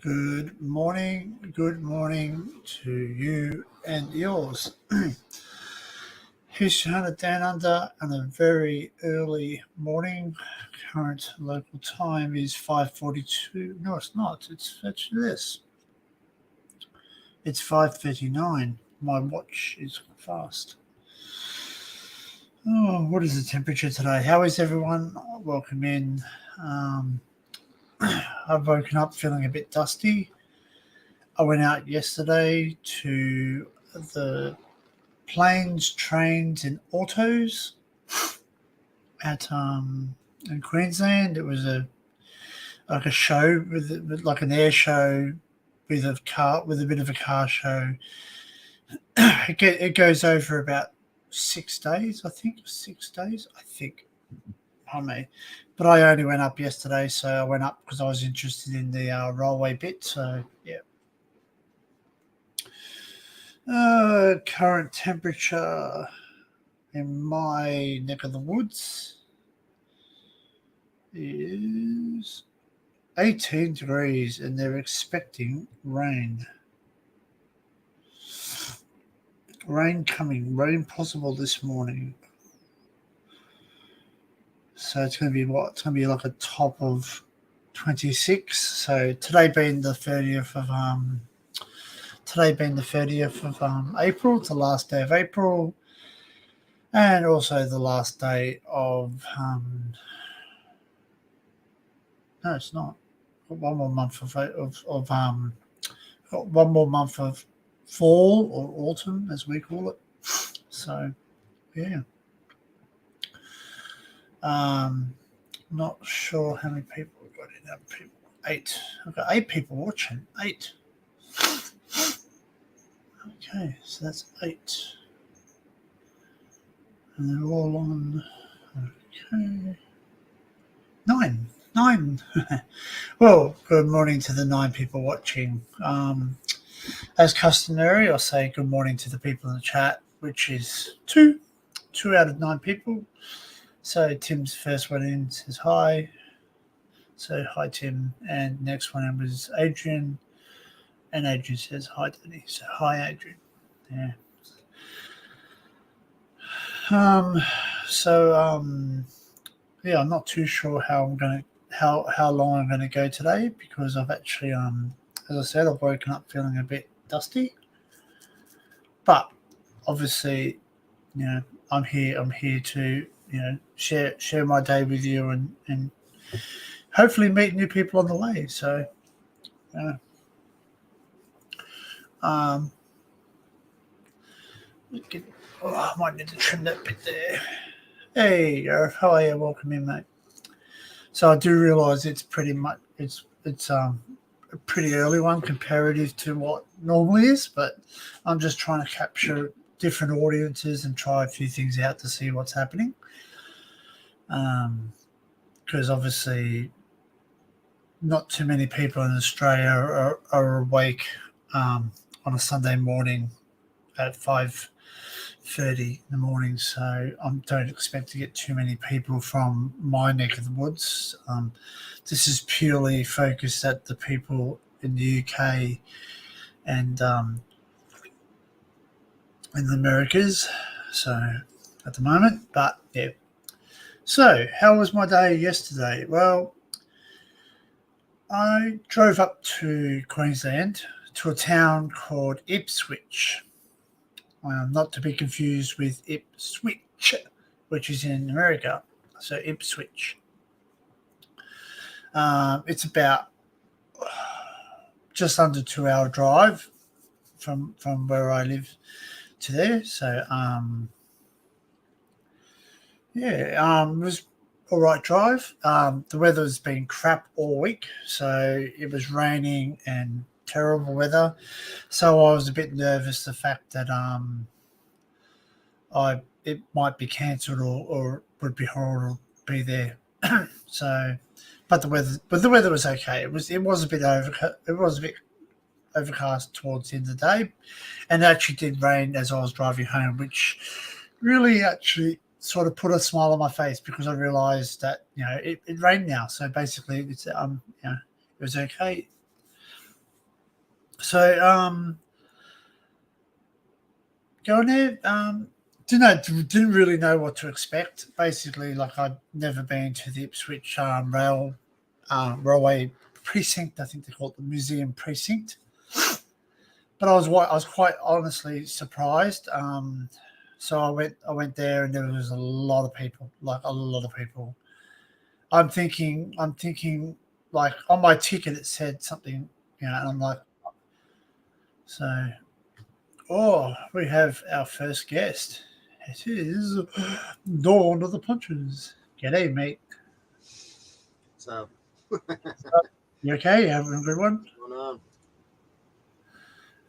Good morning to you and yours. Here's Johanna Down Under on a very early morning. Current local time is 5:42. No, it's not. It's actually this. It's 5:39. My watch is fast. Oh, what is the temperature today? How is everyone? Welcome in. I've woken up feeling a bit dusty. I went out yesterday to the planes, trains, and autos at in Queensland. It was a show with like an air show with a bit of a car show. It goes over about 6 days, I think. 6 days, I think. Pardon me. But I only went up yesterday, so I went up because I was interested in the railway bit. So yeah. Current temperature in my neck of the woods is 18 degrees, and they're expecting rain. Rain coming, rain possible this morning. So it's going to be what? It's going to be like a top of 26. So today being the 30th of April, it's the last day of April, and also the last day of no, it's not. Got one more month got one more month of fall or autumn, as we call it. So, yeah. Not sure how many people we've got in. People, 8. I've got 8 people watching. 8. Okay, so that's 8. And they're all on. Okay. 9. Well, good morning to the 9 people watching. As customary, I'll say good morning to the people in the chat, which is 2 out of 9 people. So Tim's first one in says hi. So hi, Tim. And next one in was Adrian. And Adrian says hi, Danny. So hi, Adrian. Yeah. Yeah, I'm not too sure how long I'm gonna go today, because I've actually as I said, I've woken up feeling a bit dusty. But obviously, I'm here to, share my day with you and hopefully meet new people on the way. So I might need to trim that bit there. Hey, Gareth, how are you? Welcome in, mate. So I do realise it's pretty much it's a pretty early one comparative to what normally is, but I'm just trying to capture different audiences and try a few things out to see what's happening. Because obviously not too many people in Australia are awake on a Sunday morning at 5:30 in the morning, so I don't expect to get too many people from my neck of the woods. This is purely focused at the people in the UK and in the Americas, so at the moment. But yeah. So how was my day yesterday? Well, I drove up to Queensland to a town called Ipswich. Not to be confused with Ipswich, which is in America. So Ipswich. It's about just under 2-hour drive from where I live to there. So it was all right drive. The weather's been crap all week, so it was raining and terrible weather. So I was a bit nervous the fact that it might be cancelled or would be horrible to be there. So, but the weather was okay. It was a bit overcast towards the end of the day, and it actually did rain as I was driving home, which really actually sort of put a smile on my face, because I realised that it rained now. So basically, it's it was okay. So going there, didn't really know what to expect. Basically, like I'd never been to the Ipswich railway precinct. I think they call it the museum precinct. But I was quite honestly surprised. So I went there, and there was a lot of people, like a lot of people. I'm thinking, like on my ticket it said something, and I'm like, so, oh, we have our first guest. It is Dawn of the Punches. G'day, mate. So, You okay? You having a good one? what's going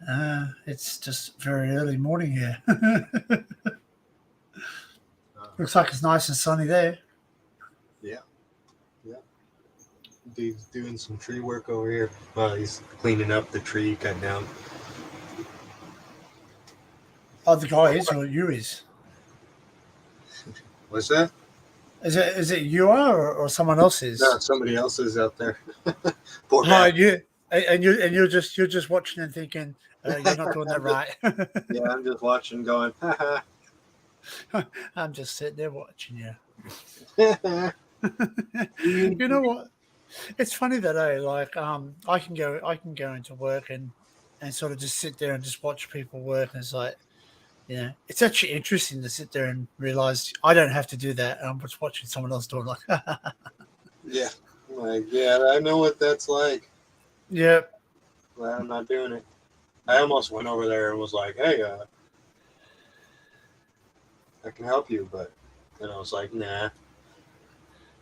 on? It's just very early morning here. Uh, Looks like it's nice and sunny there. yeah, yeah. Dude's doing some tree work over here. Well, he's cleaning up the tree cut down. Oh, the guy is or you is? What's that? Is it you are or someone else No, is? somebody else is out there. Poor Oh, guy. you and you're just watching and thinking you're not doing that I'm just, right. yeah, I'm just watching, going, haha. I'm just sitting there watching you. You- You know what? It's funny that I can go into work and sort of just sit there and just watch people work, and it's like, it's actually interesting to sit there and realize I don't have to do that. I'm just watching someone else do it. Like, yeah, like, yeah, I know what that's like. yeah. But I'm not doing it. I almost went over there and was like, hey, I can help you, but then I was like, nah.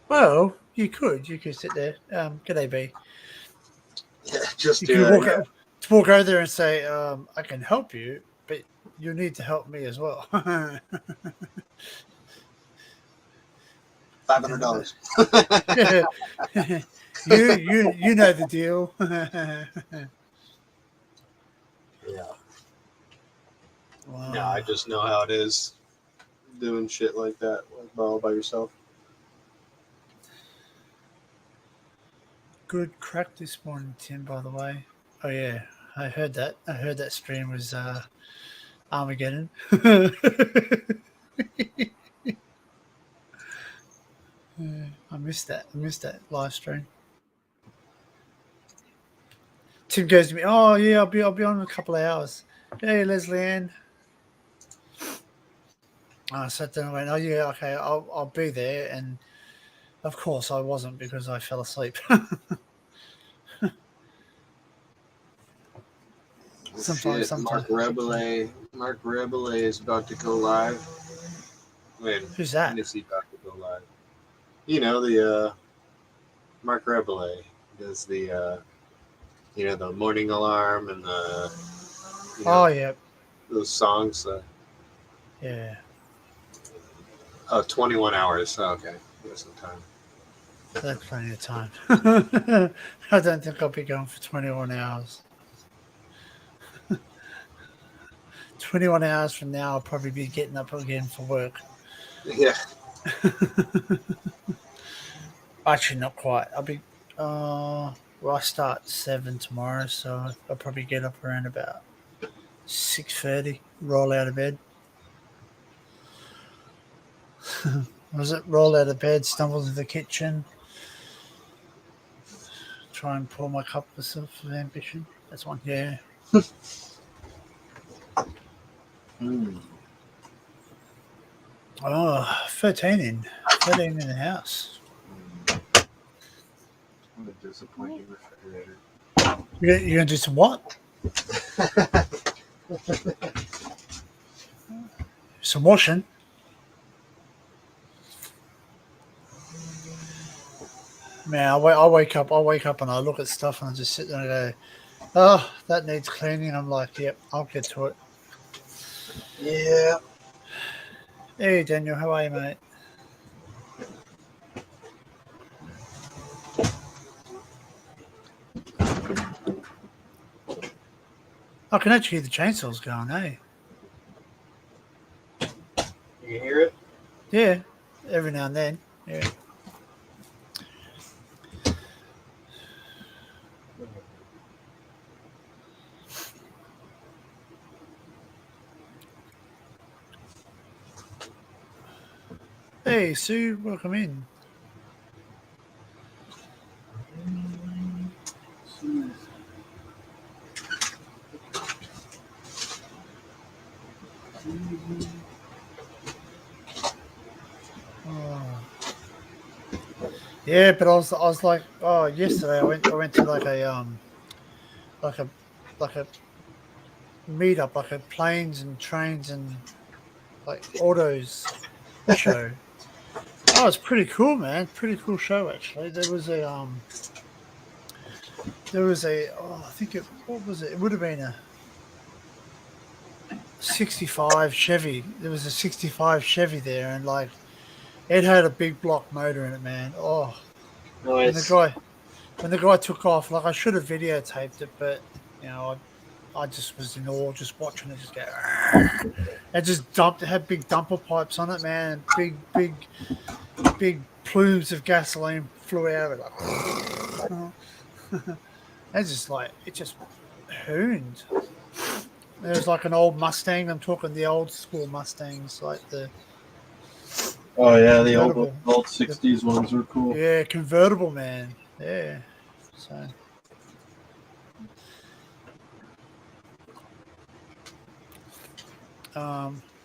Well, you could sit there. G'day, B. Yeah, just You do could it. Yeah. walk over there and say, I can help you, but you need to help me as well. $500. You know the deal. Yeah. No, I Wow. just know how it is doing shit like that, like all by yourself. Good crack this morning, Tim, by the way. Oh yeah, I heard that. I heard that stream was Armageddon. Yeah, I missed that. I missed that live stream. Tim goes to me, "Oh yeah, I'll be on in a couple of hours." Hey, Leslie Ann. I sat down and went, "Oh yeah, okay, I'll be there." And of course, I wasn't because I fell asleep. Oh, sometimes, shit, sometimes. Mark Rebele is about to go live. Who's When that? is he about to go live? You know the Mark Rebele does the the morning alarm and the you know Oh yeah, those songs. yeah. 21 hours. Oh, okay, we got some time. There's plenty of time. I don't think I'll be going for 21 hours. 21 hours from now, I'll probably be getting up again for work. Yeah, Actually, not quite. Well, I start 7 tomorrow, so I'll probably get up around about 6:30, roll out of bed. Was it roll out of bed, stumble to the kitchen, try and pour my cup of self of ambition? That's one. Yeah. mm. Oh, 13 in. 13 in the house. What a disappointing refrigerator. You're going to do some what? Some washing? Man, I wake up and I look at stuff and I just sit there and go, oh, that needs cleaning. I'm like, yep, I'll get to it. Yeah. Hey, Daniel, how are you, mate? I can actually hear the chainsaws going, hey? You can hear it? Yeah, every now and then. Yeah. Hey, Sue, welcome in. Oh. Yeah, but I was like, oh, yesterday I went to like like a like a meetup, like a planes and trains and like autos show. Oh, it's pretty cool, man. Pretty cool show actually. There was a I think it what was it? It would have been a 65 Chevy. There was a 65 Chevy there, and like it had a big block motor in it, man. Oh, when the Nice. guy when the guy took off, like I should have videotaped it, but you know, I just was in awe just watching it just go. It just dumped. It had big dumper pipes on it, man. And big plumes of gasoline flew out of it. Like, it's just like it just hooned. There was like an old Mustang. I'm talking the old school Mustangs, like the Oh yeah, the convertible. old '60s ones were cool. Yeah, convertible, man. Yeah. So.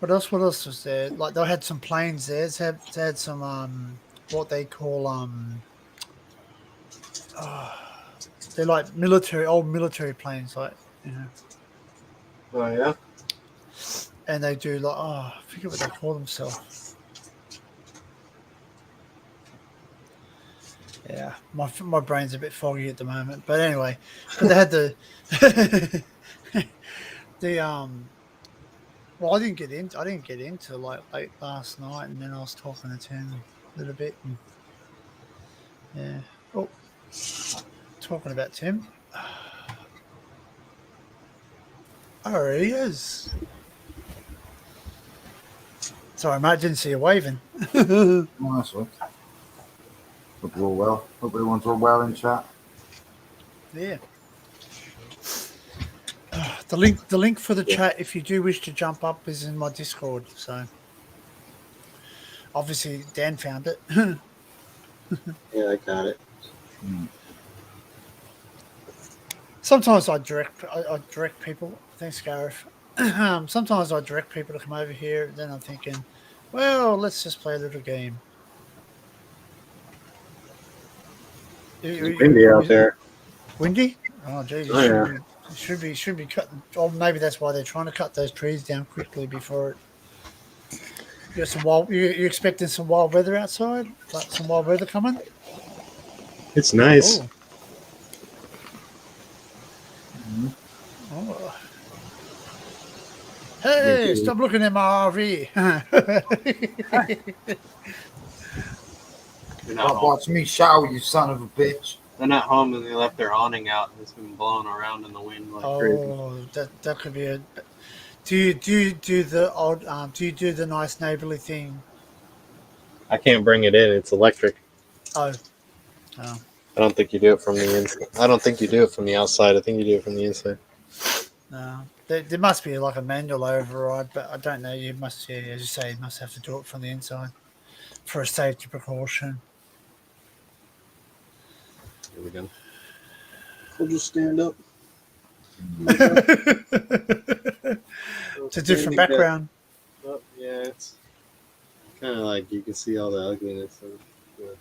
What else? What else was there? Like they had some planes there. They had some what they call they're like old military planes, like you know. Oh yeah. And they do like I forget what they call themselves. Yeah, my brain's a bit foggy at the moment. But anyway, but they had the the. Well, I didn't get into like late last night, and then I was talking to Tim a little bit, and yeah. Oh, talking about Tim. Oh, he is. Sorry, mate, didn't see you waving. Nice one. Hope you're all well. Hope everyone's all well in chat. Yeah. The link for the chat, if you do wish to jump up, is in my Discord. So obviously Dan found it. Yeah, I got it. Sometimes I direct people. Thanks, Gareth. Sometimes I direct people to come over here. Then I'm thinking, well, let's just play a little game. It's windy out there. Windy? Oh, geez. Oh, yeah. Should be cutting. Or maybe that's why they're trying to cut those trees down quickly before it. You got some wild. You expecting some wild weather outside? Like some wild weather coming? It's nice. Oh. Oh. Hey, stop looking at my RV. They're Don't not home. watch me shower, you son of a bitch. They're not home, and they left their awning out, and it's been blowing around in the wind like crazy. Oh, that could be a. Do you do the old? Do you do the nice neighborly thing? I can't bring it in. It's electric. Oh. I don't think you do it from the inside. I don't think you do it from the outside. I think you do it from the inside. No, there must be like a manual override, but I don't know. You must, yeah, as you say, you must have to do it from the inside for a safety precaution. Here we go. We'll just stand up. It's a different background. Oh, yeah, it's kind of like you can see all the ugliness.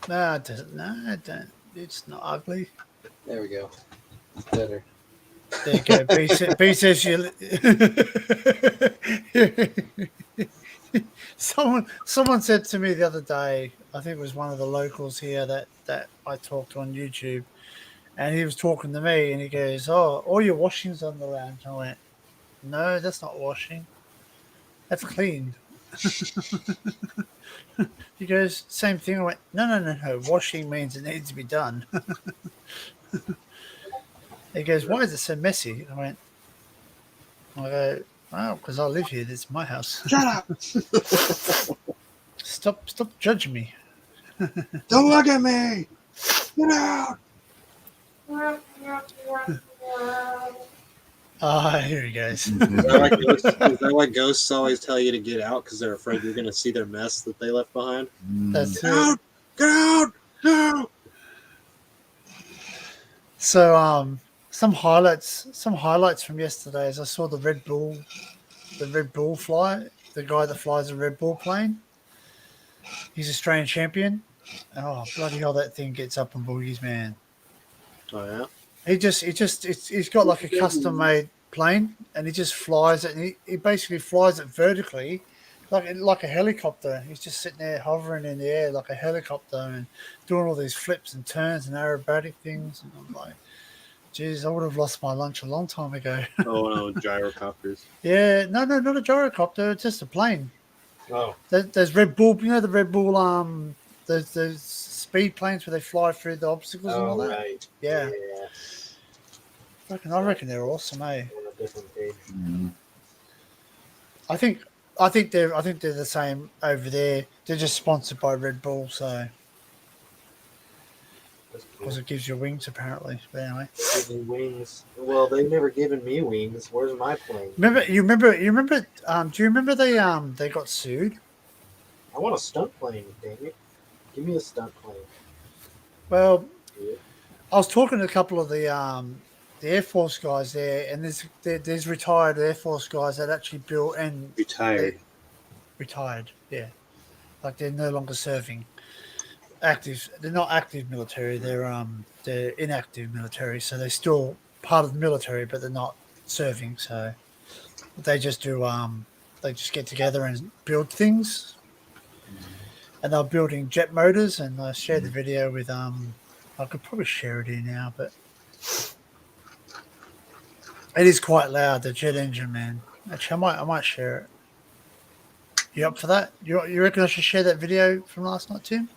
No, it doesn't. No, it don't. It's not ugly. There we go. It's better. There you go. B says you. Someone said to me the other day, I think it was one of the locals here that I talked on YouTube, and he was talking to me, and he goes, "Oh, all your washing's on the lounge." I went, "No, that's not washing. That's cleaned." He goes, "Same thing." I went, No. Washing means it needs to be done." He goes, "Why is it so messy?" I go, "Oh, because I live here. This is my house." Shut up! Stop judging me. Don't look at me! Get out! Oh, here he goes. Is that why ghosts always tell you to get out because they're afraid you're going to see their mess that they left behind? That's Get it. out! Get out! No! So some highlights from yesterday is I saw the Red Bull fly, the guy that flies a Red Bull plane. He's Australian champion. Oh bloody hell, that thing gets up and boogies, man. Oh, yeah? He's got like a custom made plane and he just flies it, and he basically flies it vertically like a helicopter. He's just sitting there hovering in the air like a helicopter and doing all these flips and turns and aerobatic things, and I'm like, geez, I would have lost my lunch a long time ago. Oh, no, gyrocopters. Yeah, no, not a gyrocopter, it's just a plane. Oh. There's Red Bull, you know, the Red Bull those speed planes where they fly through the obstacles and all that. Right. Yeah. I reckon they're awesome, eh? On a different page. I think they're the same over there. They're just sponsored by Red Bull, so because it gives you wings apparently. But anyway, Giving wings. Well, they've never given me wings. Where's my plane? do you remember they got sued? I want a stunt plane, dang it. Give me a stunt plane. Well, Yeah. I was talking to a couple of the Air Force guys there, and there's retired Air Force guys that actually built and retired, yeah, like they're no longer serving active. They're not active military. They're inactive military, so they're still part of the military, but they're not serving. So they just do they just get together and build things, and they're building jet motors. And I shared the video with I could probably share it here now, but it is quite loud, the jet engine, man. Actually, I might share it. You up for that? You reckon I should share that video from last night, Tim?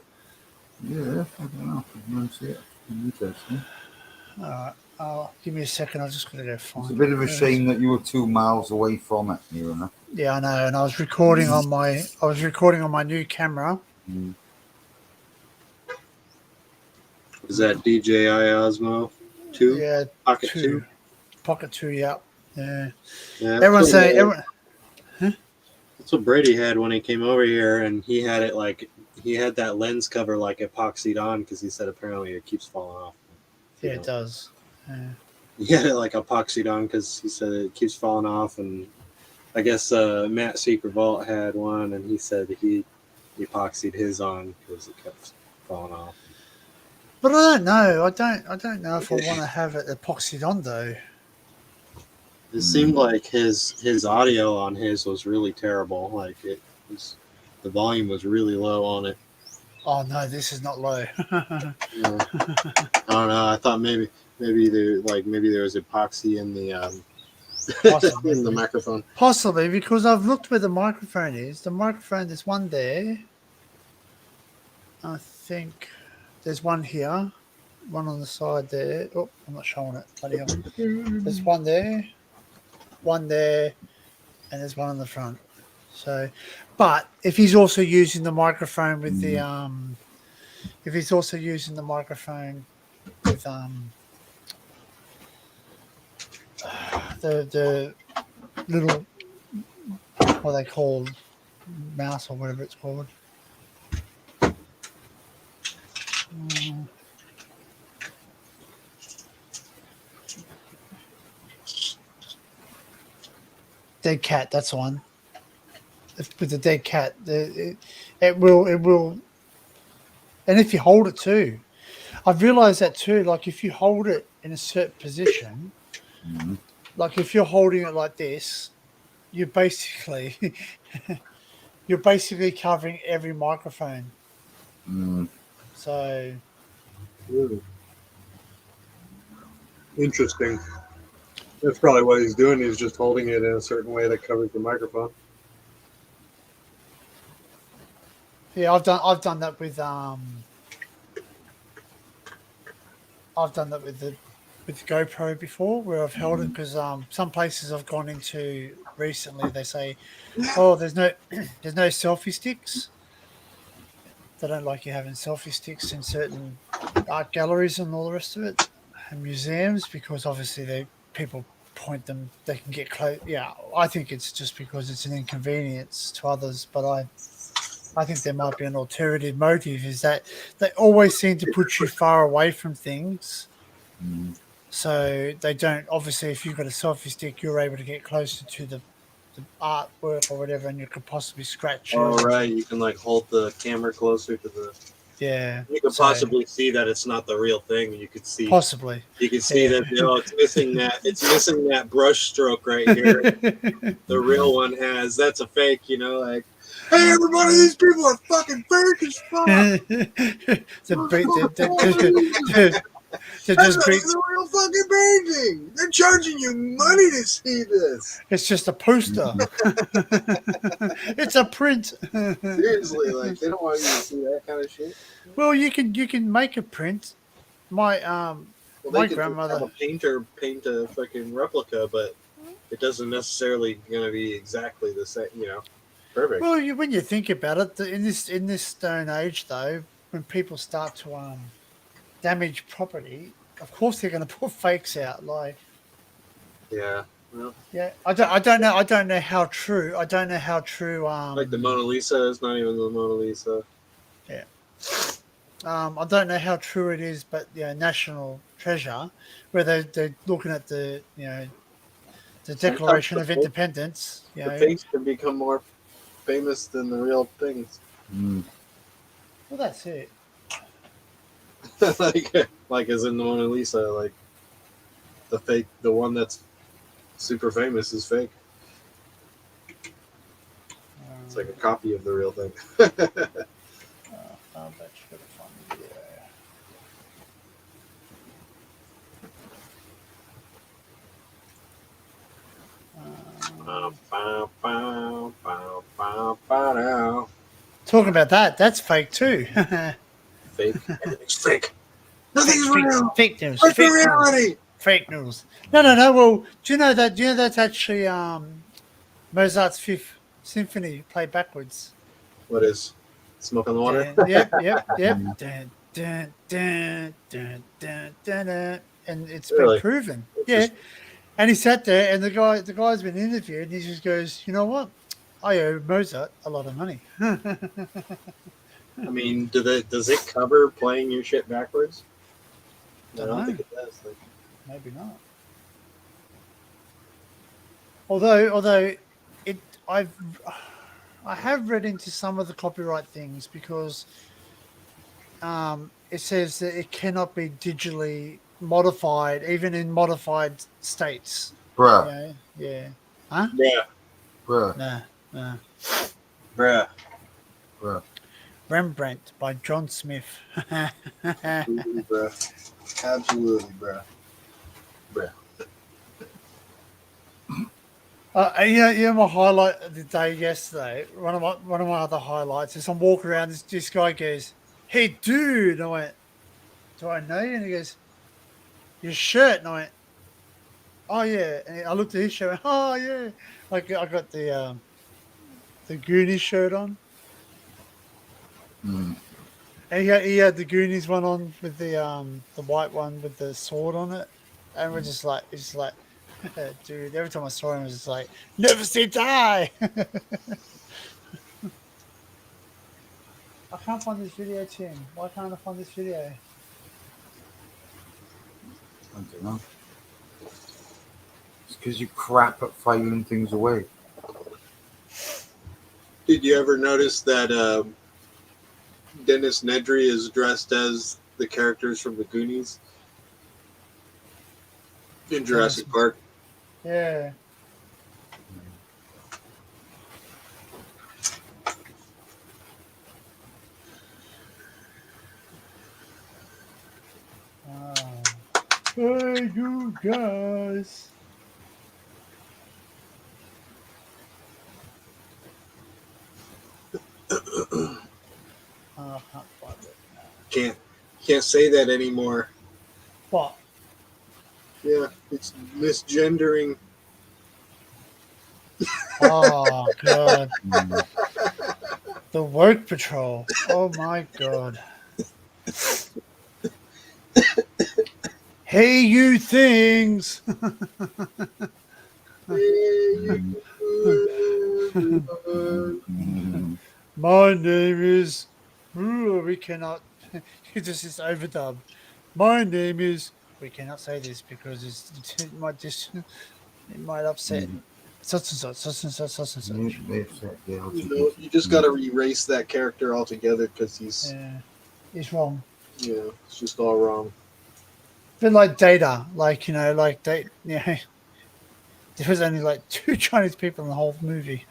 Yeah, I don't know. I don't see it. Interesting. All right. Give me a second. I just got to go find It's a bit of a it. shame that you were 2 miles away from it, you know. Yeah, I know. And I was recording on my new camera. Is that DJI Osmo 2? Yeah, Pocket 2? Pocket 2, yeah. Yeah. Yeah. Everyone's saying That's what Brady had when he came over here, and he had it like he had that lens cover like epoxied on because he said apparently it keeps falling off. yeah, it does. Yeah. He had it like epoxied on because he said it keeps falling off, and I guess Matt Secret Vault had one, and he said he epoxied his on because it kept falling off. But I don't know. I don't know if I want to have it epoxied on though. It seemed like his audio on his was really terrible. Like the volume was really low on it. Oh no, this is not low. Yeah. I don't know. I thought maybe there was epoxy in the Possibly. in the microphone. Possibly, because I've looked where the microphone is. The microphone, there's one there. I think there's one here, one on the side there. Oh, I'm not showing it. Bloody hell. There's one there, and there's one on the front. So, but if he's also using the microphone with the if he's also using the microphone with the little, what they call, mouse or whatever it's called. Dead cat, that's the one. With the dead cat, it will, and if you hold it too, I've realised that too. Like if you hold it in a certain position, like if you're holding it like this, you're basically covering every microphone. So Interesting. That's probably what he's doing. He's just holding it in a certain way that covers the microphone. yeah, I've done that with the GoPro before, where I've held it, because some places I've gone into recently, they say, oh, there's no selfie sticks. They don't like you having selfie sticks in certain art galleries and all the rest of it, and museums, because obviously people point them. They can get close. Yeah, I think it's just because it's an inconvenience to others. But I think there might be an alternative motive. Is that they always seem to put you far away from things. So they don't. Obviously, if you've got a selfie stick, you're able to get closer to the artwork or whatever, and you could possibly scratch it. All right, you can like hold the camera closer to the. Yeah. You could so possibly see that it's not the real thing. You could see. possibly. You can see that it's missing that. It's missing that brush stroke right here. The real one has. That's a fake. Like. Hey, everybody! These people are fucking fake as fuck. That's the real fucking painting. They're charging you money to see this. It's just a poster. It's a print. Seriously, like they don't want you to see that kind of shit. Well, you can make a print. My my they grandmother. have a painter paint a fucking replica, but it doesn't necessarily going to be exactly the same. Perfect. Well, when you think about it, in this stone age, though, when people start to damage property, of course they're going to put fakes out. Like, yeah, well, yeah, I don't know how true. I don't know how true. Like the Mona Lisa is not even the Mona Lisa. Yeah. I don't know how true it is, but National Treasure, where they're looking at the the Declaration of Independence. The fakes can become more famous than the real things. Well, that's it. like as in the Mona Lisa, like the one that's super famous is fake. It's like a copy of the real thing. I'll bet you got to find the video. Talking about that's fake too. Fake. Everything's fake. Nothing's real. Fake news. Where's Fake the reality? news. Fake news. No. Well, do you know that's actually Mozart's Fifth Symphony played backwards. What is? Smoke on the water? Yep. Dun, dun, dun, dun, dun, dun, dun. And it's Really? been proven. Yeah. And he sat there, and the guy's been interviewed, and he just goes, "You know what? I owe Mozart a lot of money." I mean, does it cover playing your shit backwards? I don't think it does. Maybe not. Although I have read into some of the copyright things because it says that it cannot be digitally modified, even in modified states. Bruh. Yeah. Huh? Yeah. Bruh. Nah. Bruh. Bruh. Rembrandt by John Smith. Absolutely, bruh. Absolutely, bruh. Bruh. My highlight of the day yesterday. One of my other highlights is I'm walking around. This guy goes, "Hey, dude!" And I went, "Do I know you?" And he goes, "Your shirt." And I went, "Oh yeah." And I looked at his shirt. And, "Oh yeah." I got the Goonies shirt on. And he had the Goonies one on with the white one with the sword on it, and we're just like, dude. Every time I saw him, it was just like, never say die. I can't find this video, Tim. Why can't I find this video? I don't know. It's because you crap at filing things away. Did you ever notice that Dennis Nedry is dressed as the characters from the Goonies in Jurassic Park? Yeah. Hey, you guys. I can't find it now. Can't say that anymore. What? Yeah, it's misgendering. Oh, God. The Woke Patrol. Oh, my God. Hey, you things. My name is. Ooh, we cannot. It's just this overdub. My name is. We cannot say this because it might just. It might upset such and such, such and such, such and such. You just got to erase that character altogether because he's Yeah, it's wrong. it's just all wrong. Bit like Data, like there was only like 2 Chinese people in the whole movie,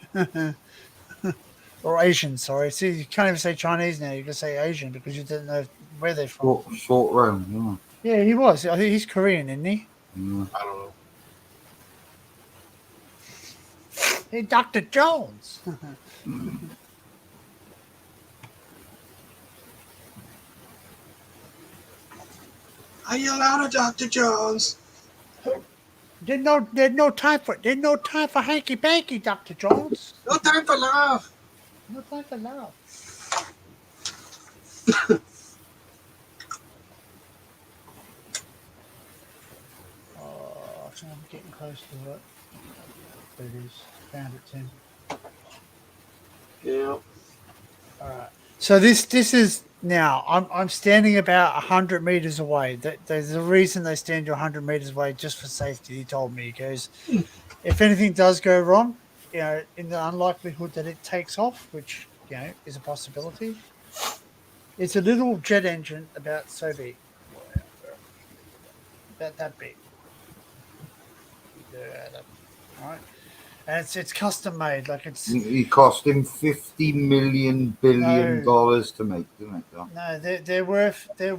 or Asian. Sorry, see, you can't even say Chinese now. You can say Asian because you didn't know where they're from. Short round, Yeah, he was. I think he's Korean, isn't he? yeah. I don't know. Hey, Dr. Jones. Are you allowed to Dr. Jones? There's no time for hanky panky, Dr. Jones. No time for love. No time for love. Oh, I think I'm getting close to it. There it is. Found it, Tim. Yeah. All right. So this is now. I'm standing about 100 meters away. There's a reason they stand you 100 meters away just for safety. He told me. He goes, if anything does go wrong, in the unlikelihood that it takes off, which is a possibility, it's a little jet engine about so big, about that big. All right. And it's custom made, like it's. It cost him $50 billion to make, didn't it? Don? No, they're worth a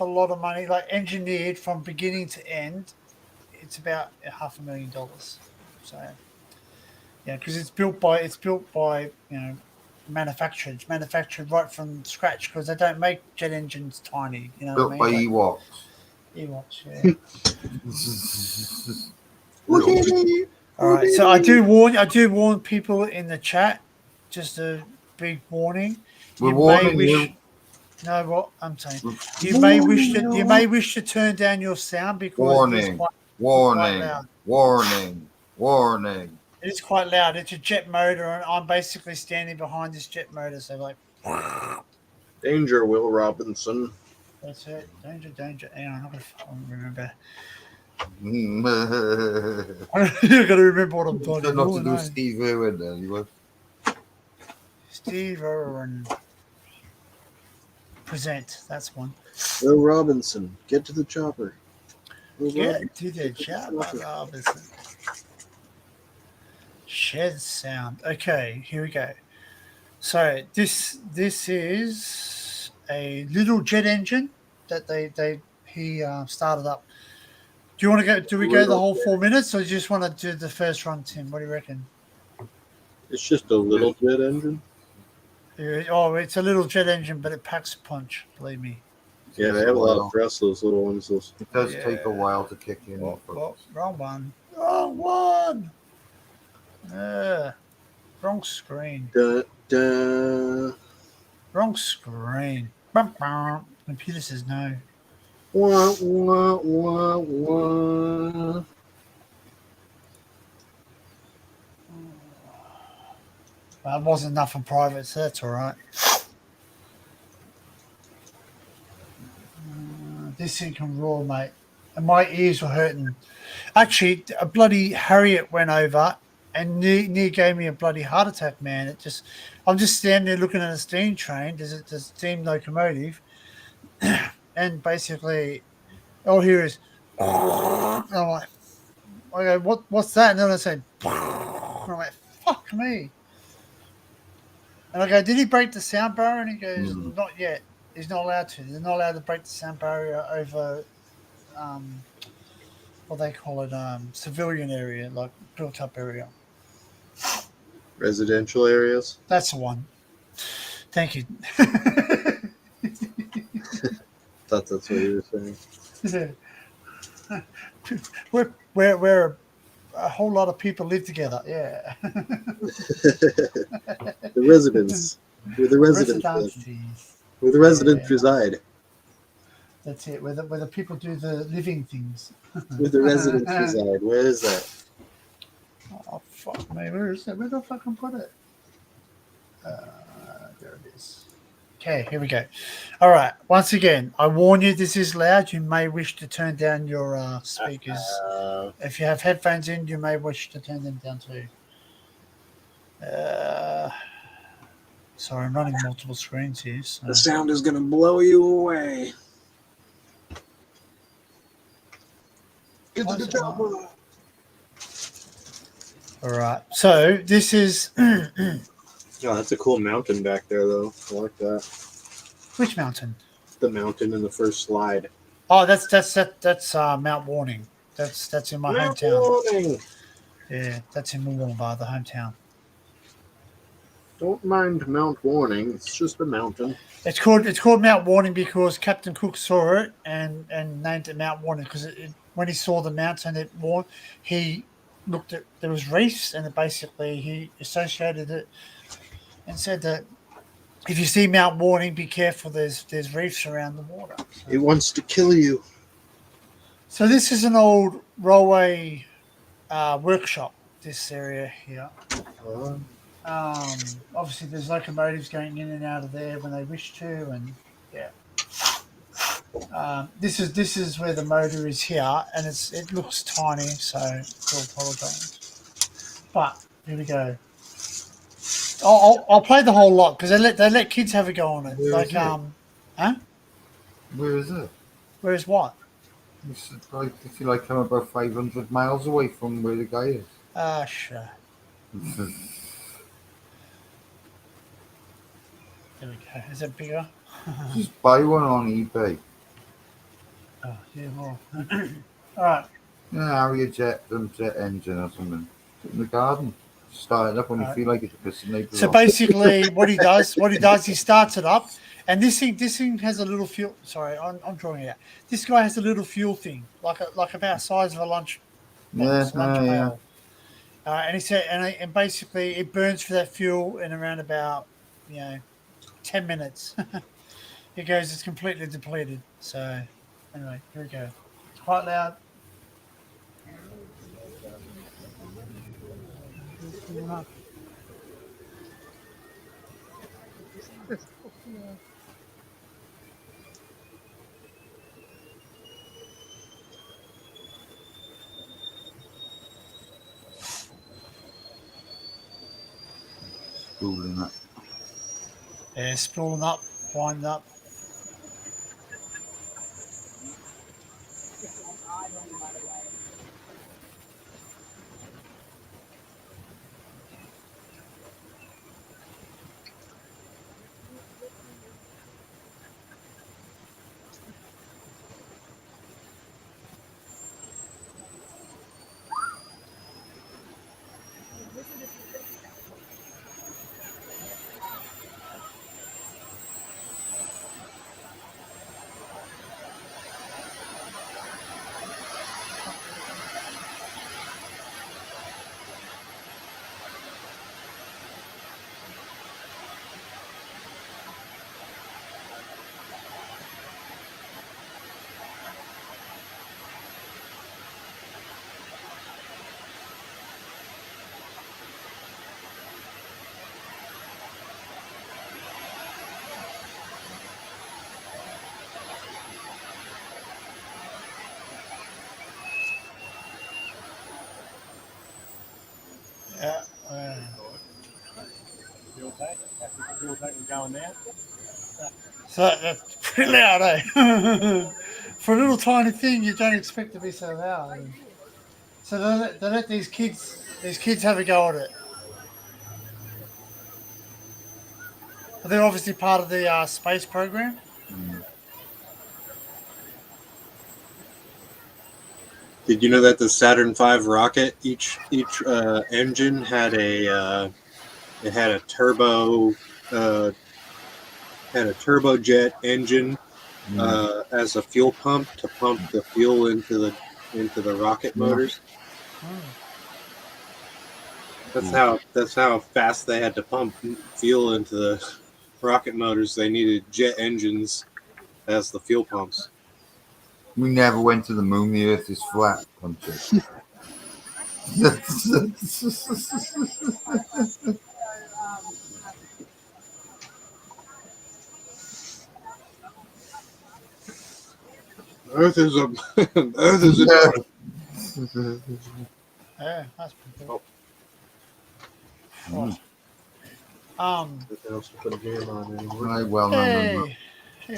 lot of money. Like engineered from beginning to end, it's about $500,000. So, yeah, because it's built by manufactured. It's manufactured right from scratch because they don't make jet engines tiny. You know Built what I mean? by Ewoks. Ewoks, yeah. All right, so I do warn people in the chat. Just a big warning. We're warning you. No, what I'm saying, you may wish to turn down your sound because it's quite warning. It is quite loud. It's a jet motor, and I'm basically standing behind this jet motor. So like, Danger, Will Robinson. that's it. Danger. Hang on, I'm not gonna remember. You're gonna remember what I'm talking Not to do Steve Irwin then, you were. Steve Irwin. Present. That's one. Will Robinson, get to the chopper. Get to the chopper, Robinson. Shed sound. Okay, here we go. So this is a little jet engine that he started up. Do you want to go? Do we go the whole 4 minutes, or do you just want to do the first run, Tim? What do you reckon? It's just a little jet engine. Oh, it's a little jet engine, but it packs a punch. Believe me. Yeah, they have a lot of thrust. Those little ones. It does take a while to kick in. Wrong one. Wrong one. Wrong screen. Wrong screen. Computer says no. Wah, wah, wah, wah. Well, it wasn't enough in private, so that's all right. This thing can roar, mate. And my ears were hurting. Actually, a bloody Harriet went over and near gave me a bloody heart attack, man. I'm just standing there looking at a steam train. There's a steam locomotive. And basically, all here is, and I'm like, I go, what's that? And then I say, and I'm like, fuck me. And I go, did he break the sound barrier? And he goes, not yet. He's not allowed to. They're not allowed to break the sound barrier over, what they call it, civilian area, like built up area. Residential areas. That's the one. Thank you. Thought that's what you were saying. Where a whole lot of people live together. Yeah. The residents. Where the residents live. Where the residents reside. That's it. Where the people do the living things. Where the residents reside. Where is that? Oh fuck me! Where is it? Where the fuck I put it? There it is. Okay, here we go. All right. Once again, I warn you, this is loud. You may wish to turn down your speakers. If you have headphones in, you may wish to turn them down too. Sorry, I'm running multiple screens here. So. The sound is going to blow you away. Get to the chopper. All right. So this is Oh, that's a cool mountain back there, though. I like that. which mountain? The mountain in the first slide. Oh, that's Mount Warning. That's in my hometown. Warning. Yeah, that's in Wollongbar, the hometown. Don't mind Mount Warning. It's just a mountain. It's called Mount Warning because Captain Cook saw it and named it Mount Warning because when he saw the mountain, he looked at there was reefs and basically he associated it and said that if you see Mount Warning, be careful. There's reefs around the water. So. It wants to kill you. So this is an old railway workshop. This area here. Obviously, there's locomotives going in and out of there when they wish to, and yeah. This is where the motor is here, and it looks tiny, so I apologise. But here we go. I'll play the whole lot because they let kids have a go on it. Where is it? Huh? Where is it? Where's what? It's like if you like come about 500 miles away from where the guy is. Sure. There we go. Is it bigger? Just buy one on eBay. Oh, yeah, well. All right. Yeah, Harrier jet engine or something. Put it in the garden. Start it up when you feel like it's pissing neighbours So off. basically, what he does, he starts it up, and this thing has a little fuel. Sorry, I'm drawing it out. This guy has a little fuel thing, like about the size of a lunch. Yeah. Pail. And he said, and basically, it burns for that fuel in around about 10 minutes. It goes, it's completely depleted. So anyway, here we go. It's quite loud. Spooling up. Yeah, spooling up, wind up. Yeah. So that's pretty loud, eh? For a little tiny thing, you don't expect to be so loud. So they let these kids have a go at it. They're obviously part of the space program. Did you know that the Saturn V rocket, each engine had a turbojet engine as a fuel pump to pump the fuel into the rocket motors. That's how fast they had to pump fuel into the rocket motors. They needed jet engines as the fuel pumps. We never went to the moon. The Earth is flat. Punches. Earth is a Earth is a Yeah, that's pretty Oh. good. Nothing else to put a game on anymore. Right, well, Hey, hey,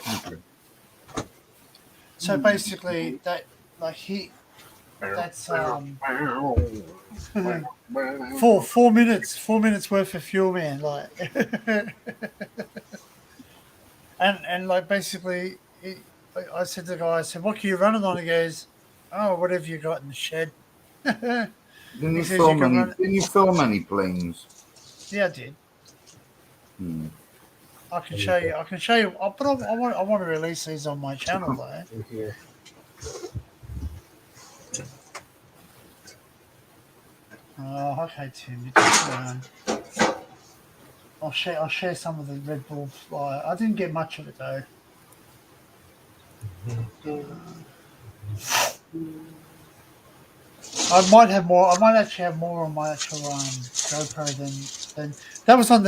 okay. so basically that like that's 4 minutes worth of fuel, man. Like, and like basically, I said to the guy, I said, "What can you run it on?" He goes, "Oh, whatever you got in the shed." Didn't He you says film you can any? run it. Didn't you film any planes? Yeah, I did. Hmm. I can show you. I can show you. But I want to release these on my channel though. In here. Oh, okay, Tim. You just, I'll share some of the Red Bull fly. I didn't get much of it though. I might have more. I might actually have more on my actual GoPro than that was on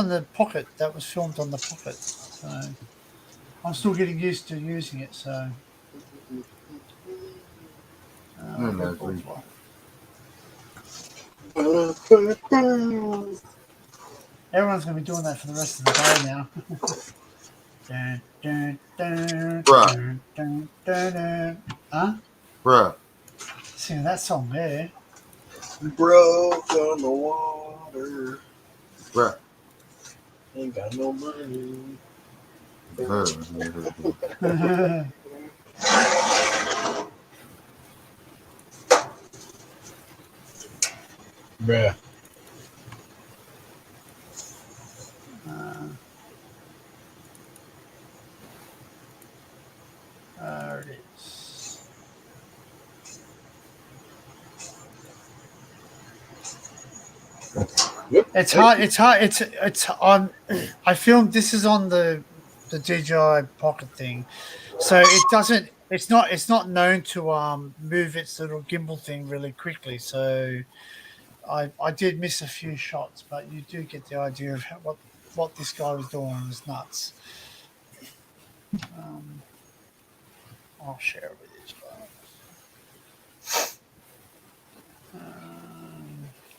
the Pocket. That was filmed on the Pocket. So I'm still getting used to using it. So No, Red Bull Leslie. fly. Bruh. Everyone's going to be doing that for the rest of the day now. Dun, dun, dun, Bruh. dun, dun, dun, dun. Huh? Bruh. Singing that song there. Broke on the water. Bruh. Ain't got no money. Bruh. There it is. Yep. It's hard. It's hard. It's on. I filmed. This is on the DJI Pocket thing, so it doesn't. It's not known to move its little gimbal thing really quickly. So I did miss a few shots, but you do get the idea of what this guy was doing. It was nuts. I'll share it with you as well.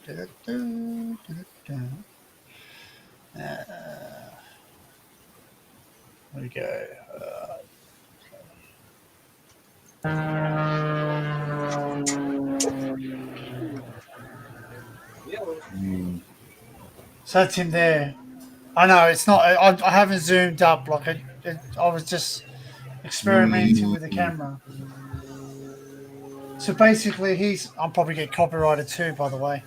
There we go. So that's him there. I know it's not. I haven't zoomed up. Like I was just experimenting with the camera. So basically, I'll probably get copyrighted too. By the way,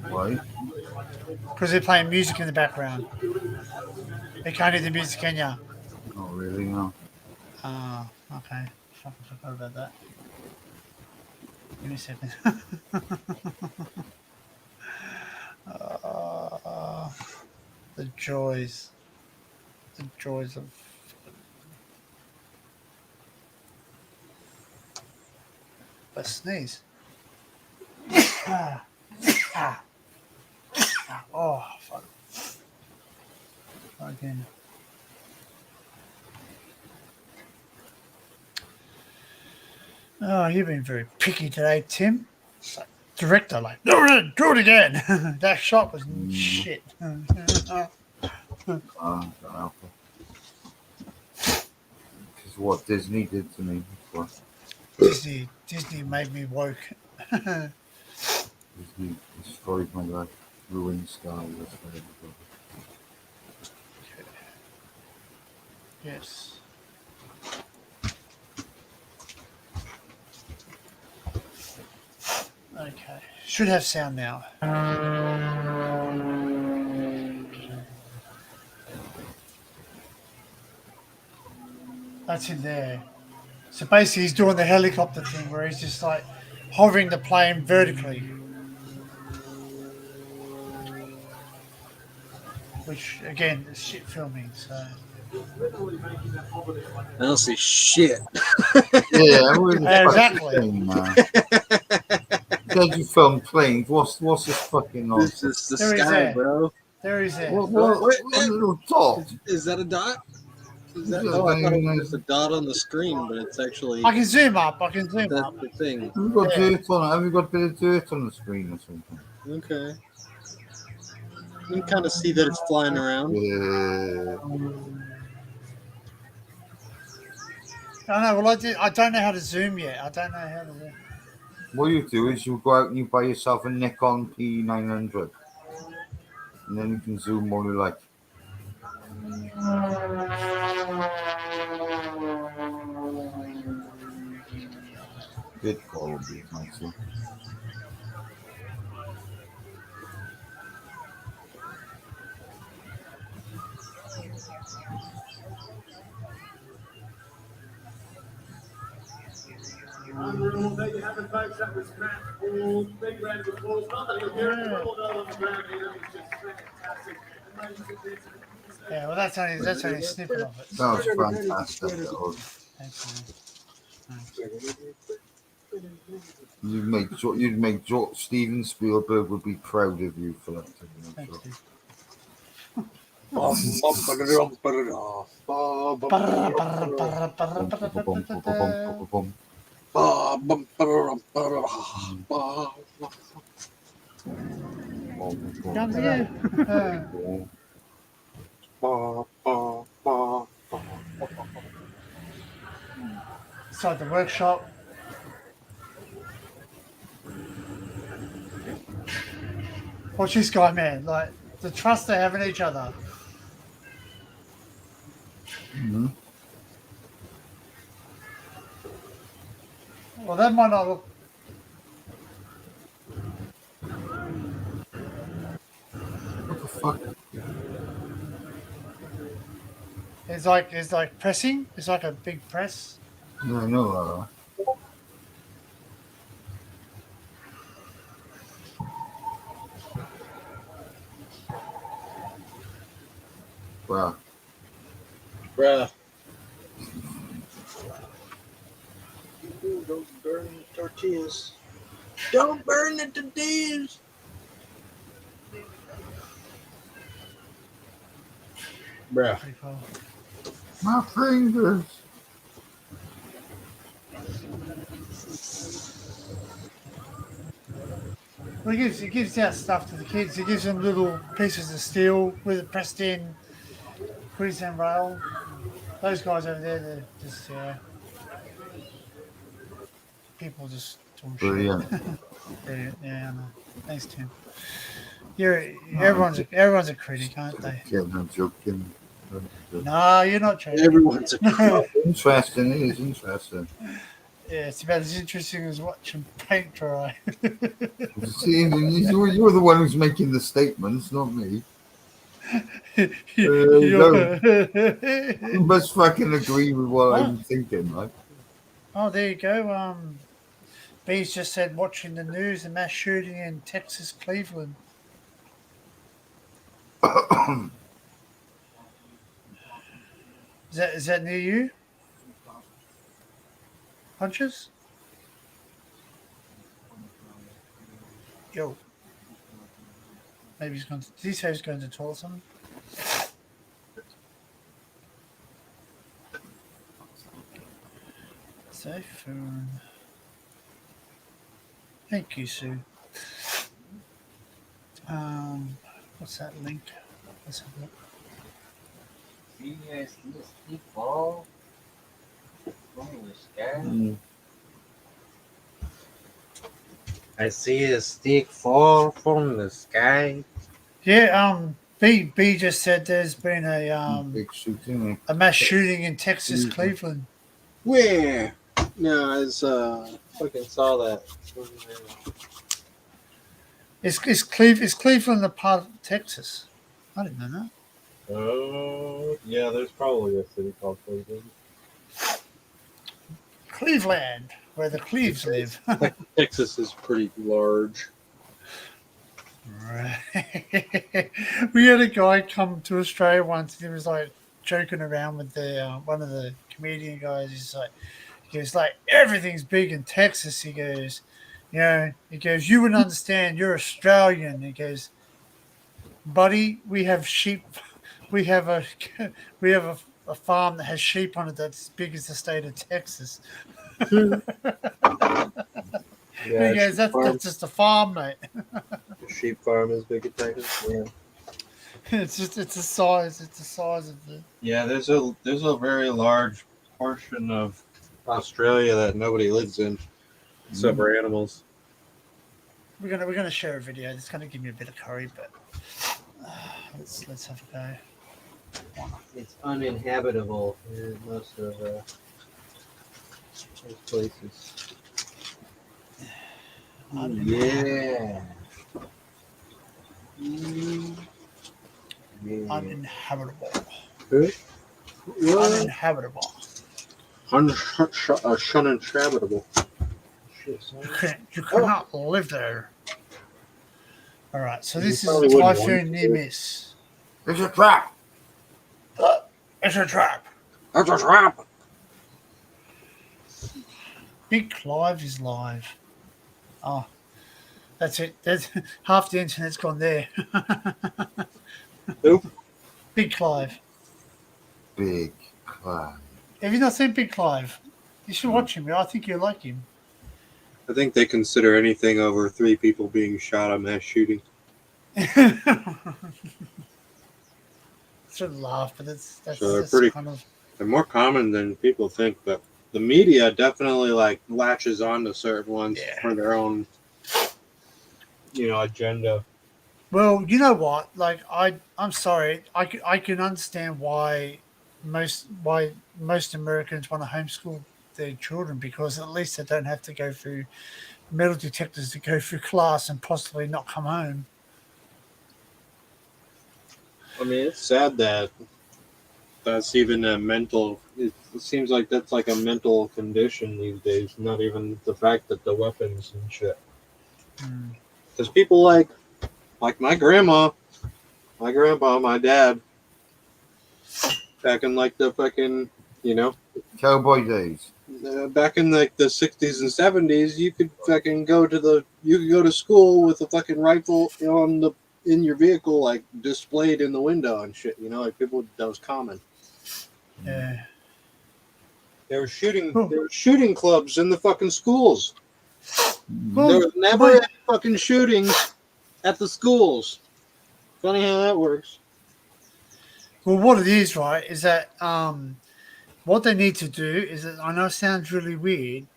Why? because they're playing music in the background. They can't hear the music, can ya? Not really, no. Ah, okay. Fucking forgot about that. Give me a second. The joys of. A sneeze. Oh, fuck. Again. Oh, you've been very picky today, Tim. It's like, director, like, do it again. That shot was shit. This is what Disney did to me. That's what Disney made me woke. Disney destroyed my life. Ruined Star Wars for everybody. Yes. Okay. Should have sound now. That's him there. So basically he's doing the helicopter thing where he's just like hovering the plane vertically. Which again is shit filming, so I don't see shit. Yeah, we're the Exactly. fucking thing, man. Said you film planes. What's this fucking This nonsense? is the There he is sky, there. bro. There he's there. Wait, What little dot? is that a dot? Is that? Yeah, Oh, I thought it I was just a dot on the screen, but it's actually I can zoom up. I can zoom that's up. the thing. Have we got Yeah. dirt on it? Have we got a bit of dirt on the screen or something? Okay. You can kind of see that it's flying around. Yeah. I know. Well, I don't know how to zoom yet. I don't know how to zoom. What you do is you go out and you buy yourself a Nikon P900. And then you can zoom all you like. Good quality, nicely. Well, there you have it, folks. That was Matt Hall. Big round of applause. Not that you'll hear it, but all down on the ground here. It's just fantastic. Yeah. Well, that's only a snippet of it. That was fantastic. That was. Thanks, You'd make Steven Spielberg would be proud of you for that. man. Thank you. Comes again. Inside the workshop. Watch this guy, man. Like the trust they have in each other. Mhm. Well, that might not look. What the fuck? It's like pressing. It's like a big press. Yeah, I know that. Wow. Bruh. Don't burn the tortillas. Don't burn the tortillas. Bruh. Pretty cool. My fingers. Well, he gives out stuff to the kids. He gives them little pieces of steel with it pressed in, Queensland rail. Those guys over there, they're just people just doing Brilliant. shit. Brilliant. Yeah, I know. Thanks, Tim. Everyone's a critic, aren't they? Yeah, I'm joking. No, you're not joking. Everyone's a Interesting. It is interesting. Yeah, it's about as interesting as watching paint dry. See, you're the one who's making the statements, not me. You must fucking agree with what I'm thinking, right? Oh, there you go. Bees just said watching the news, a mass shooting in Texas, Cleveland. Is that near you? Punches? Yo. Maybe he's going to. Did he say he's going to toilet something? Typhoon. Thank you, Sue. What's that link? Let's have a look. I see a stick fall from the sky. Yeah, B just said there's been Big shooting. a mass shooting in Texas, Cleveland. Where? No, I was fucking saw that. Is Cleveland a part of Texas? I didn't know that. Oh, yeah, there's probably a city called Cleveland. Cleveland, where the Cleves live. Texas is pretty large. Right. We had a guy come to Australia once and he was like joking around with the one of the comedian guys. He goes like everything's big in Texas. He goes, you wouldn't understand. You're Australian. He goes, buddy, we have sheep. We have a we have a farm that has sheep on it that's as big as the state of Texas. Yeah, He goes, that's just a farm, mate. sheep farm is big in Texas. Yeah. It's the size of the. Yeah, there's a very large portion of Australia that nobody lives in. Except for animals. We're gonna share a video. It's gonna give me a bit of curry, but let's have a go. It's uninhabitable in most of those places. Yeah. Uninhabitable. What? Uninhabitable. Uninhabitable. You cannot live there. All right, so this is probably wouldn't Typhoon want near to. miss. It's a trap. It's a trap. That's a trap. Big Clive is live. Oh, that's it. That's half the internet's gone there. Who? Big Clive. Big Clive. Have you not seen Big Clive? You should watch him. I think you'll like him. I think they consider anything over 3 people being shot a mass shooting. Should laugh, but that's So they're that's pretty- kind of. They're more common than people think, but the media definitely like latches on to certain ones Yeah. for their own, agenda. Well, you know what? Like I'm sorry. I can understand why most Americans want to homeschool their children, because at least they don't have to go through metal detectors to go through class and possibly not come home. I mean, it's sad that that's even a mental. It seems like that's like a mental condition these days. Not even the fact that the weapons and shit. Hmm. Because people like my grandma, my grandpa, my dad, back in like the fucking, Cowboy days. back in like the 60s and 70s, you could fucking go to school with a fucking rifle in your vehicle, like displayed in the window and shit. Like people, that was common. Yeah. There were shooting clubs in the fucking schools. Well, There was never any fucking shootings at the schools. Funny how that works. Well, what it is, right, is that what they need to do is that, I know it sounds really weird,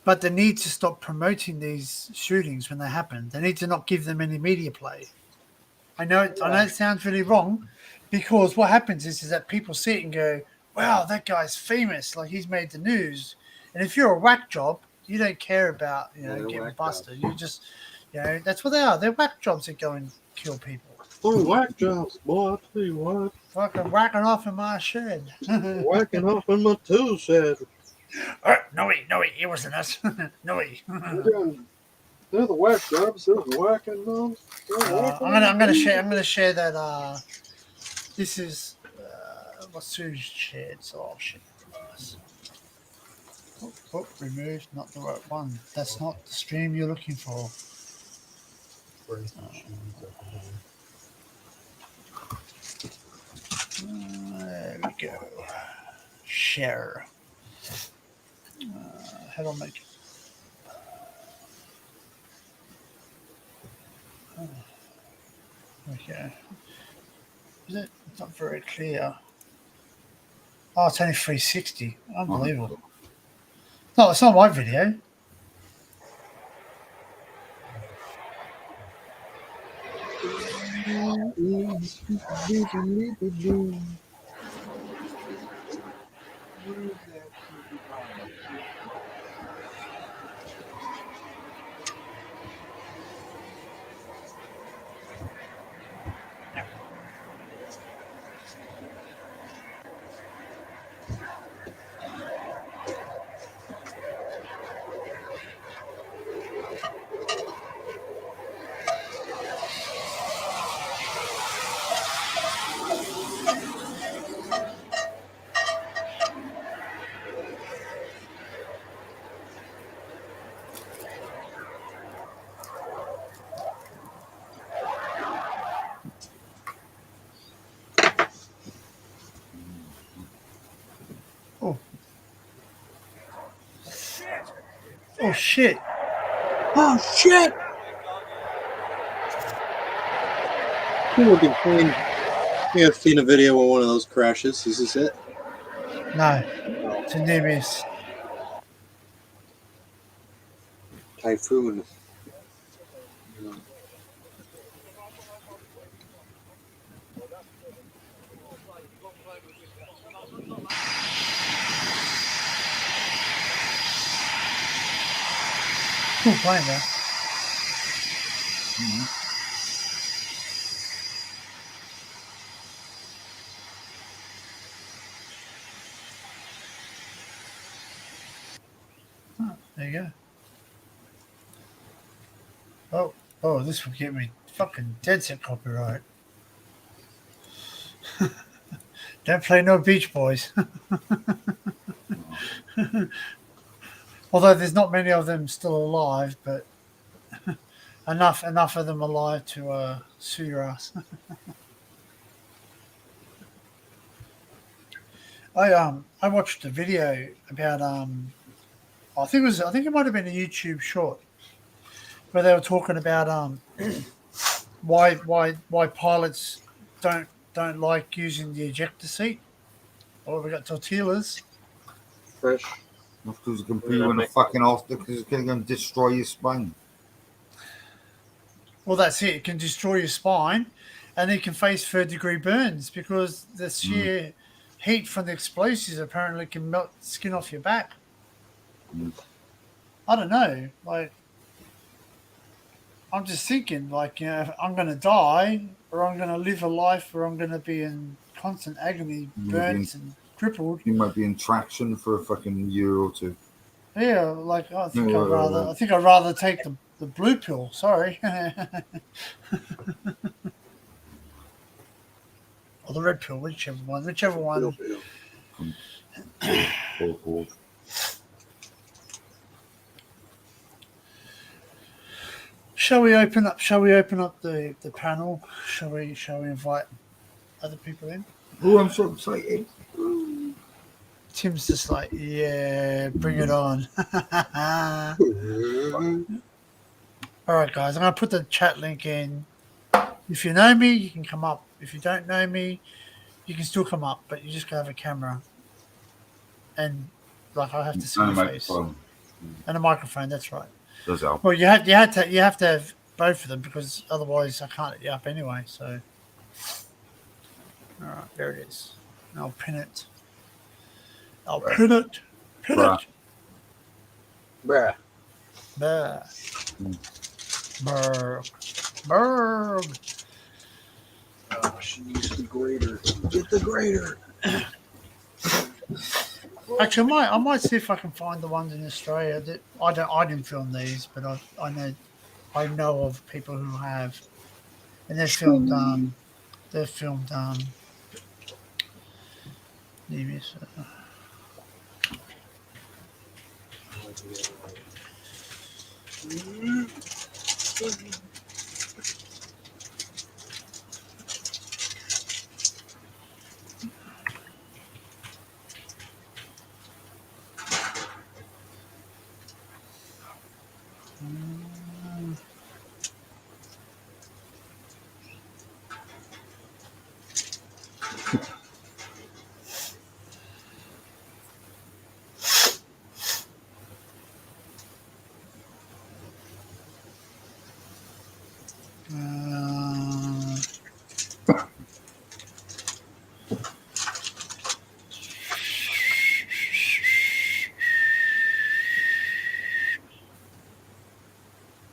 but they need to stop promoting these shootings when they happen. They need to not give them any media play. I know it sounds really wrong, because what happens is that people see it and go, wow, that guy's famous, like he's made the news. And if you're a whack job, you don't care about they're getting whack busted. You just that's what they are. They're whack jobs that go and kill people. Oh, whack jobs, boy! I tell you what, Fucking whacking off in my shed. whacking off in my tool shed. No, it wasn't us. No, They're the whack jobs. They're whacking them. I'm gonna share that. This is what Sue's shared, so I'll share this. Oh, removed, not the right one. That's not the stream you're looking for. There we go. Share. How do I make it? Okay. Is it? It's not very clear. Oh, it's only 360. Unbelievable. No, it's not my video. Oh shit! Oh shit! Cool looking plane. Yeah, I've seen a video of one of those crashes. Is this it? No, Oh, it's a near miss. Typhoon. Cool plane though. Oh, there you go. Oh, this will get me fucking dead set copyright. Don't play no Beach Boys. Although there's not many of them still alive, but enough of them alive to sue your ass. I watched a video about I think it might have been a YouTube short where they were talking about why pilots don't like using the ejector seat. Oh, we got tortillas. Fresh. Because it can put you in a fucking after because it's going to destroy your spine. Well, that's it. It can destroy your spine, and it can face third-degree burns because the sheer heat from the explosives apparently can melt the skin off your back. I don't know. Like, I'm just thinking, like, you know, if I'm going to die, or I'm going to live a life where I'm going to be in constant agony, burns, and crippled. You might be in traction for a fucking year or two. Yeah, like I think I'd rather take the blue pill. Sorry, or the red pill, whichever one. Shall we open up the panel? Shall we invite other people in? Oh, I'm so excited. Tim's just like, yeah, bring it on. All right, guys, I'm going to put the chat link in. If you know me, you can come up. If you don't know me, you can still come up, but you just got to have a camera. And, like, I have to see your face. And a microphone, that's right. Does help. Well, you have to have both of them because otherwise I can't let you up anyway, so. All right, there it is. I'll pin it. Pin it. Bruh. Berg. Oh, she used the grater. Get the grater. Actually, I might see if I can find the ones in Australia that I didn't film these, but I know of people who have, and they've filmed Nevis.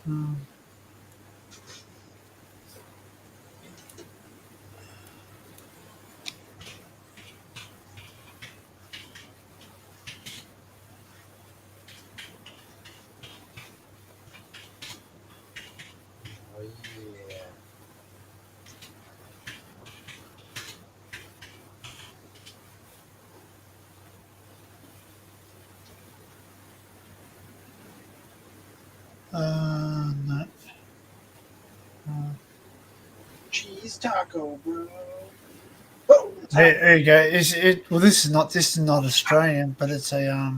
No. Cheese taco, bro. There you go. Well, this is not Australian, but it's a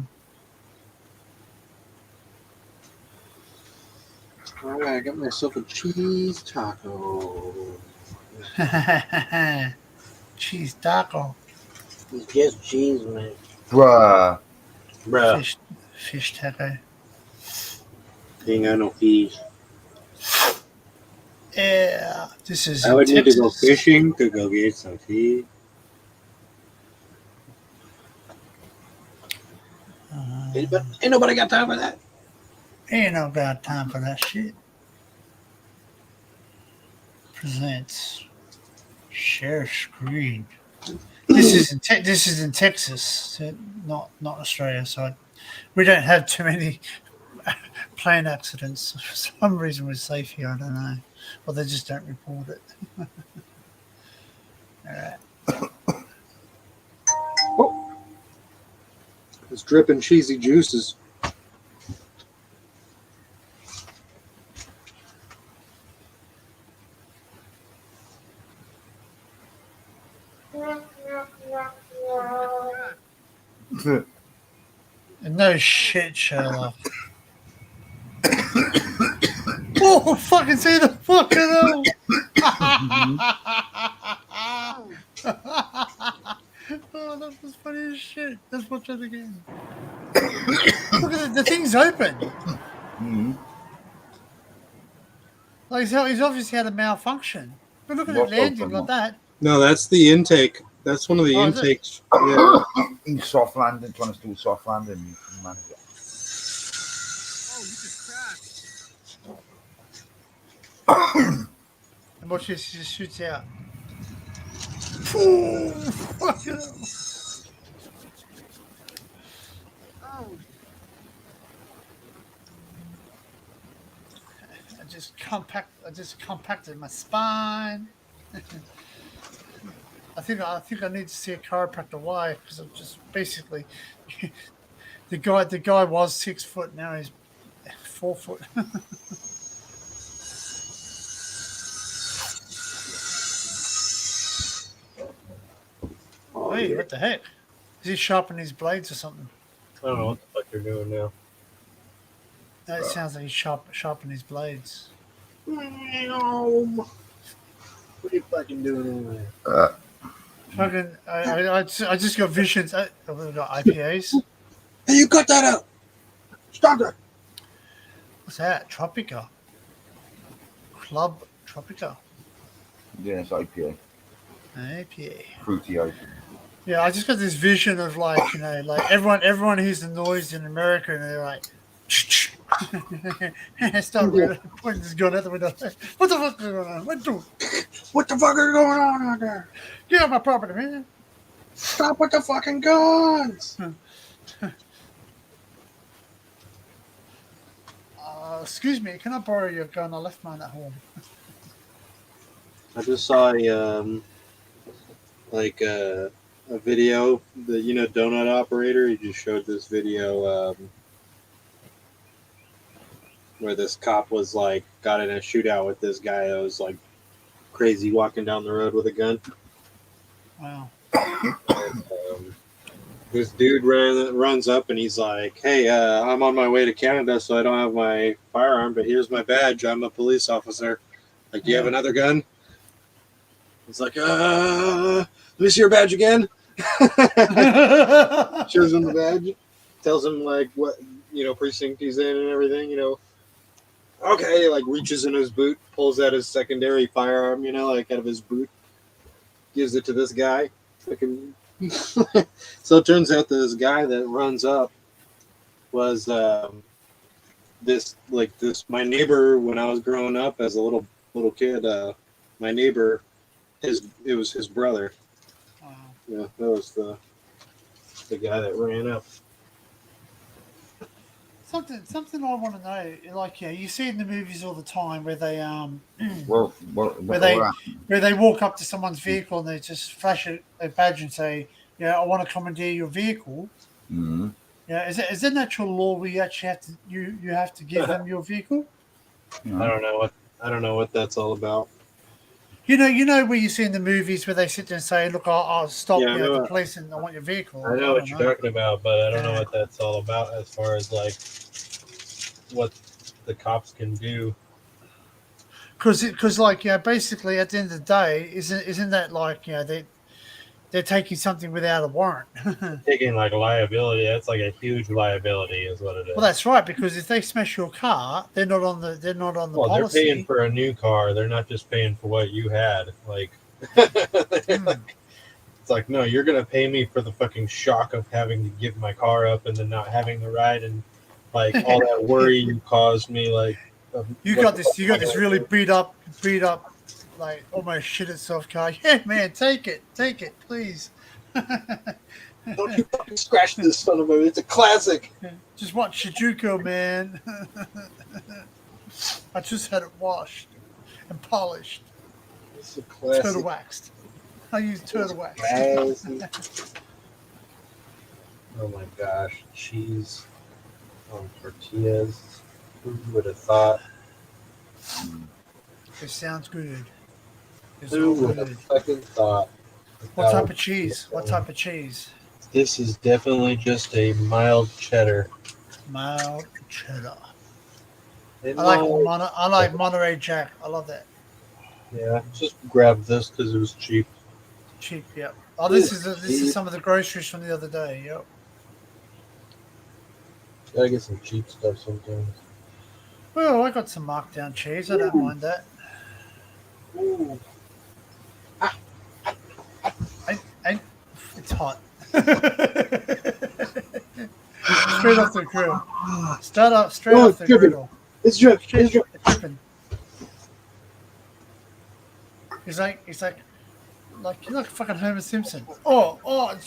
right, I got myself a cheese taco. Cheese taco. It's just cheese, man. Bruh. Bruh. Fish taco. Ain't got no fish. Yeah, this is I in would need to Texas. go fishing to go get some fish. But ain't nobody got time for that. Ain't no got time for that shit. Presents share screen. This is in Texas, so not Australia. So we don't have too many plane accidents. For some reason, we're safe here. I don't know, or they just don't report it. All right. It's dripping cheesy juices. No shit, Sherlock. Oh, fucking see the fucking hell. Oh, that was funny as shit. Let's watch it again. Look at it, the thing's open. Like he's obviously had a malfunction. But look at it What's landing open, like that. No, that's the intake. That's one of the Oh, is it? intakes. Yeah. In soft landing, trying to do soft landing. You can manage it. And watch this, he just shoots out. Oh, fucking hell. I just compacted my spine. I think I need to see a chiropractor. Why? Because I'm just basically the guy was 6 foot, now he's 4 foot. Hey, what the heck? Is he sharpening his blades or something? I don't know what the fuck you're doing now. No, it sounds like he's sharpening his blades. What are you fucking doing over there? Fucking, I just got visions. I've got IPAs. Hey, you cut that out! Stop that! What's that? Tropica. Club Tropica. Yeah, it's IPA. IPA. Fruity IPA. Yeah, I just got this vision of like everyone hears the noise in America and they're like, start pointing this gun out the window. What the fuck is going on? What the fuck is going on out there? Get off my property, man! Stop with the fucking guns! Excuse me, can I borrow your gun? I left mine at home. I just saw a video, the donut operator. He just showed this video where this cop was got in a shootout with this guy that was crazy walking down the road with a gun. Wow. And, this dude runs up and he's like, "Hey, I'm on my way to Canada, so I don't have my firearm, but here's my badge. I'm a police officer. Do you have another gun?" He's like, "Let me see your badge again." Shows him the badge, tells him what precinct he's in and everything. Okay, reaches in his boot, pulls out his secondary firearm, out of his boot, gives it to this guy. So it turns out this guy that runs up was this my neighbor when I was growing up as a little kid. My neighbor, it was his brother. Wow. Yeah, that was the guy that ran up. Something I want to know, you see in the movies all the time where they where they walk up to someone's vehicle and they just flash a badge and say, "I want to commandeer your vehicle." Mm-hmm. Yeah, is it natural law where you actually have to you have to give them your vehicle? I don't know what that's all about. You know where you see in the movies where they sit there and say, "Look, I'll stop the police and I want your vehicle." I know what you're talking about, but I don't know what that's all about as far as what the cops can do. because like basically at the end of the day, isn't that like they're taking something without a warrant? Taking like liability. That's like a huge liability, is what it is. Well, that's right, because if they smash your car, they're not on the Well, they're policy. paying for a new car. They're not just paying for what you had. Like, it's like, no, you're gonna pay me for the fucking shock of having to give my car up and then not having the ride and like all that worry you caused me. Like, You got this really beat up, like almost shit itself car. Yeah, man, take it, please. Don't you fucking scratch this son of a! It's a classic. Just watch Shijuku, man. I just had it washed and polished, It's a classic. turtle waxed. I use turtle wax. Oh my gosh, cheese on tortillas. Who would have thought? It sounds good. It's Who all would have good. fucking thought? What type of cheese? What type of cheese? This is definitely just a mild cheddar. Mild cheddar. It I might- like Monterey Jack. I love that. Yeah, just grab this because it was cheap. Cheap, yep. Oh, this is some of the groceries from the other day. Yep. Gotta get some cheap stuff sometimes. Well, I got some markdown cheese. I don't mind that. Ooh. It's hot. Straight off the grill. Straight off the dripping. grill. It's drip. It's dripping. He's like you're like fucking Homer Simpson. Oh,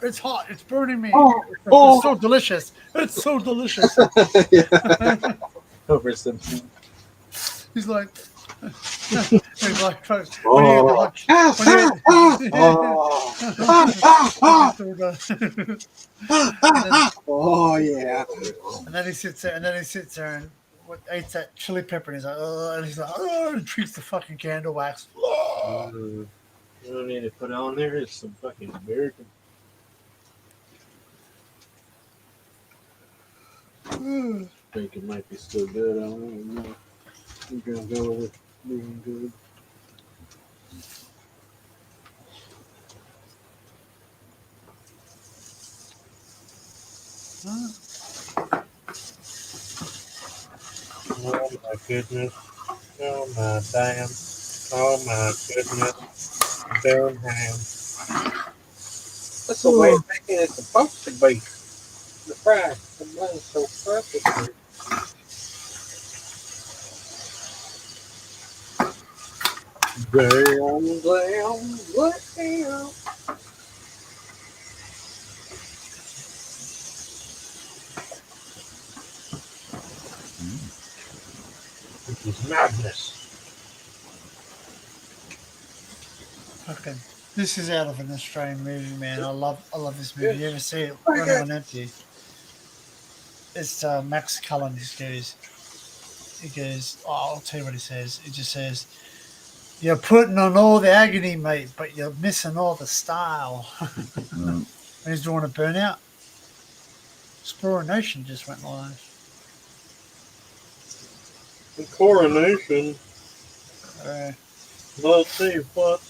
it's hot. It's burning me. It's so delicious. It's so delicious. Over Simpson. He's like, he's like, when you Oh yeah. and then he sits there and eats that chili pepper, and he's like, oh, and he's like, oh, and drinks the fucking candle wax. You don't need to put on there. It's some fucking American. Think it might be still good. I don't know. I'm gonna go with it being good. Oh my goodness. Oh my damn. Oh my goodness. Damn ham. That's the way it's supposed to be. The fry. The blade's so perfect. Damn. This is madness. Fucking, this is out of an Australian movie, man. I love this movie. You ever see it? Running on Empty. It's Max Cullen. He goes, oh, I'll tell you what he says. He just says, you're putting on all the agony, mate, but you're missing all the style. When he's doing a burnout. Explorer Nation just went live. The coronation. Let's see what.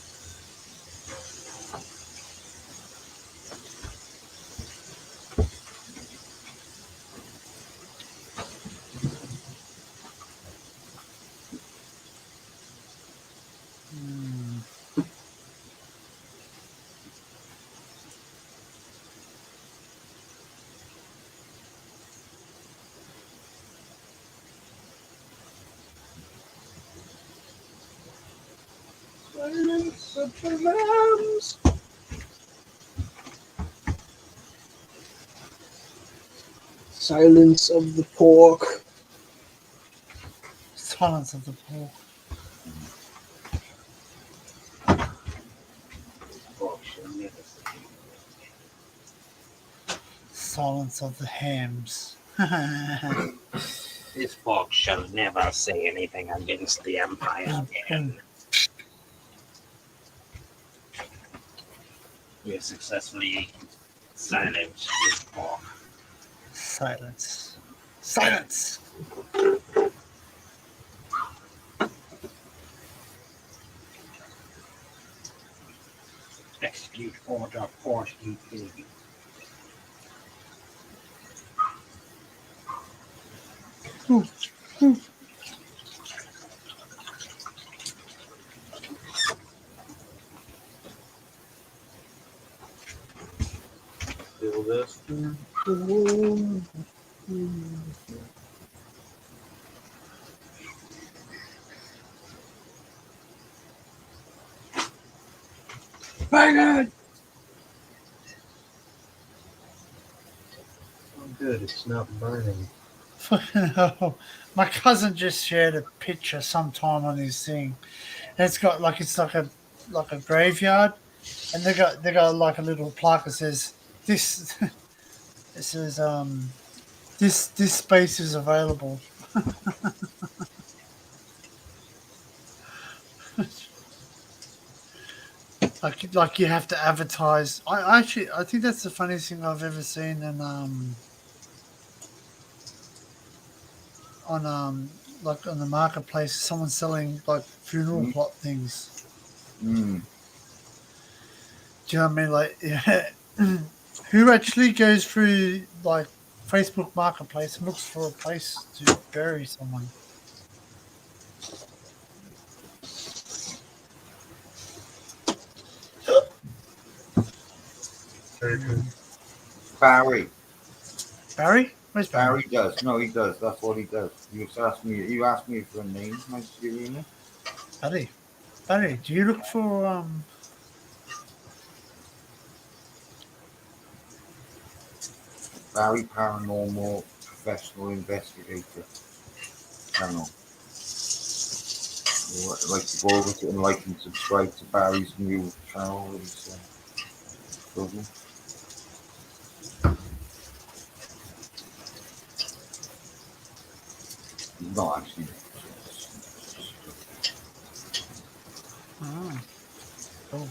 Silence of the lambs. Silence of the pork. Silence of the pork. Silence of the hams. This fox shall never say anything against the Empire again. We have successfully silenced this pork. Silence. Silence. you for the force you feed. Feel this. Bang it! Oh, good. It's not burning. My cousin just shared a picture sometime on his thing. And it's got like a graveyard, and they got like a little plaque that says this. It says this space is available. Like you have to advertise. I think that's the funniest thing I've ever seen in on like on the marketplace. Someone selling like funeral plot things. Mm. Do you know what I mean? Like, yeah. Who actually goes through like Facebook Marketplace and looks for a place to bury someone? Barry. Barry? Where's Barry? Barry does. No, he does. That's what he does. You asked me for a name, my Serena. Barry, do you look for Barry Paranormal Professional Investigator channel. I'd like to go over to and like and subscribe to Barry's new channel. He's building. He's not actually. oh, cool.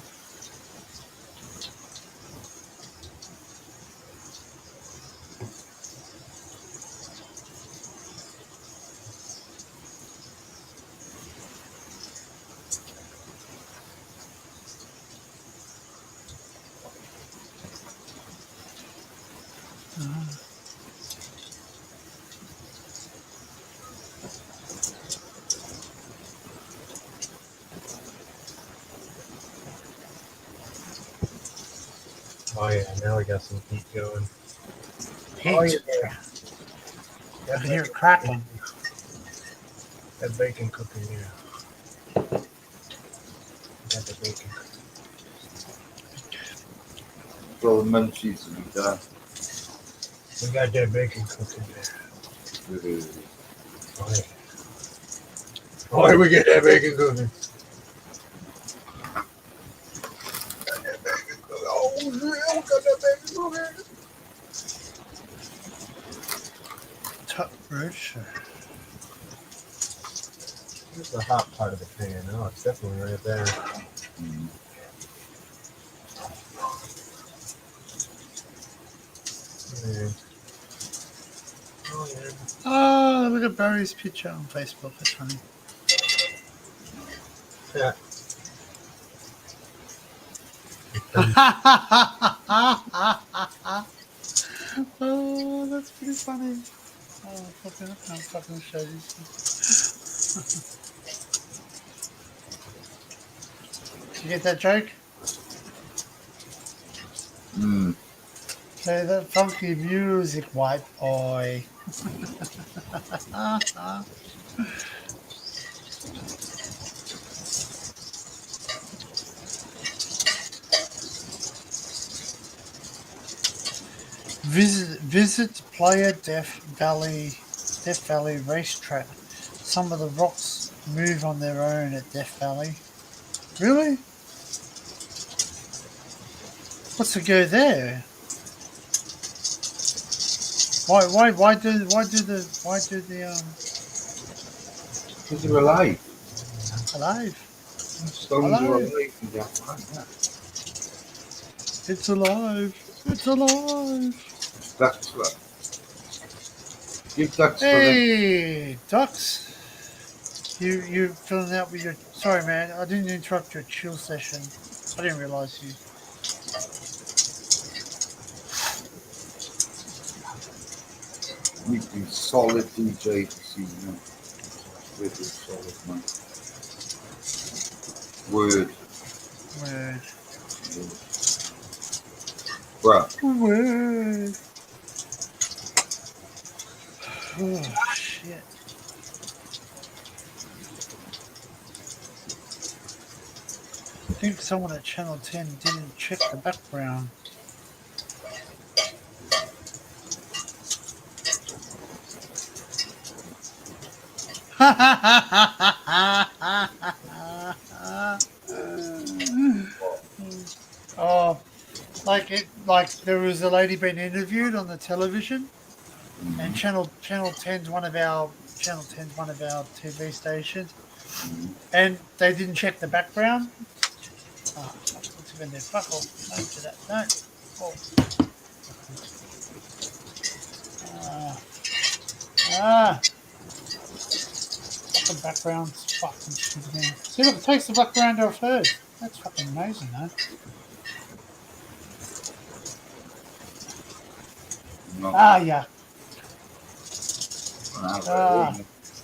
Oh yeah, now we got some heat going. Heat. I can hear it crackling. That bacon cooking there. Got the bacon cooking. So the munchies will be done. We got that bacon cooking there. Why do we get that bacon cooking? Oh, yeah, we got that bacon cooking. Top roof. Here's the hot part of the pan. Oh, it's definitely right there. Mm. Yeah. Oh, yeah. Oh, look at Barry's picture on Facebook. That's funny. Yeah. Oh, that's pretty funny. Oh, fucking, I can't fucking show this. Did you get that joke? Mm. Play that funky music, white boy. Visit Playa Death Valley racetrack. Some of the rocks move on their own at Death Valley. Really? What's the go there? Why do the Because they're alive. alive? Stones are alive in Death Valley, yeah. It's alive. It's alive. Ducks, look. Give ducks for Hey, ducks. You filling out with your... Sorry, man. I didn't interrupt your chill session. I didn't realize you You've been solid DJ this evening. Really solid, man. Word. Word. Bruh, Word. Oh, shit. I think someone at Channel 10 didn't check the background. Oh, like there was a lady being interviewed on the television, and Channel 10's one of our TV stations, and they didn't check the background. Oh, fuck, what's in there? Fuck off! Don't do that. Don't. Oh. Fucking backgrounds. Fucking stupid thing. See, look, it takes the background off hers. That's fucking amazing, though. no. Yeah. Ah,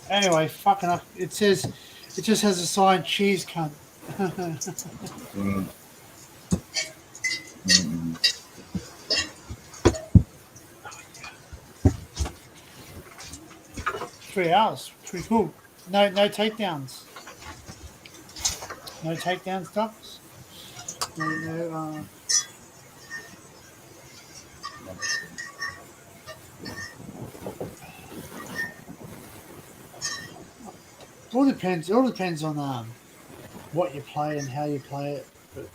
Anyway, fucking up. It just has a sign, cheese cunt. mm. Mm. 3 hours. Pretty cool. No takedowns. No takedown ducks. No, all depends on what you play and how you play it. But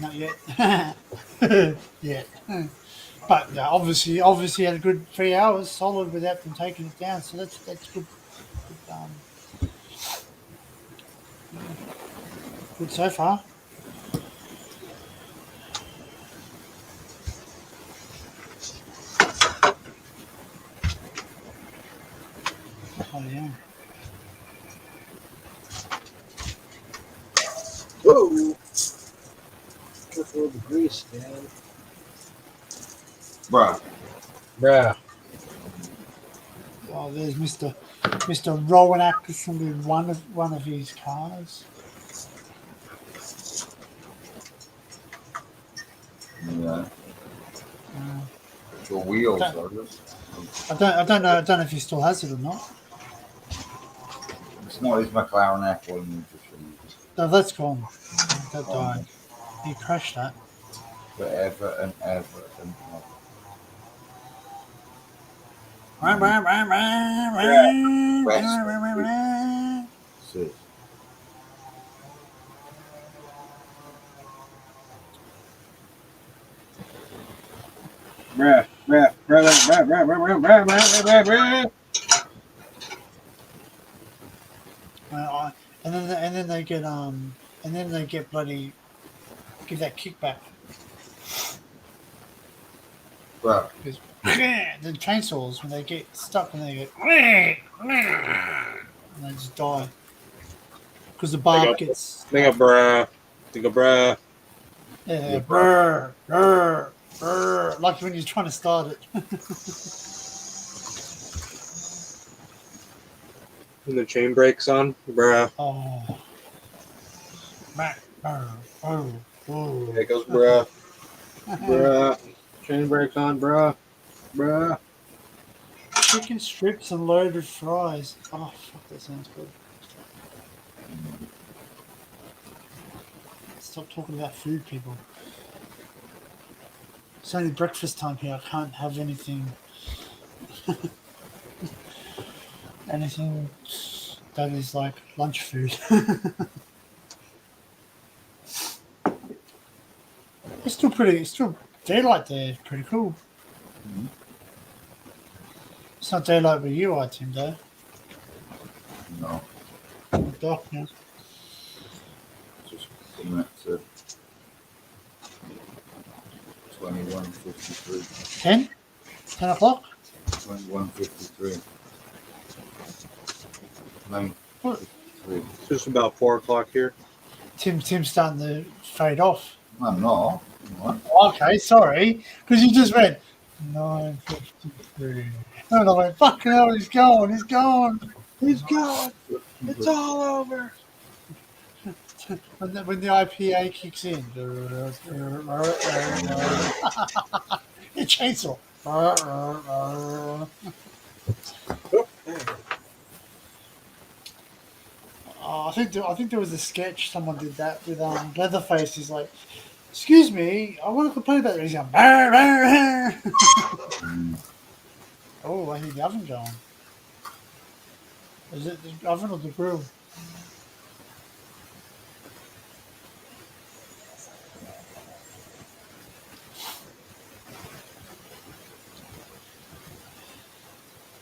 not yet. Yet. But obviously had a good 3 hours solid without them taking it down. So that's good. Good so far. Oh yeah. Whoa! Careful with the grease, man. Bruh, Bruh. Oh, there's Mr. Rowanak with one of his cars. yeah. Your wheels, That- are just. I don't know if he still has it or not. It's not his McLaren F1 you just used. No, that's gone. That died. He crashed that. Forever and ever and ever. Sis. Bruh. Bruh. Bruh. Bruh. Bruh. Bruh. Bruh. Bruh. Bruh. Bruh. And then they get bloody give that kickback. Bruh, Because the chainsaws when they get stuck and they go and they just die because the barb gets Think of bruh. Think of bruh. yeah, brr, brr, brr, like when you're trying to start it. When the chain breaks on, bruh. Oh, brr, brr, brr, brr. There goes bruh. Bruh. Chain breaks on, bruh. Bruh. Chicken strips and loaded fries. Oh, fuck, that sounds good. Stop talking about food, people. It's only breakfast time here. I can't have anything. Anything that is like lunch food. It's still daylight there. Pretty cool. It's not daylight where you are, Tim, though. no. It's dark now. Just coming up to 21:53. 10? 10 o'clock? 21:53. 9:53. It's just about 4 o'clock here. Tim's starting to fade off. I'm not. Okay, sorry, because you just went 9:53, and I went, "Fucking hell, he's gone, he's gone." He's gone. It's all over. When the IPA kicks in, the chainsaw. I think there was a sketch someone did that with Leatherface. He's like, "Excuse me, I want to complain about it." He's going, "Brr, brr, brr." Oh, I hear the oven going. Is it the oven or the grill?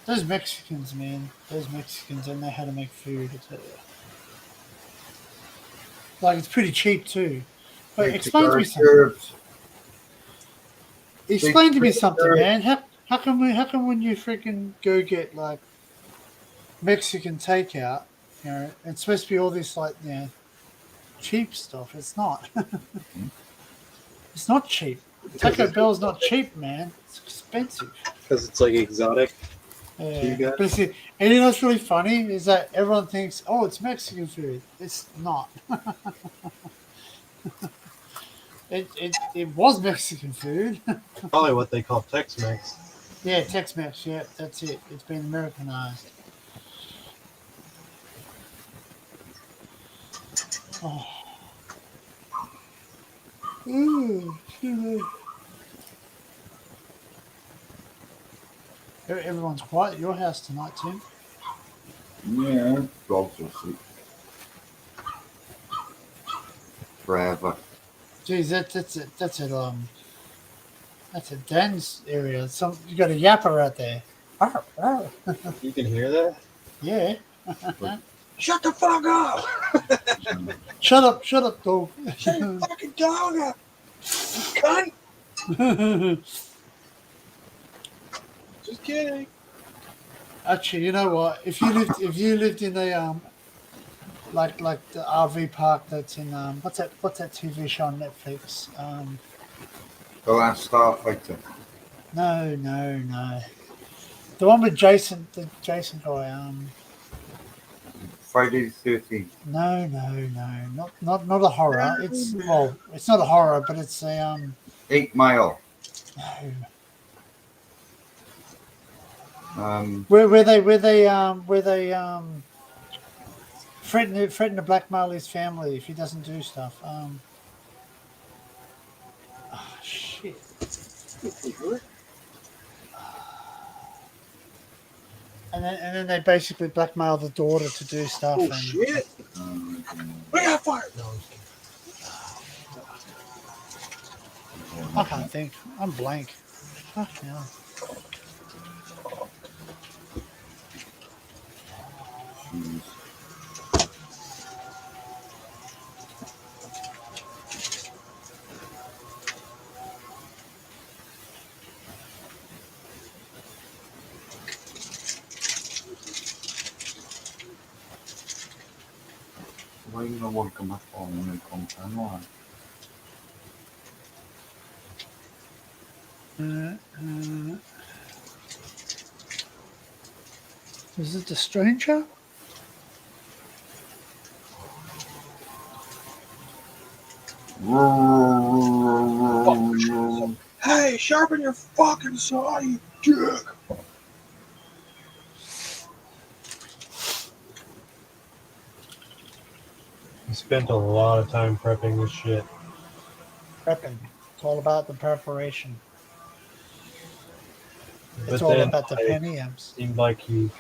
Those Mexicans, man. Those Mexicans, they know how to make food, I tell you. Like, it's pretty cheap, too. But explain to me something. Herbs. Explain to me something, man. How come when you freaking go get, like, Mexican takeout, you know, it's supposed to be all this, like, you know, cheap stuff. It's not. It's not cheap. Taco Bell's not cheap, man. It's expensive. Because it's like exotic. Yeah. But see, and you know what's really funny is that everyone thinks, oh, it's Mexican food. It's not. It was Mexican food. Probably what they call Tex-Mex. Yeah, Tex-Mex. Yeah, that's it. It's been Americanized. Oh. Ooh, everyone's quiet at your house tonight, Tim. Yeah, dogs will sleep forever. Geez, that's a Dan's area. You got a yapper out there. You can hear that? Yeah. Shut the fuck up! Shut up, dog. Shut your fucking dog up! Cunt! Just kidding. Actually, you know what? If you lived in a like the RV park that's in what's that TV show on Netflix? The Last Starfighter. No. The one with the Jason guy. Friday the 13th. No. Not a horror. It's not a horror, but it's a 8 Mile. No. Where they threaten to blackmail his family if he doesn't do stuff. Shit. And then they basically blackmail the daughter to do stuff. Oh, shit! We got fired! No, I can't think. I'm blank. Fuck yeah. Jeez. Why you not want to come up on when it comes Pannel? Is it the stranger? hey, sharpen your fucking saw, you dick! I spent a lot of time prepping this shit. Prepping. It's all about the preparation. But It's all then about the penniums. Seemed like he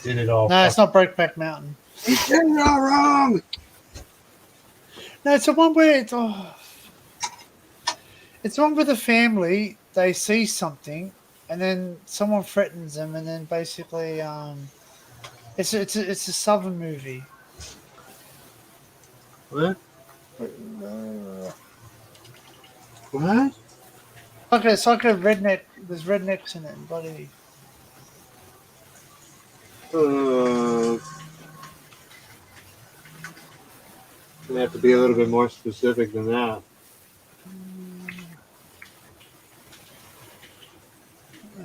did it all. No, it's not Breakback Mountain. He did it all wrong! No, it's the one where it's the one with the family. They see something, and then someone threatens them, and then basically, it's a Southern movie. What? What? Okay, it's like a redneck. There's rednecks in it, buddy. You have to be a little bit more specific than that.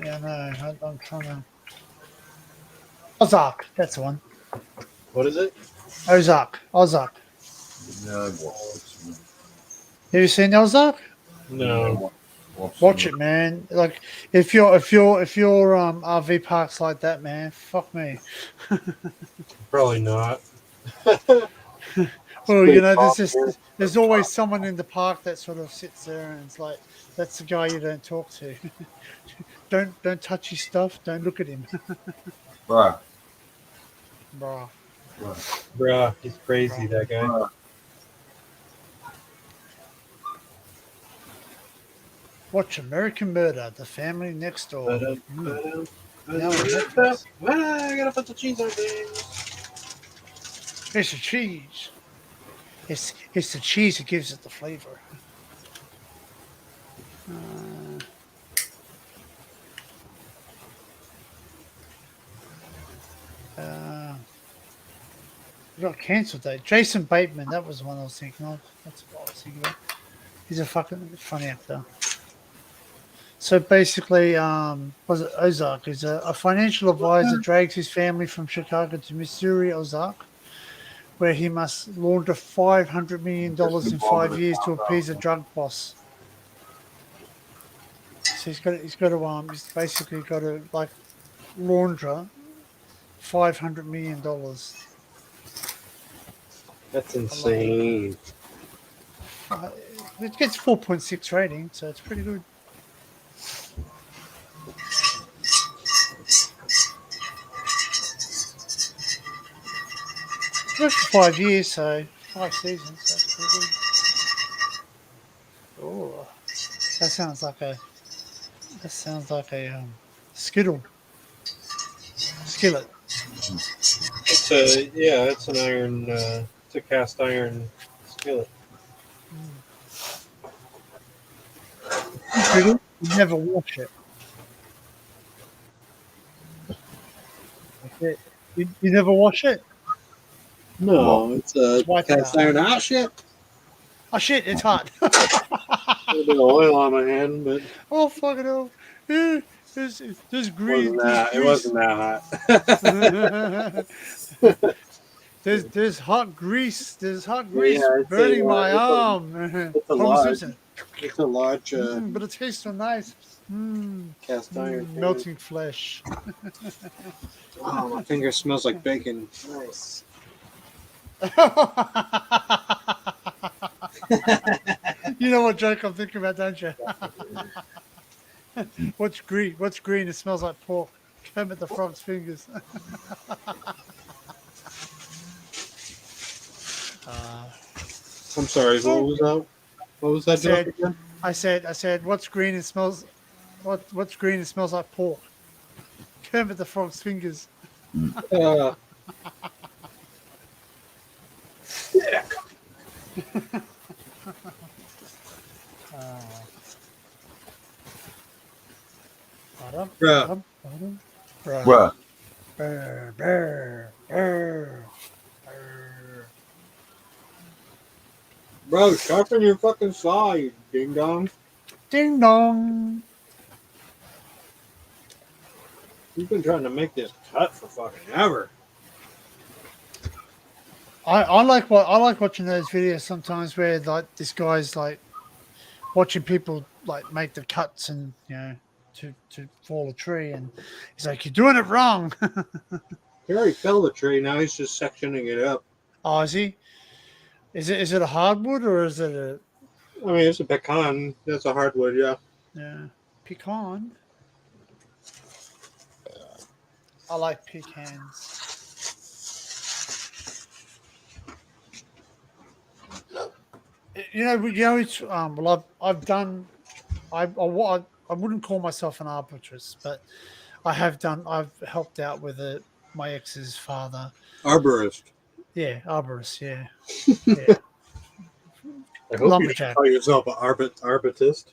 Yeah, no, I'm trying to. Ozark, that's the one. What is it? Ozark. Yeah, I watched it. Have you seen Ozark? No. Watch it, man. Like if your RV park's like that, man, fuck me. Probably not. Well, pretty there's there's always someone in the park that sort of sits there and it's like that's the guy you don't talk to. don't touch his stuff. Don't look at him, Bruh. bro. Bruh, he's crazy, that guy. Bruh. Watch American Murder: The Family Next Door. I Now on Netflix. gotta put the cheese on things. It's the cheese. It's the cheese that gives it the flavor. We got cancelled though. Jason Bateman, that was the one I was thinking of. That's what I was thinking of. He's a fucking funny actor. So basically, was it Ozark? Is a financial advisor drags his family from Chicago to Missouri, Ozark, where he must launder $500 million in 5 years to appease a drug boss. So he's basically got to like launder $500 million. That's insane. It gets 4.6 rating, so it's pretty good. Worked for 5 years, so 5 seasons. That's pretty good. Oh, that sounds like a skittle. Skillet. It's an iron. It's a cast iron skillet. You never wash it. Okay. You never wash it? No, it's a Wipe it cast out. iron out shit. Oh shit, it's hot. A little bit of oil on my hand, but Oh fucking hell. Yeah, there's green. It wasn't that hot. There's hot grease. There's hot grease Yeah, it's burning a- my it's a- arm. it's a Homer large- Simpson. It's a large But it tastes so nice. cast iron. thing. Melting flesh. Oh, my finger smells like bacon. Nice. You know what joke I'm thinking about, don't you? What's green? What's green? It smells like pork. Kermit the Frog's fingers. I'm sorry. What was that? What was that joke again? I said, what's green? It smells. What's green? It smells like pork. Kermit the Frog's fingers. Bruh. Bruh. Brr, brr, brr, brr. Bro, sharpen your fucking saw, you ding dong. Ding dong. You've been trying to make this cut for fucking ever. I like watching those videos sometimes where like this guy's like watching people like make the cuts and to fall a tree and he's like, you're doing it wrong. He already felled the tree, now he's just sectioning it up. Oh, is he? Is it a hardwood or is it a I mean, it's a pecan. That's a hardwood, yeah. pecan? I like pecans. It's well, I've done. I wouldn't call myself an arbitrist, but I've helped out with my ex's father. Arborist. Yeah, arborist. Yeah. I hope you Lumberjack. call yourself an arborist. Arbitrist.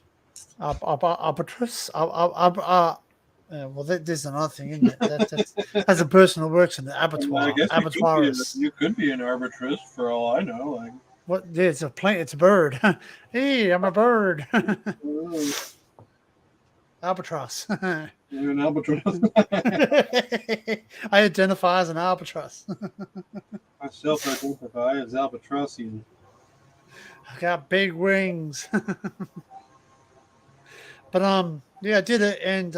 Well, there's another thing, isn't it? That's a person who works in the abattoir. Abattoirist. You could be an arbitrist for all I know. Like, What? Yeah, it's a plane. It's a bird. Hey, I'm a bird. Albatross. You're an albatross. I identify as an albatross. I self-identify as albatrossian. I got big wings. But yeah, I did it, and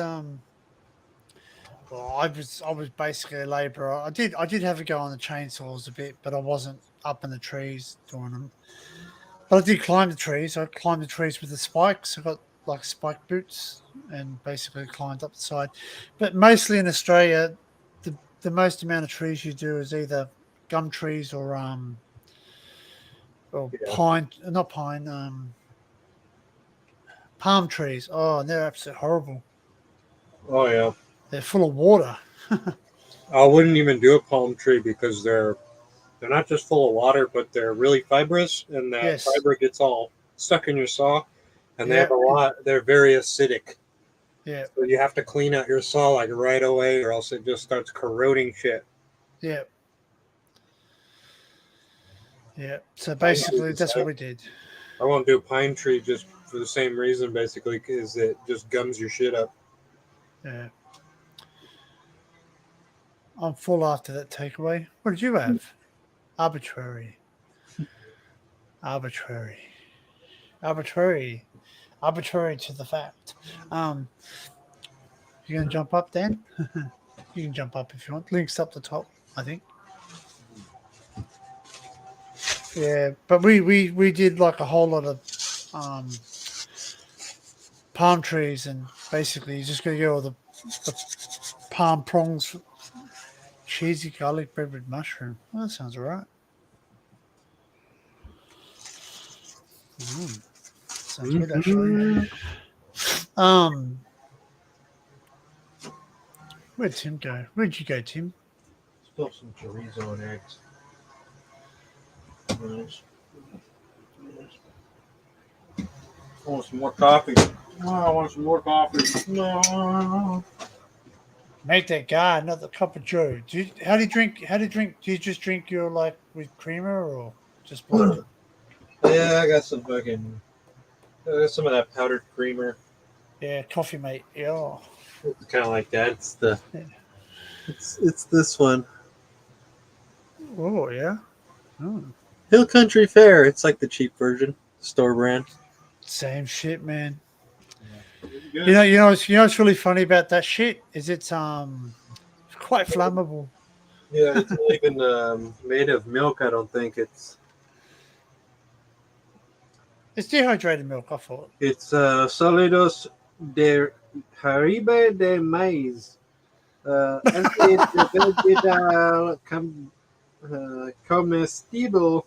well, I was basically a labourer. I did have to go on the chainsaws a bit, but I wasn't up in the trees doing them. But I did climb the trees. I climbed the trees with the spikes. I got like spike boots and basically climbed up the side. But mostly in Australia, the most amount of trees you do is either gum trees or Yeah. pine, not pine, palm trees. Oh, and they're absolutely horrible. Oh yeah. They're full of water. I wouldn't even do a palm tree because they're not just full of water, but they're really fibrous, and that Yes. fiber gets all stuck in your saw. And they Yeah. have a lot. They're very acidic, Yeah, so you have to clean out your saw like right away, or else it just starts corroding shit. yeah, yeah. So basically, that's what we did. I won't do a pine tree just for the same reason, basically, because it just gums your shit up. Yeah. I'm full after that takeaway. What did you have? Arbitrary. Arbitrary. Arbitrary. Arbitrary to the fact. You gonna jump up, Dan? You can jump up if you want. Links up the top, I think. Yeah, but we did like a whole lot of palm trees, and basically you just gotta get all the palm prongs, cheesy garlic bread with mushroom. Well, that sounds alright. Sounds good actually. Where'd Tim go? Where'd you go, Tim? Still some chorizo and eggs. Nice. I want some more coffee. Oh, I want some more coffee. No. Make that guy another cup of Joe. How do you drink? Do you just drink your like with creamer or just black? Yeah, I got some fucking. Some of that powdered creamer. Yeah, coffee mate. Yeah. It's kind of like that. It's the. Yeah. It's this one. Oh yeah. Oh. Hill Country Fair. It's like the cheap version, store brand. Same shit, man. Yeah. You know what's really funny about that shit is it's quite flammable. Yeah, it's not even made of milk. I don't think it's dehydrated milk. I thought. It's sólidos de jarabe de maíz. Vegetal comestible.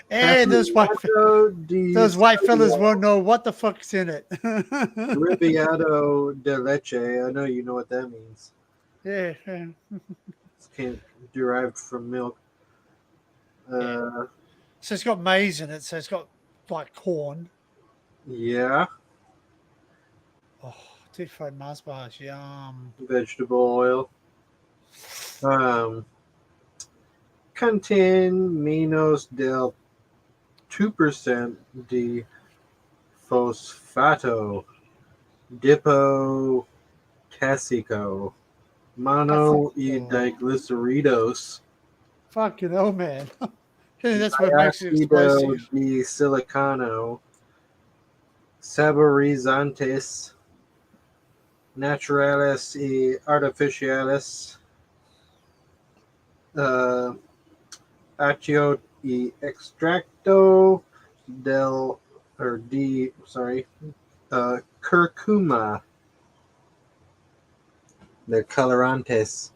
Hey, those white fellas won't know what the fuck's in it. Ribiado de leche. I know you know what that means. Yeah. It's derived from milk. So it's got maize in it. So it's got like corn. Yeah. Oh, deep fried Mars bars. Yum. Vegetable oil. Contain menos del 2% de fosfato dipotásico mono y diglyceridos. Fucking hell, man. That's what makes it explosive. De silicano saborizantes naturales y artificiales accio y extracto curcuma. They're colorantes.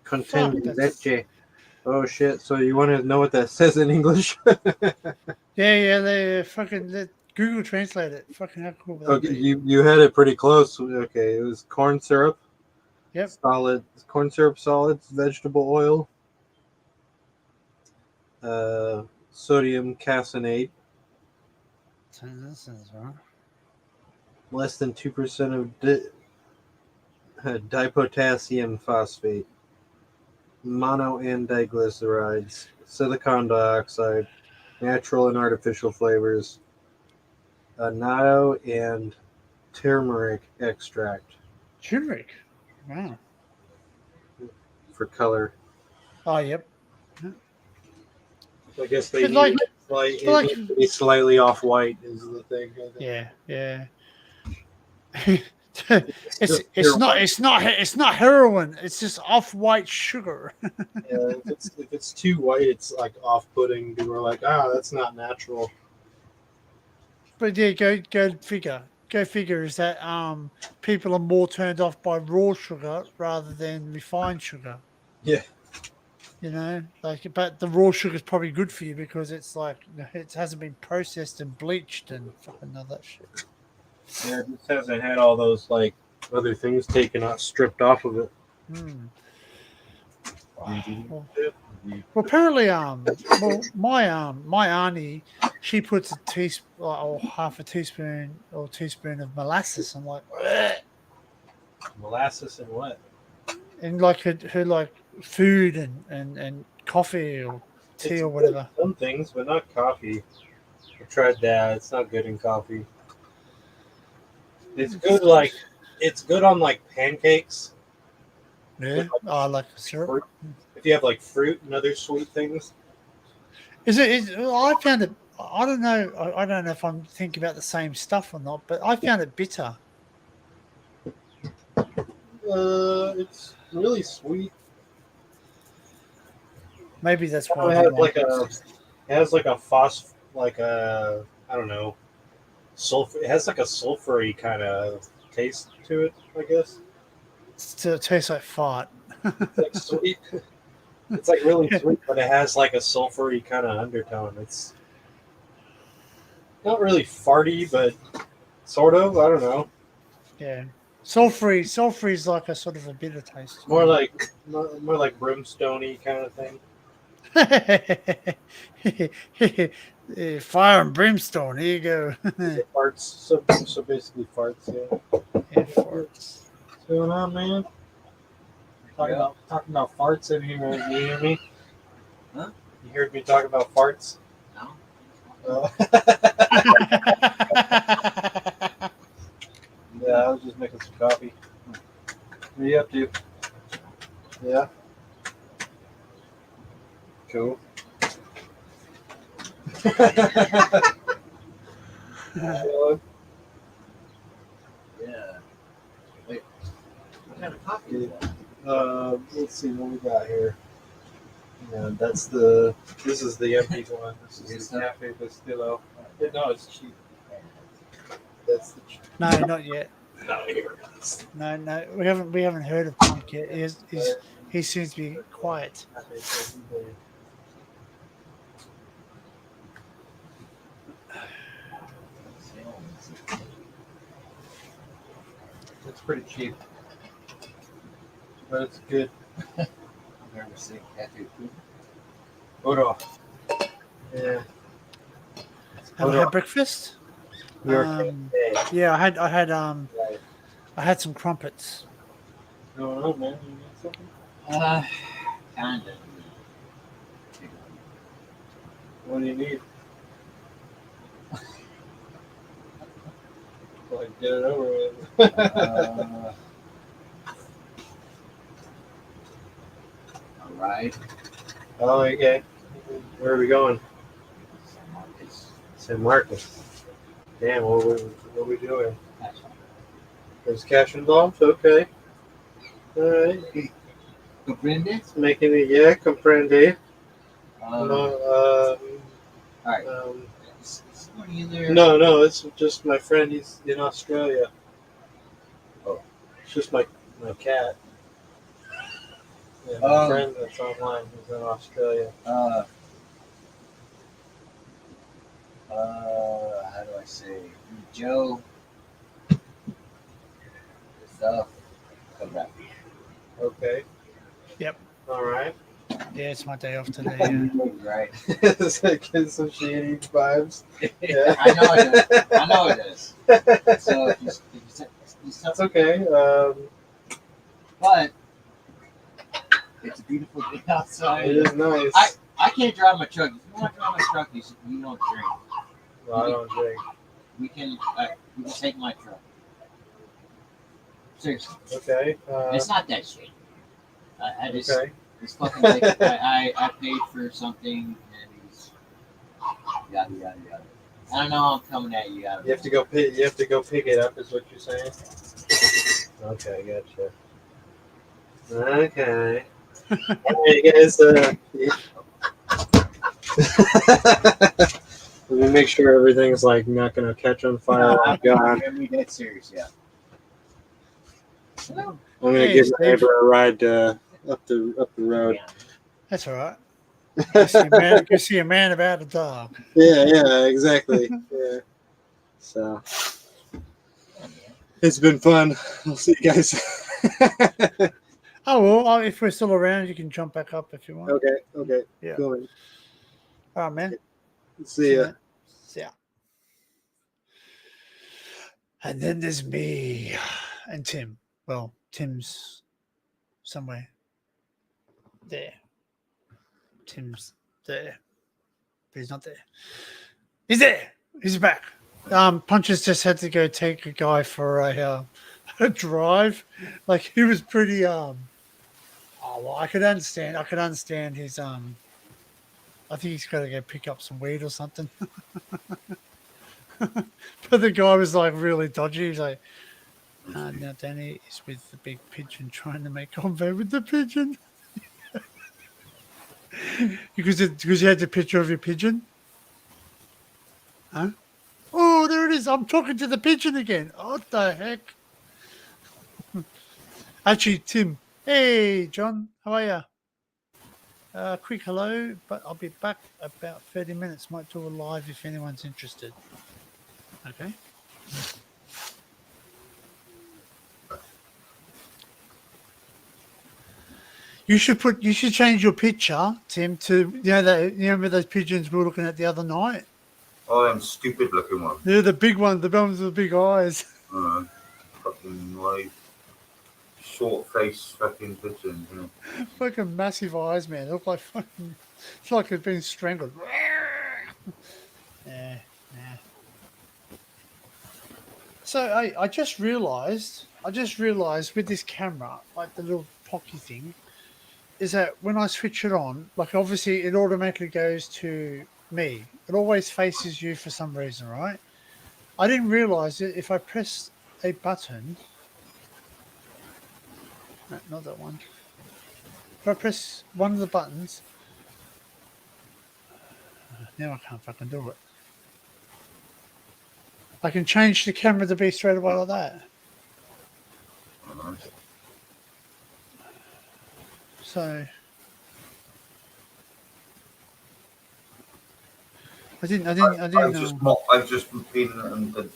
Contain leche. Oh shit! So you want to know what that says in English? Yeah. They Google Translate it. Fucking how cool. Okay, you had it pretty close. Okay, it was corn syrup. Yep. Solid corn syrup solids, vegetable oil, sodium caseinate, less than 2% of dipotassium phosphate, mono and diglycerides, silicon dioxide, natural and artificial flavors, annatto, and turmeric extract Turmeric. Wow. for color. Oh, yep. I guess they But need like, it like, needs to be slightly off white is the thing. I think. yeah, yeah. just it's not heroin. It's just off-white sugar. Yeah, if it's too white, it's like off-putting. People are like, that's not natural. But yeah, go figure. Go figure. Is that people are more turned off by raw sugar rather than refined sugar. Yeah. You know, like, but the raw sugar is probably good for you because it's like it hasn't been processed and bleached and fucking all that shit. Yeah, it just hasn't had all those like other things stripped off of it. Hmm. Indeed. Well, apparently, my auntie, she puts a teaspoon or half a teaspoon or teaspoon of molasses. I'm like, "Bleh," Molasses and what? in like her like food and coffee or tea or whatever. Some things, but not coffee. I tried that. It's not good in coffee. It's good it's good on like pancakes. Yeah, I like syrup. Fruit. If you have like fruit and other sweet things. I found it. I don't know. I don't know if I'm thinking about the same stuff or not, but I found it bitter. It's really sweet. Maybe that's why I It didn't has like like it. it has like a I don't know, sulfur. It has like a sulfury kind of taste to it, I guess. It tastes like fart. It's like sweet. It's like really sweet, but it has like a sulfury kind of undertone. It's not really farty, but sort of. I don't know. Yeah, sulfury is like a sort of a bitter taste. More like brimstone-y kind of thing. Yeah, fire and brimstone. Here you go. Farts. So basically farts. Yeah. Yeah, farts. What's going on, man? Talking about farts in here. You hear me? Huh? You heard me talk about farts? No. Oh. Yeah, I was just making some coffee. What are you up to? Yeah. Cool. Yeah. Wait. What kind of coffee is that? Let's see what we got here. Yeah, this is the empty one. This is the Cafe Bastillo. No, it's cheap. That's the cheap. No, not yet. No, here it is. No, we haven't heard of Punk yet. He seems to be quiet. It's pretty cheap, but it's good. I've never seen cafe food. Odo. Yeah. Have I had breakfast? Yeah, I had some crumpets. No, no, man. You need something? Kind of. What do you need? Like, get it over with. All right. Oh, okay. Where are we going? San Marcos. San Marcos. Damn, what are we doing? There's cash involved? Okay. Alright. Comprende? Making it, yeah, comprende. All right. Is money in there? No, it's just my friend. He's in Australia. Oh. It's just my cat. Yeah, my Oh. friend that's online. He's in Australia. How do I say? Joe. Stuff. Come back. Okay. Yep. All right. Yeah, it's my day off today. Yeah. Right. Does that get some shady vibes? Yeah. I know it is. So if you That's okay. but it's a beautiful day outside. It is nice. I I can't drive my truck. If you want to drive my truck, you don't drink. Well, I don't drink. We can take my truck. Seriously, Okay. it's not that shit. I just Okay. it's fucking like I paid for something and he's yada yada yada. I don't know. I'm coming at you. You have to go pick. You have to go pick it up. Is what you're saying? Okay, gotcha. Okay. Hey guys. Let me make sure everything's like not gonna catch on fire. I'm God. gonna be dead serious. Yeah. I'm gonna Hey, give my Steve. neighbor a ride up the road. Yeah. That's all right. Go see a man about a dog. Yeah, exactly. Yeah. So it's been fun. I'll see you guys. Oh, well, if we're still around, you can jump back up if you want. Okay. Yeah. Cool. All right, man. See ya. See ya. And then there's me and Tim. Well, Tim's somewhere there. Tim's there. But he's not there. He's there. He's back. Punches just had to go take a guy for a drive. Like he was pretty oh well, I could understand his I think he's got to go pick up some weed or something. But the guy was like really dodgy. He's like, now Danny is with the big pigeon trying to make convo with the pigeon. because you had the picture of your pigeon? Huh? Oh, there it is. I'm talking to the pigeon again. What the heck? Actually, Tim. Hey, John. How are you? Quick hello, but I'll be back about 30 minutes. Might do a live if anyone's interested. Okay. You should change your picture, Tim, to remember those pigeons we were looking at the other night? Oh, them stupid looking ones. Yeah, the big one, the ones with the big eyes. Fucking like short face fucking pigeons, you know. Fucking massive eyes, man. They look like fucking, it's like they've been strangled. Yeah. So I just realized with this camera, like the little pocky thing, is that when I switch it on, like obviously it automatically goes to me. It always faces you for some reason, right? I didn't realize that if I press a button, no, not that one. If I press one of the buttons, now I can't fucking do it. I can change the camera to be straight away like that. So I didn't I've just been feeding them the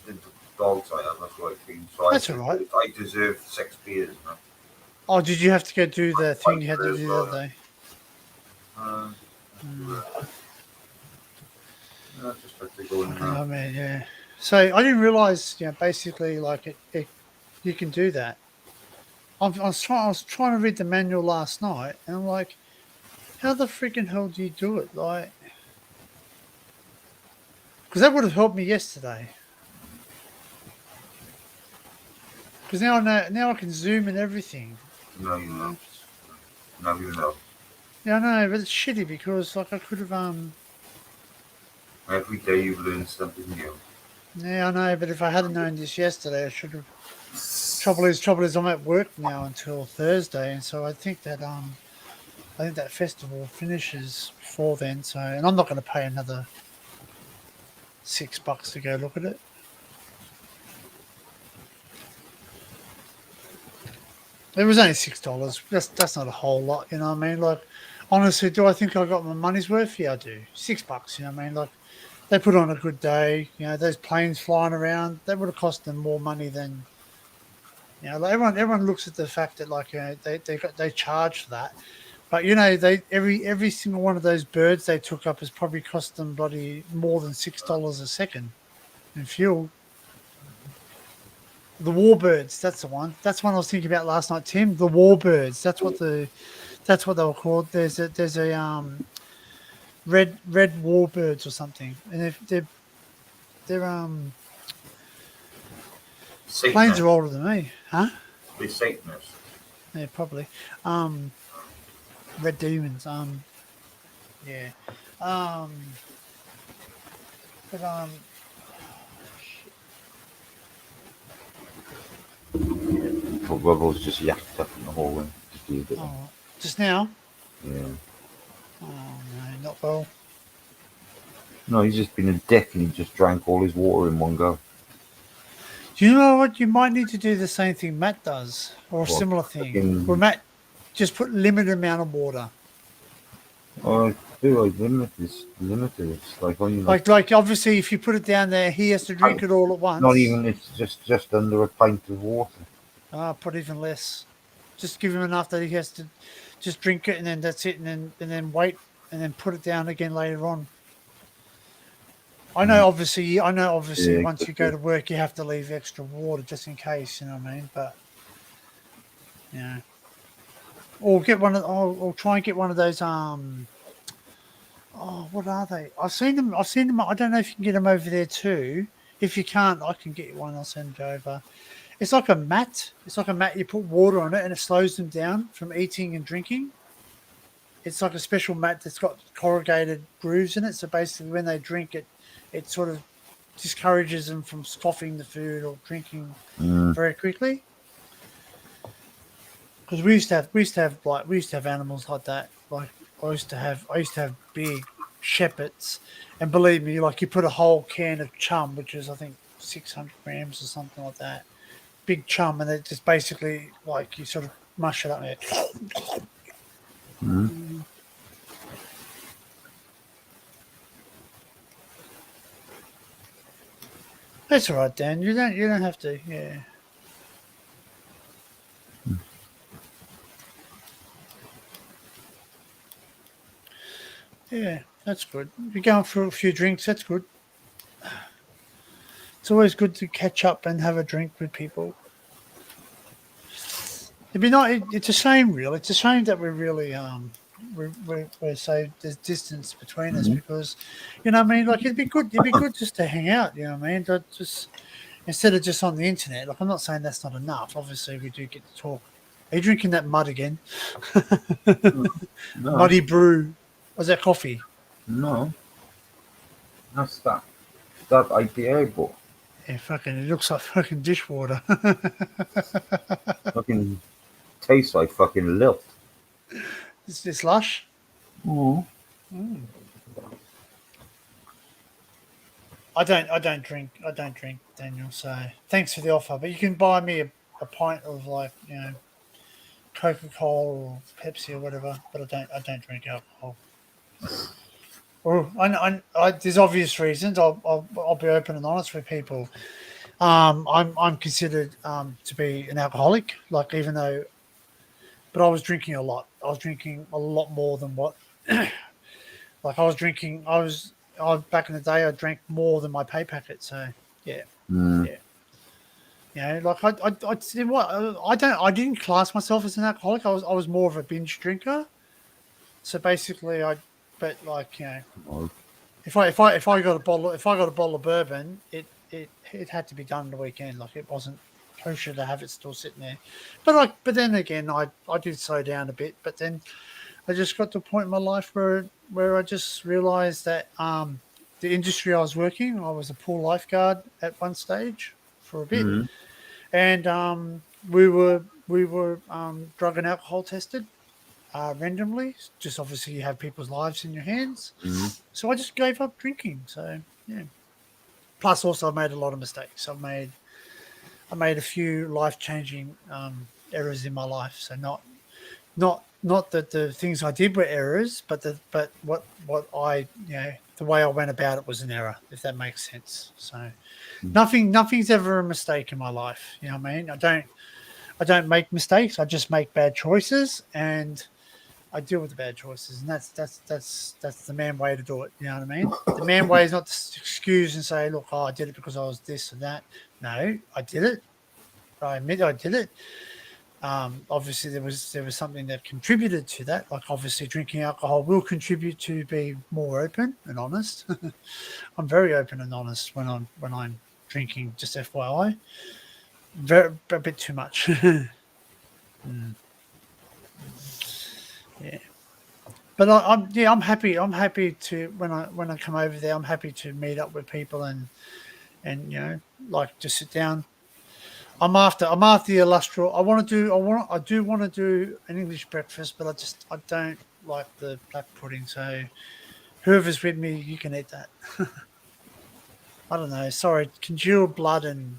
dogs I have. That's what I feed. So That's all right. I deserve 6 beers. Man. Oh, did you have to go do the thing you had to do the other day? I just had to go in there. Oh man, yeah. So I didn't realize, basically, like it you can do that. I was trying to read the manual last night, and I'm like, how the freaking hell do you do it? Like, because that would have helped me yesterday. Because now I know, now I can zoom and everything. No, you know. No, you know. Yeah, I know, but it's shitty because like I could have Every day you learn something new. Yeah, I know, but if I hadn't known this yesterday, I should have. Trouble is, I'm at work now until Thursday, and so I think that festival finishes before then. So, and I'm not going to pay another $6 to go look at it. It was only $6. That's not a whole lot, you know what I mean? Like, honestly, do I think I got my money's worth? Yeah, I do. $6, you know what I mean? Like, they put on a good day. You know, those planes flying around, that would have cost them more money than, like everyone looks at the fact that like they charge for that, but every single one of those birds they took up has probably cost them bloody more than $6 a second in fuel. The warbirds, that's the one. That's one I was thinking about last night, Tim. The warbirds. That's what they were called. There's a red warbirds or something, and they're planes Satanists. are older than me, huh? They're Satanists. Yeah, probably. Red demons. Yeah. But But Rebel's just yacked up in the hallway. Just leave it. oh, just now. Yeah. Oh no, not well. No, he's just been a dick and he just drank all his water in one go. Do you know what? You might need to do the same thing Matt does, or a What? similar thing. Fucking- Where Matt just put limited amount of water. Oh, I do like limited. It's like only Like obviously, if you put it down there, he has to drink it all at once. not even. It's just under a pint of water. Put even less. Just give him enough that he has to just drink it, and then that's it, and then wait, and then put it down again later on. I know, obviously, Yeah, once you go exactly. to work, you have to leave extra water just in case. You know what I mean? But yeah, or get one of, or try and get one of those. What are they? I've seen them. I don't know if you can get them over there too. If you can't, I can get you one. I'll send it over. It's like a mat. You put water on it, and it slows them down from eating and drinking. It's like a special mat that's got corrugated grooves in it. So basically, when they drink it, it sort of discourages them from scoffing the food or drinking very quickly. Because we used to have animals like that. Like I used to have big shepherds, and believe me, like you put a whole can of chum, which is I think 600 grams or something like that, big chum, and it just basically like you sort of mush it up there. That's all right, Dan. You don't have to. Yeah. Yeah, that's good. You're going for a few drinks. That's good. It's always good to catch up and have a drink with people. It'd be not. It's a shame, really. It's a shame that we're really we're so there's distance between us because, you know what I mean. Like it'd be good just to hang out. You know what I mean. Just instead of just on the internet. Like I'm not saying that's not enough. Obviously, we do get to talk. Are you drinking that mud again? No, Muddy brew. Was that coffee? no, that's that IPA, but Yeah, fucking. It looks like fucking dishwater. fucking tastes like fucking lilt. Is this lush? Oh. I don't drink, Daniel. So thanks for the offer. But you can buy me a pint of like Coca-Cola or Pepsi or whatever. But I don't drink alcohol. Or there's obvious reasons. I'll be open and honest with people. I'm considered to be an alcoholic. Like but I was drinking a lot. I was drinking a lot more than what. Like I was drinking. I back in the day. I drank more than my pay packet. So yeah. Like I didn't class myself as an alcoholic. I was more of a binge drinker. So basically, if I got a bottle of bourbon, it had to be done on the weekend. Like it wasn't kosher to have it still sitting there. But then again, I did slow down a bit. But then I just got to a point in my life where I just realized that the industry I was working, I was a pool lifeguard at one stage for a bit, and we were drug and alcohol tested. Randomly, just obviously you have people's lives in your hands. So I just gave up drinking. So yeah. Plus, also I made a lot of mistakes. I made a few life-changing errors in my life. So not that the things I did were errors, but what I the way I went about it was an error. If that makes sense. So nothing's ever a mistake in my life. You know what I mean? I don't make mistakes. I just make bad choices and I deal with the bad choices, and that's the man way to do it. You know what I mean? The man way is not to excuse and say, "Look, I did it because I was this and that." No, I did it. I admit I did it, Obviously, there was something that contributed to that. Like obviously, drinking alcohol will contribute to be more open and honest. I'm very open and honest when I'm drinking. Just FYI, a bit too much. Mm. Yeah, but I'm happy. I'm happy to when I come over there. I'm happy to meet up with people and like just sit down. I'm after the illustrious. I do want to do an English breakfast, but I don't like the black pudding. So whoever's with me, you can eat that. I don't know. Sorry, congealed blood and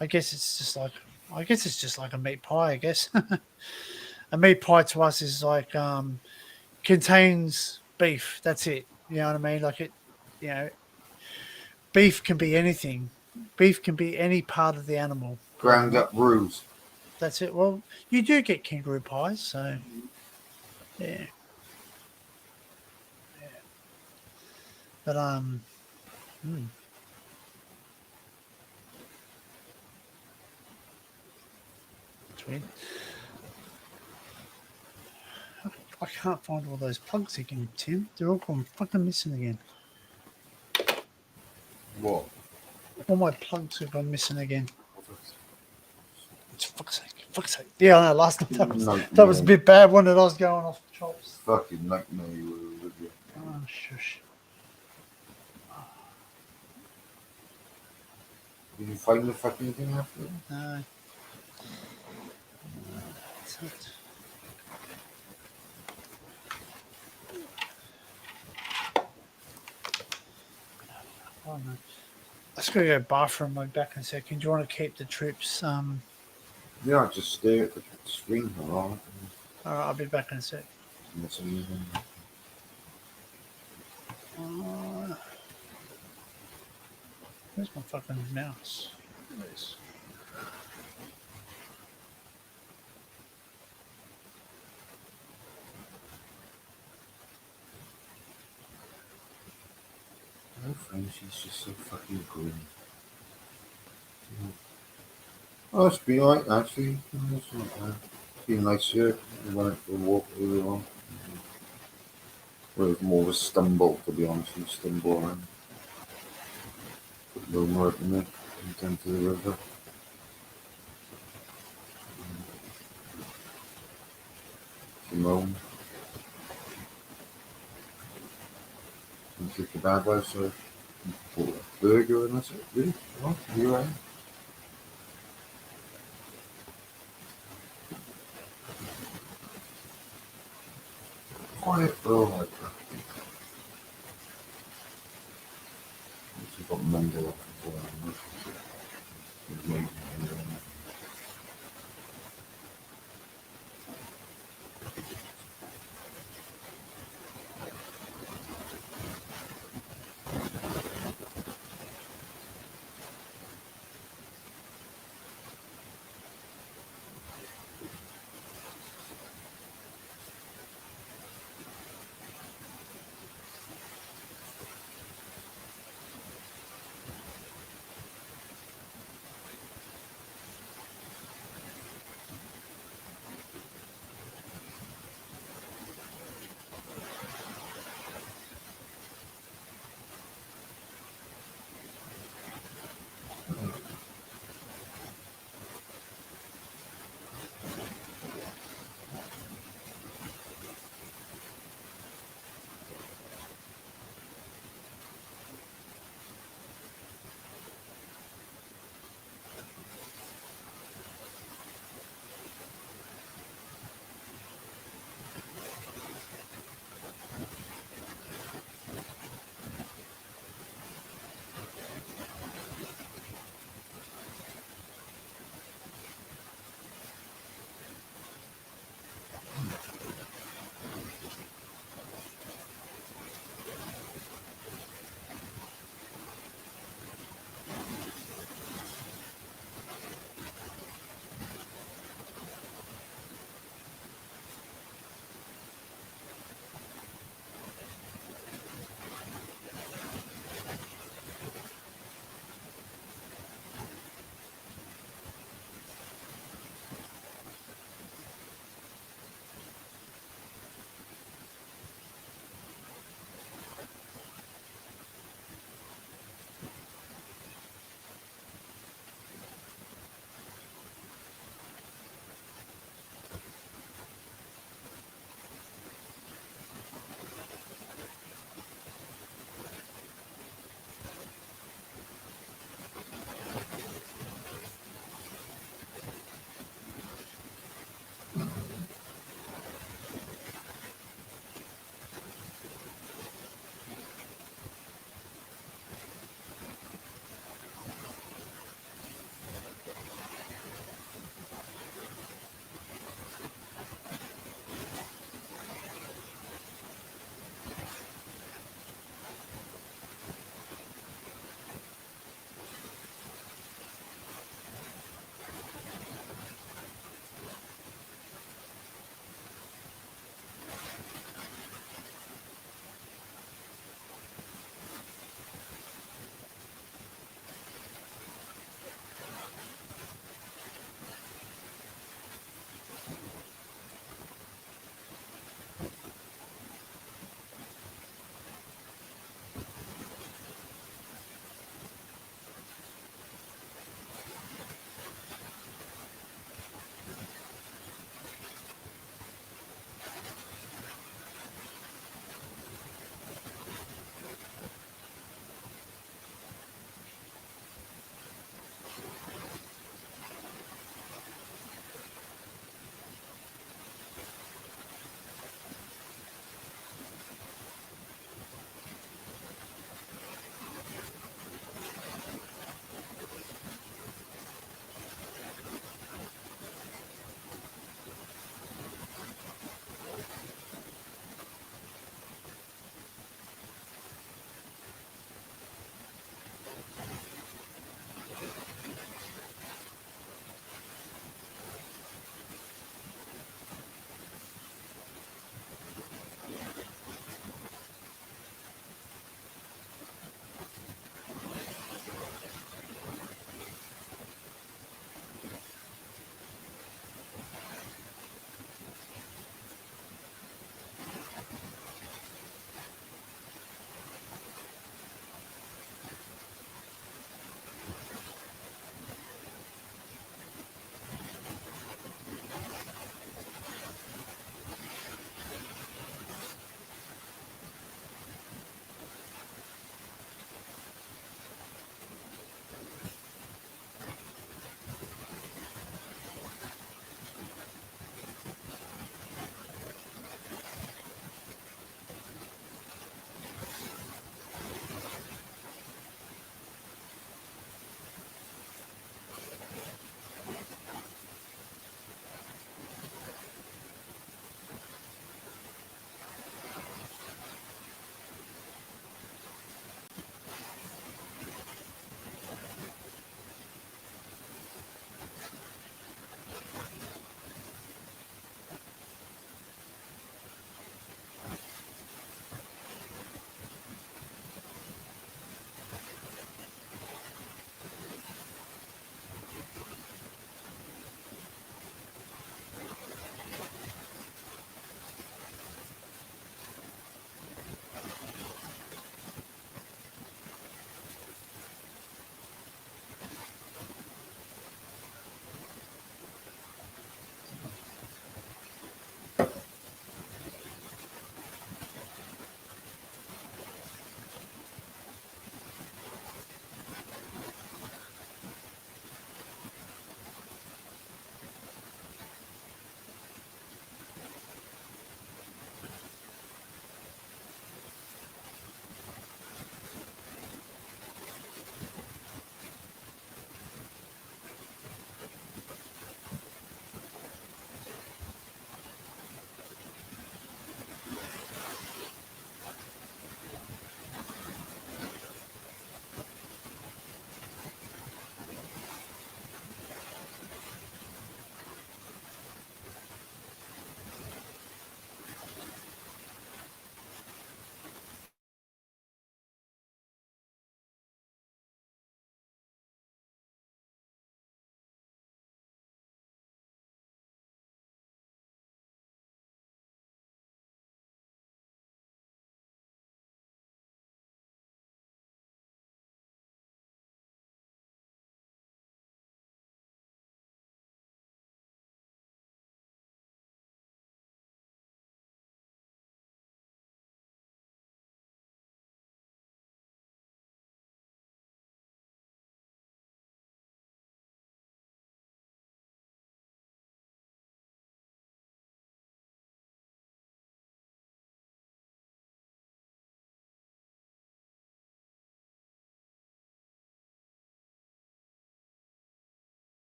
I guess it's just like a meat pie. I guess a meat pie to us is like contains beef. That's it. You know what I mean? Like you know, beef can be anything. Beef can be any part of the animal. Ground up roos. That's it. Well, you do get kangaroo pies, so yeah. But it's weird. I can't find all those plugs again, Tim. They're all gone fucking missing again. What? All my plugs have gone missing again. It's fuck's sake. Fuck's sake. Yeah, I know. Last night that was a bit bad one that I was going off the chops. Fucking nightmare you were with you. Oh, shush. Did you find the fucking thing after? No. That's it. Oh, no. Let's go to the bathroom. I'll be back in a second. Do you want to keep the troops? Yeah, I just stare at the screen for a while. All right, I'll be back in a sec. That's anything. Where's my fucking mouse? There it is. No friend, she's just so fucking green. Oh, it's been alright actually. It's not bad. It's been nice here. We went for a walk earlier on. Well, it was more of a stumble, to be honest. You stumble around. Put no more in there. Went down to the river. Simone. And took a bad life, so bought a burger and that's it. Really? Well, here I am. Quiet girl like that. She's got Monday off as well. She's amazing.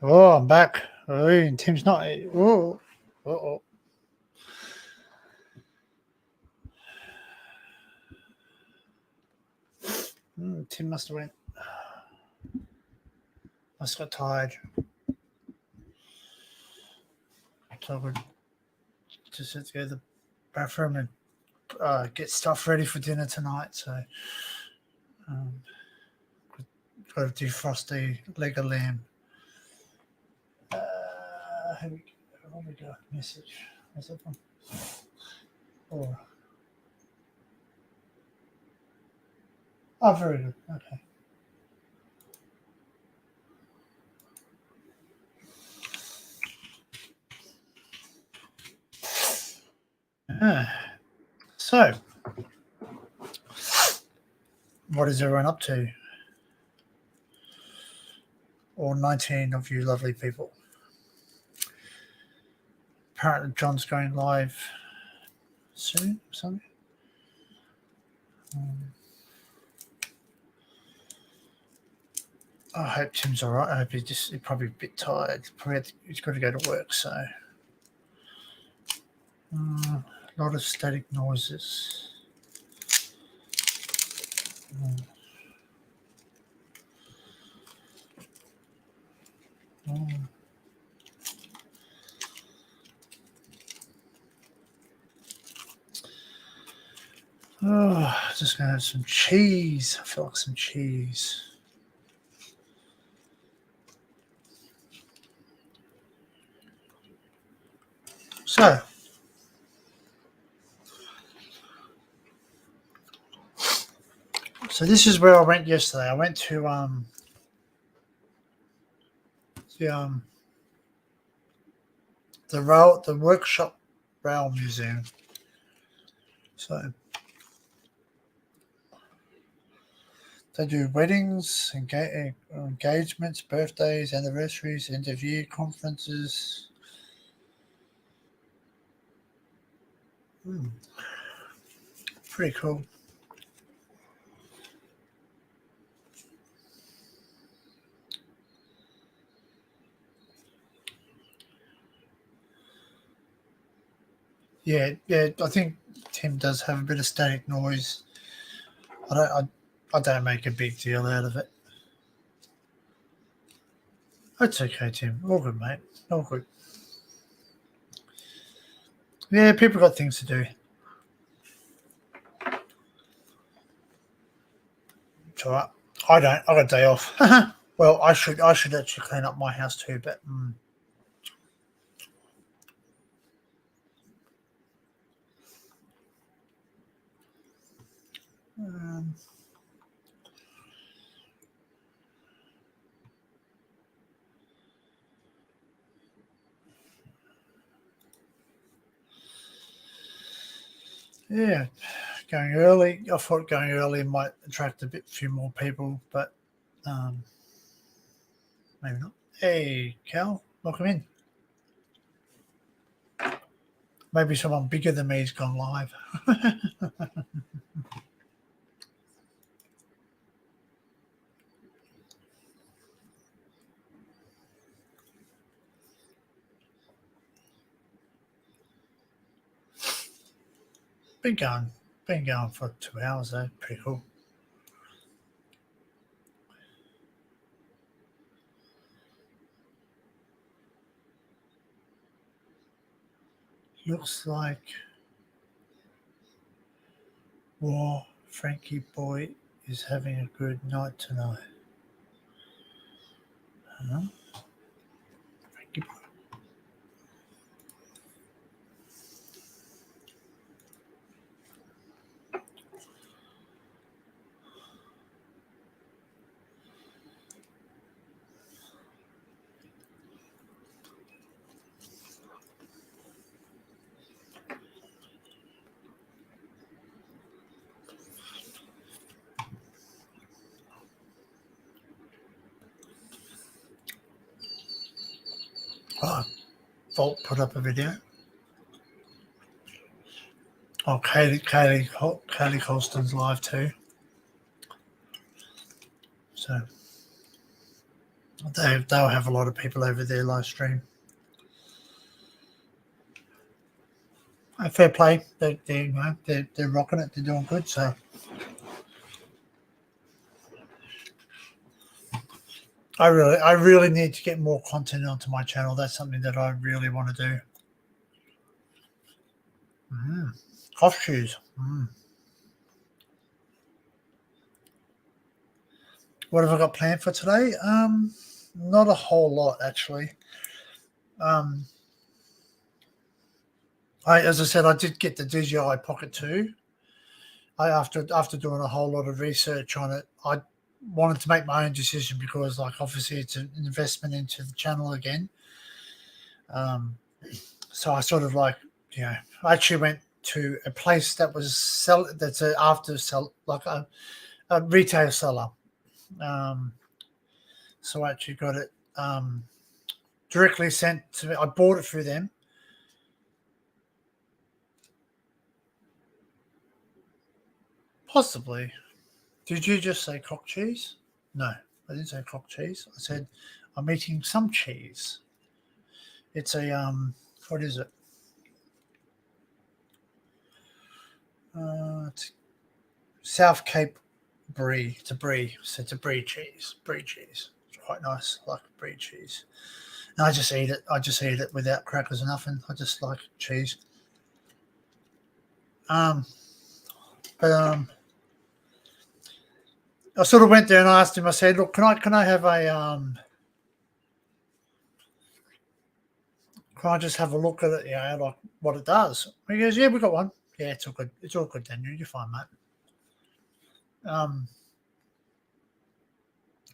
Oh, I'm back. Oh, and Tim's not. Oh, oh. Tim must have went. Must have got tired. So I would just have to go to the bathroom and get stuff ready for dinner tonight. So got to defrost the leg of lamb. Here we go. Message. What's that one? Oh, very good. Okay. So, what is everyone up to? All 19 of you lovely people. Apparently, John's going live soon. Something. I hope Tim's all right. I hope he's probably a bit tired. He's got to go to work, so a lot of static noises. Just gonna have some cheese. I feel like some cheese. So, this is where I went yesterday. I went to the workshop rail museum. So they do weddings, engagements, birthdays, anniversaries, interview conferences. Pretty cool. Yeah. I think Tim does have a bit of static noise. I don't make a big deal out of it. That's okay, Tim. All good, mate. All good. Yeah, people got things to do. It's all right. I don't. I got a day off. Well, I should actually clean up my house too, but yeah, going early. I thought going early might attract a few more people, but maybe not. Hey, Cal, welcome in. Maybe someone bigger than me has gone live. Been going for 2 hours though. Pretty cool. Looks like Frankie boy is having a good night tonight. Huh? Frankie boy. Oh, Volt put up a video. Oh, Kaylee Colston's live too. So they'll have a lot of people over their live stream. Fair play. They're rocking it. They're doing good. So I really need to get more content onto my channel. That's something that I really want to do. Cough shoes. What have I got planned for today? Not a whole lot actually. As I said, I did get the DJI Pocket 2. After doing a whole lot of research on it, I wanted to make my own decision because, like, obviously it's an investment into the channel again. So I sort of I actually went to a place that was that's a retail seller. So I actually got it directly sent to me. I bought it through them. Possibly. Did you just say cock cheese? No, I didn't say cock cheese. I said I'm eating some cheese. It's a what is it? It's South Cape brie. It's a brie. So it's a brie cheese. Brie cheese. It's quite nice. I like brie cheese. And I just eat it. I just eat it without crackers or nothing. I just like cheese. I sort of went there and I asked him. I said, "Look, can I have a can I just have a look at it? Like what it does?" He goes, "Yeah, we got one. Yeah, it's all good. It's all good, Daniel. You're fine, mate."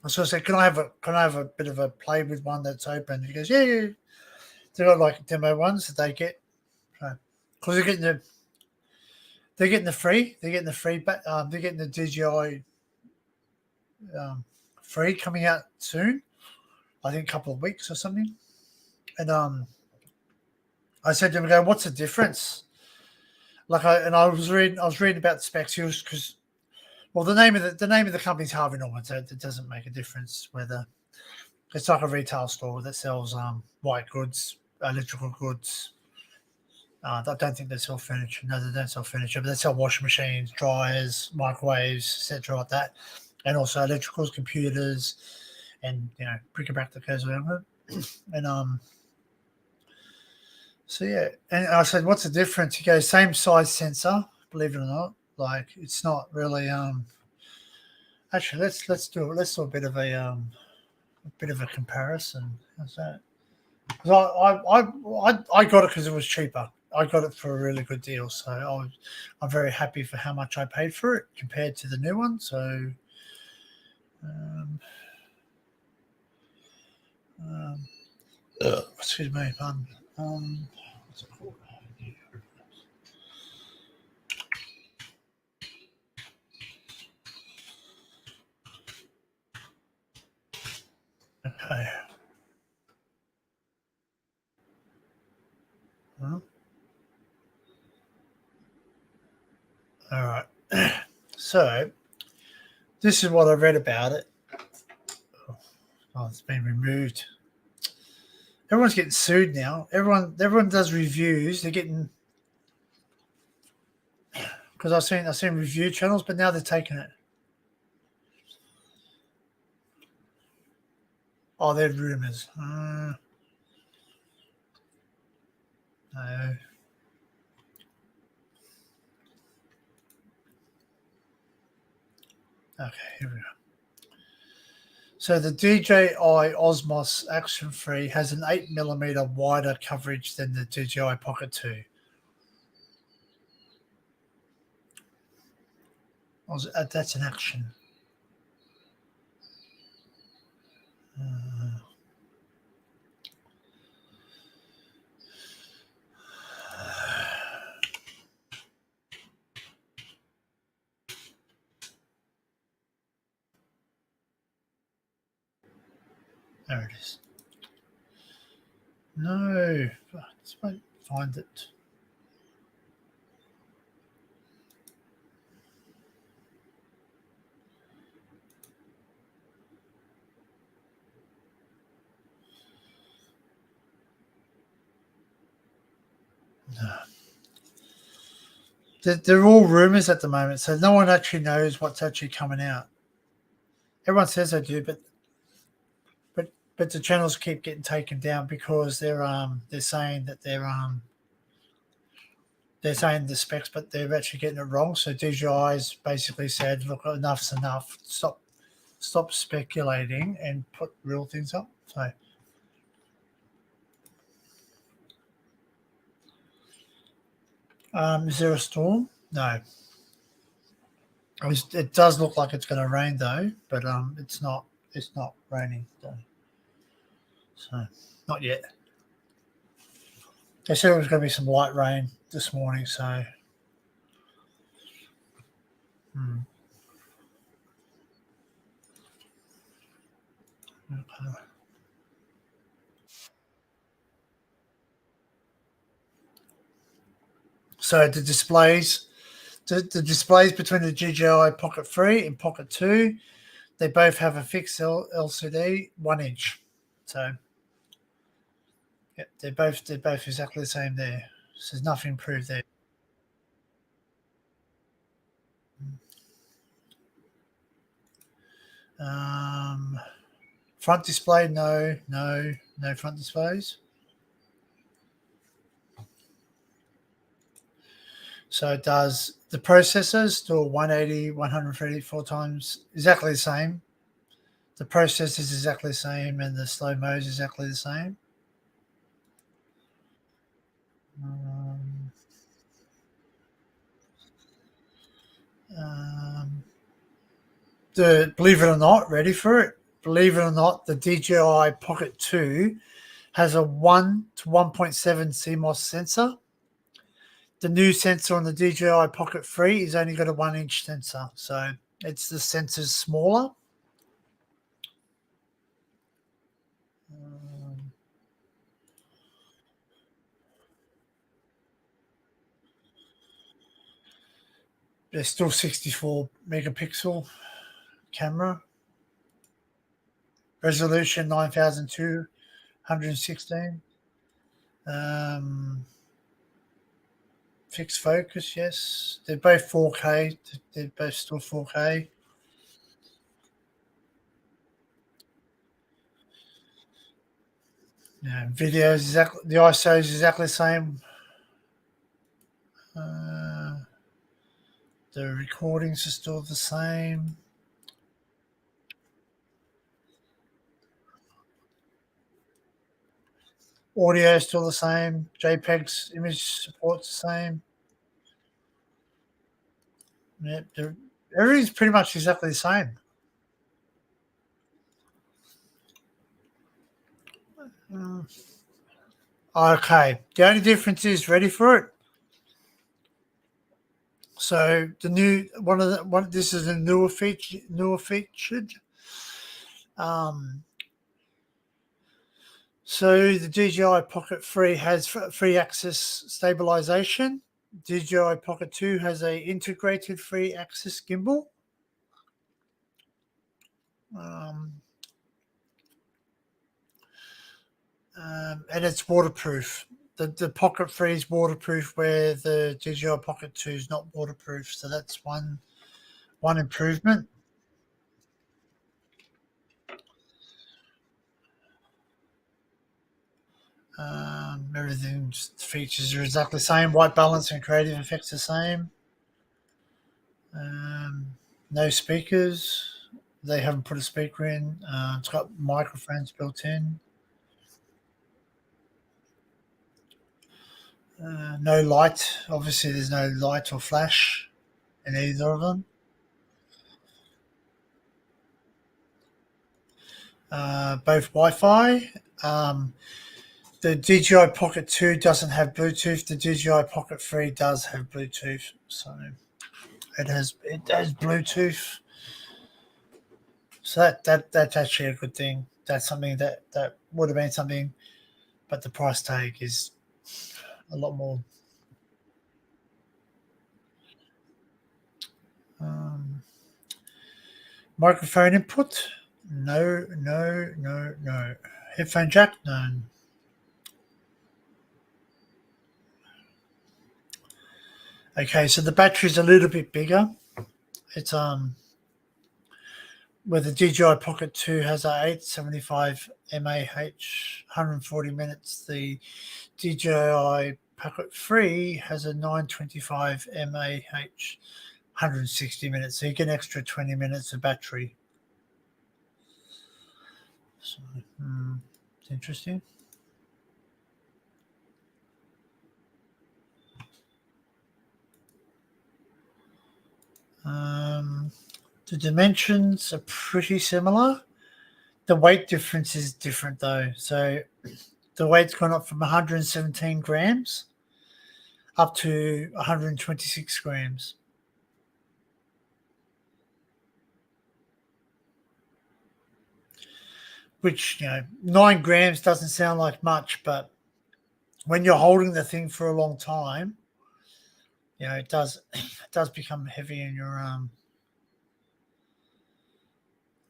So I said, "Can I have a bit of a play with one that's open?" He goes, "Yeah, yeah." They got like demo ones that they get because they're getting the free. They're getting the DJI free coming out soon. I think a couple of weeks or something. And I said to him, "Go, what's the difference?" I was reading about the specs. Because the name of the company's Harvey Norman, so it doesn't make a difference whether it's like a retail store that sells white goods, electrical goods. I don't think they sell furniture. No, they don't sell furniture, but they sell washing machines, dryers, microwaves, etc. like that, and also electricals, computers, and bric-a-brac that goes around with it. And so yeah, and I said, "What's the difference?" He goes, "Same size sensor, believe it or not. Like it's not really Actually, let's do a bit of a comparison. How's that? Because I got it because it was cheaper. I got it for a really good deal, so I'm very happy for how much I paid for it compared to the new one. So, excuse me, pardon. What's it called? Okay. All right. So, this is what I read about it. Oh, it's been removed. Everyone's getting sued now. Everyone does reviews. They're getting because I've seen review channels, but now they're taking it. Oh, they're rumors. No. Okay, here we go. So the DJI Osmos Action 3 has an 8mm wider coverage than the DJI Pocket 2. That's an action. There it is. No, I just won't find it. They're all rumors at the moment, so no one actually knows what's actually coming out. Everyone says they do, but the channels keep getting taken down because they're saying that they're saying the specs, but they're actually getting it wrong. So DJI's basically said, "Look, enough's enough. Stop speculating and put real things up." So, is there a storm? No. It does look like it's going to rain though, but it's not. It's not raining though. So, not yet. They said it was going to be some light rain this morning. So, Okay. So the displays between the DJI Pocket 3 and Pocket 2, they both have a fixed LCD 1 inch. So they're both exactly the same there. So there's nothing improved there. Front display, no front displays. So it does the processors do 180, 134 times, exactly the same. The processor is exactly the same, and the slow mo is exactly the same. Believe it or not, ready for it? Believe it or not, the DJI Pocket 2 has a 1 to 1.7 CMOS sensor. The new sensor on the DJI Pocket 3 is only got a 1 inch sensor, so the sensor's smaller. There's still 64 megapixel camera. Resolution 9216. Fixed focus, yes. They're both 4K. They're both still 4K. Yeah, video is exactly the ISO is exactly the same. The recordings are still the same. Audio is still the same. JPEG's image support's the same. Yeah, everything's pretty much exactly the same. Okay, the only difference is, ready for it? So the new this is a newer featured. So the DJI Pocket 3 has free axis stabilization. DJI Pocket 2 has a integrated free axis gimbal. And it's waterproof. The Pocket 3 is waterproof, where the DJI Pocket 2 is not waterproof. So that's one improvement. Everything's features are exactly the same. White balance and creative effects the same. No speakers. They haven't put a speaker in. It's got microphones built in. No light. Obviously, there's no light or flash in either of them. Both Wi-Fi. The DJI Pocket 2 doesn't have Bluetooth. The DJI Pocket 3 does have Bluetooth. So it has Bluetooth. So that's actually a good thing. That's something that would have been something, but the price tag is a lot more. Microphone input? No. Headphone jack? No. Okay, so the battery's a little bit bigger. It's where the DJI Pocket 2 has a 875 mAh, 140 minutes. The DJI Pocket 3 has a 925 mAh, 160 minutes. So you get an extra 20 minutes of battery. So, it's interesting. The dimensions are pretty similar. The weight difference is different though. So the weight's gone up from 117 grams up to 126 grams. Which, 9 grams doesn't sound like much, but when you're holding the thing for a long time, it does become heavy in your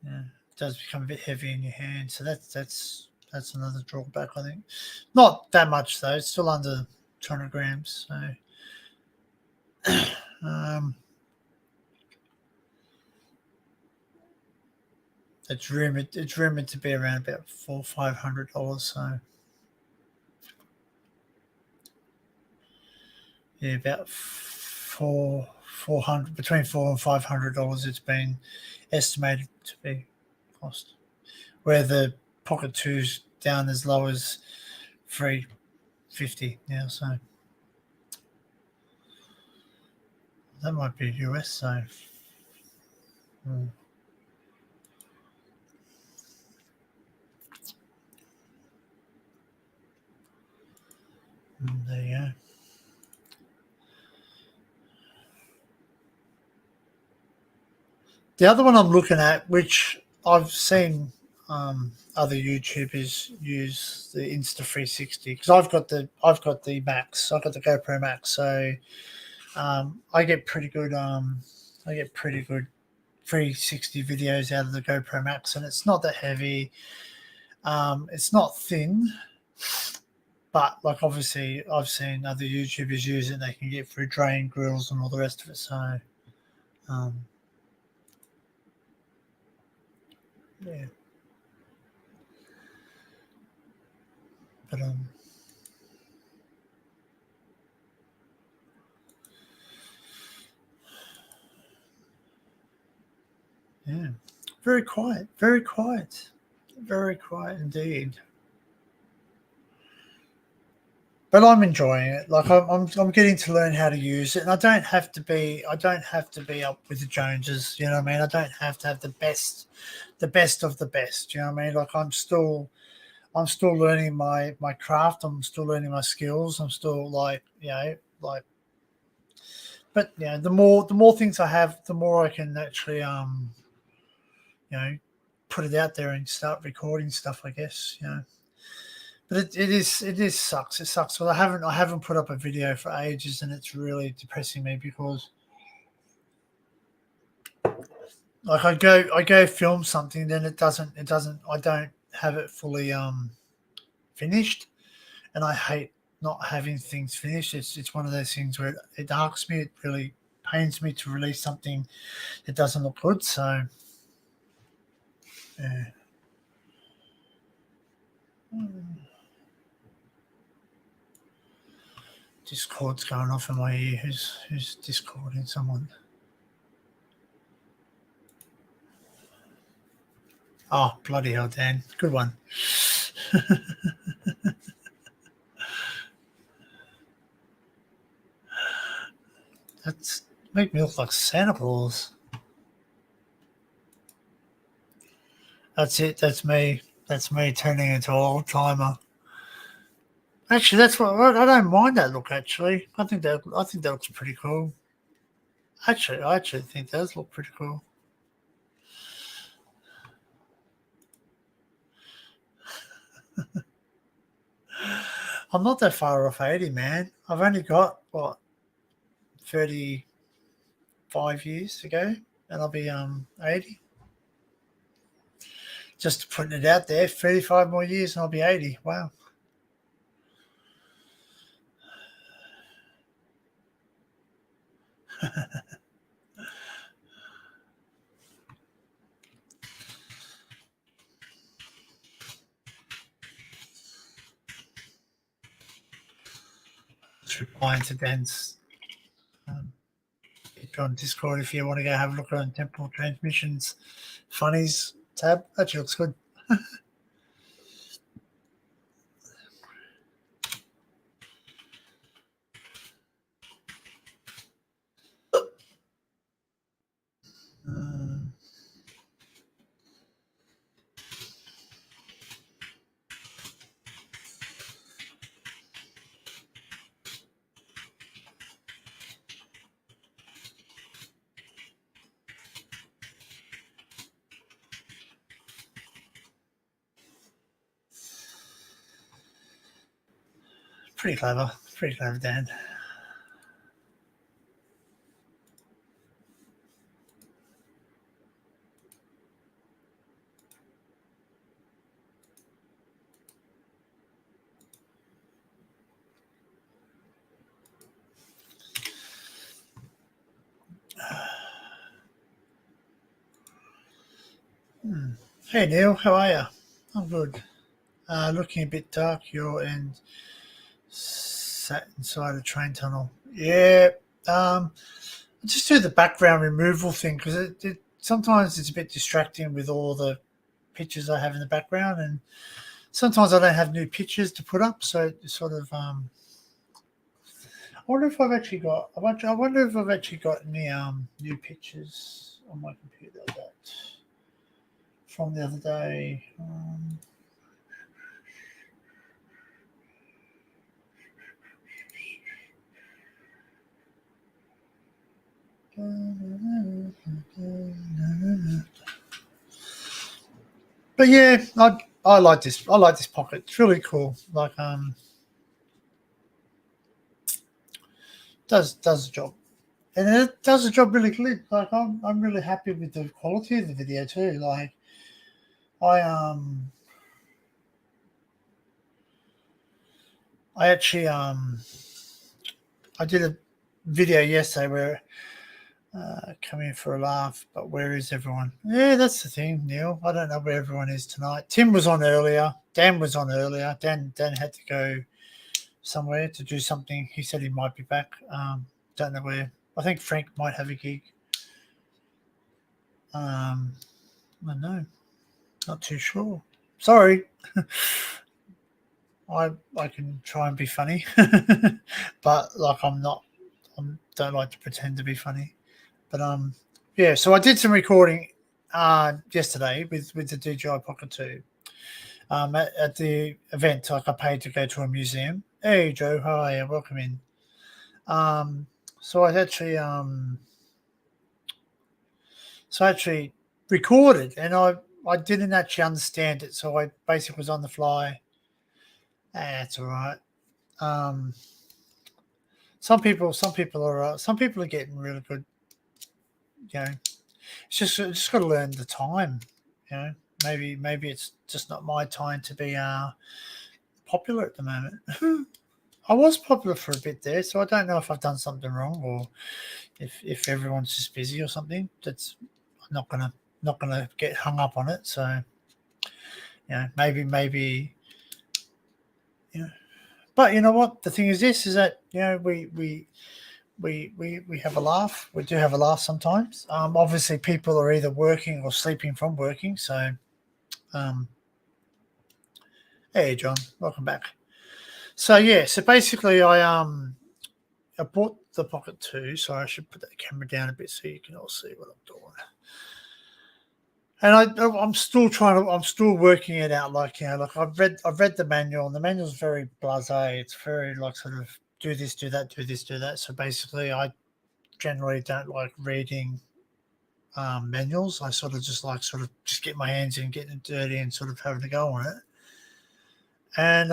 it does become a bit heavy in your hand. So that's another drawback, I think. Not that much though. It's still under 200 grams. So it's rumored to be around about $400-500. So yeah, about $400 between $400 and $500. It's been estimated to be cost, where the Pocket 2's down as low as $350 now. So that might be US. So there you go. The other one I'm looking at, which I've seen other YouTubers use, the Insta360, because I've got the Max. I've got the GoPro Max, so I get pretty good 360 videos out of the GoPro Max, and it's not that heavy. It's not thin, but like obviously I've seen other YouTubers use it. They can get through drain grills and all the rest of it. So yeah, but yeah, very quiet indeed. But I'm enjoying it. Like I'm getting to learn how to use it, and I don't have to be up with the Joneses. You know what I mean? I don't have to have the best of the best. You know what I mean? Like I'm still learning my craft. I'm still learning my skills. I'm still but the more things I have, the more I can actually put it out there and start recording stuff, I guess. But it is sucks. It sucks. Well, I haven't put up a video for ages, and it's really depressing me because like I go film something, then it doesn't I don't have it fully finished, and I hate not having things finished. It's one of those things where it irks me. It really pains me to release something that doesn't look good. So yeah. Discord's going off in my ear. Who's discording someone? Oh, bloody hell, Dan. Good one. That's make me look like Santa Claus. That's it. That's me. That's me turning into an old timer. Actually, that's what I don't mind that look. Actually, I think that looks pretty cool. Actually, I think that does look pretty cool. I'm not that far off 80, man. I've only got 35 years to go, and I'll be 80. Just putting it out there, 35 more years and I'll be 80. Wow. Just replying to Dan's on Discord if you want to go have a look on Temple Transmissions Funnies tab. Actually looks good. Pretty clever, Dan. Hey Neil, how are you? I'm good. Looking a bit dark, your end. Sat inside a train tunnel. Yeah. I just do the background removal thing because it sometimes it's a bit distracting with all the pictures I have in the background, and sometimes I don't have new pictures to put up, so it sort of I wonder if I've actually got. I wonder if I've actually got any new pictures on my computer that from the other day. But yeah, I like this. I like this pocket. It's really cool. Like does the job, and it does the job really good. Like I'm really happy with the quality of the video too. Like I actually I did a video yesterday where come in for a laugh, but where is everyone? Yeah, that's the thing, Neil. I don't know where everyone is tonight. Tim was on earlier. Dan was on earlier. Dan had to go somewhere to do something. He said he might be back. Don't know where. I think Frank might have a gig. I don't know. Not too sure. Sorry. I can try and be funny, but like I'm not. I don't like to pretend to be funny. But yeah. So I did some recording yesterday with the DJI Pocket 2. At the event, like I paid to go to a museum. Hey Joe, how are you? Welcome in. So I actually recorded, and I didn't actually understand it, so I basically was on the fly. That's all right. Some people are getting really good. You know, it's just got to learn the time. You know, maybe it's just not my time to be popular at the moment. I was popular for a bit there, so I don't know if I've done something wrong or if everyone's just busy or something. That's I'm not gonna get hung up on it. So you know, maybe you know. But you know what? The thing is is that you know we have a laugh. We do have a laugh sometimes. Obviously, people are either working or sleeping from working. So, hey John, welcome back. So yeah, so basically I bought the Pocket 2, so I should put that camera down a bit so you can all see what I'm doing. And I'm still working it out. Like you know, like I've read the manual, and the manual's very blasé. It's very like sort of do this, do that, do this, do that. So basically, I generally don't like reading manuals. I sort of just get my hands in, getting it dirty, and sort of having a go on it. And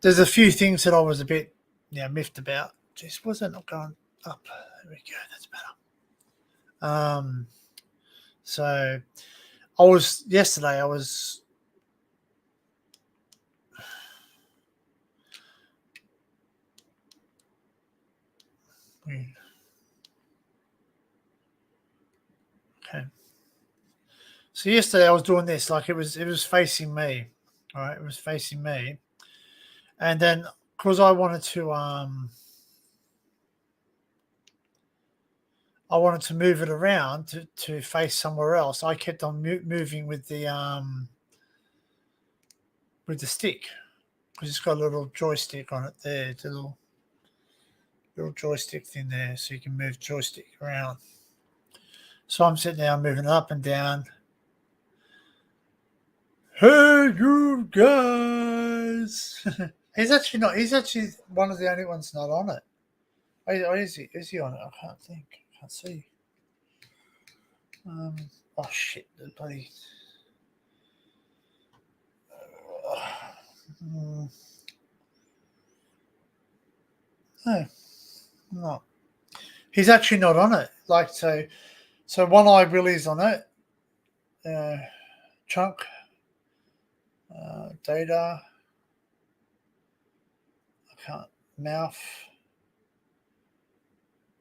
there's a few things that I was a bit miffed about. Just was it not going up? There we go. That's better. So yesterday I was Weird. Okay. So yesterday I was doing this, like it was facing me. All right, it was facing me. And then because I wanted to move it around to face somewhere else, I kept on moving with the stick, because it's got a little joystick on it there. It's a little joystick thing there, so you can move joystick around. So I'm sitting there moving up and down. Hey, you guys! He's actually one of the only ones not on it. Oh, is he on it? I can't think. I can't see. Oh shit! The bloody. No, not. He's actually not on it. Like so One Eye Willie's on it. Chunk. Data. I can't. Mouth.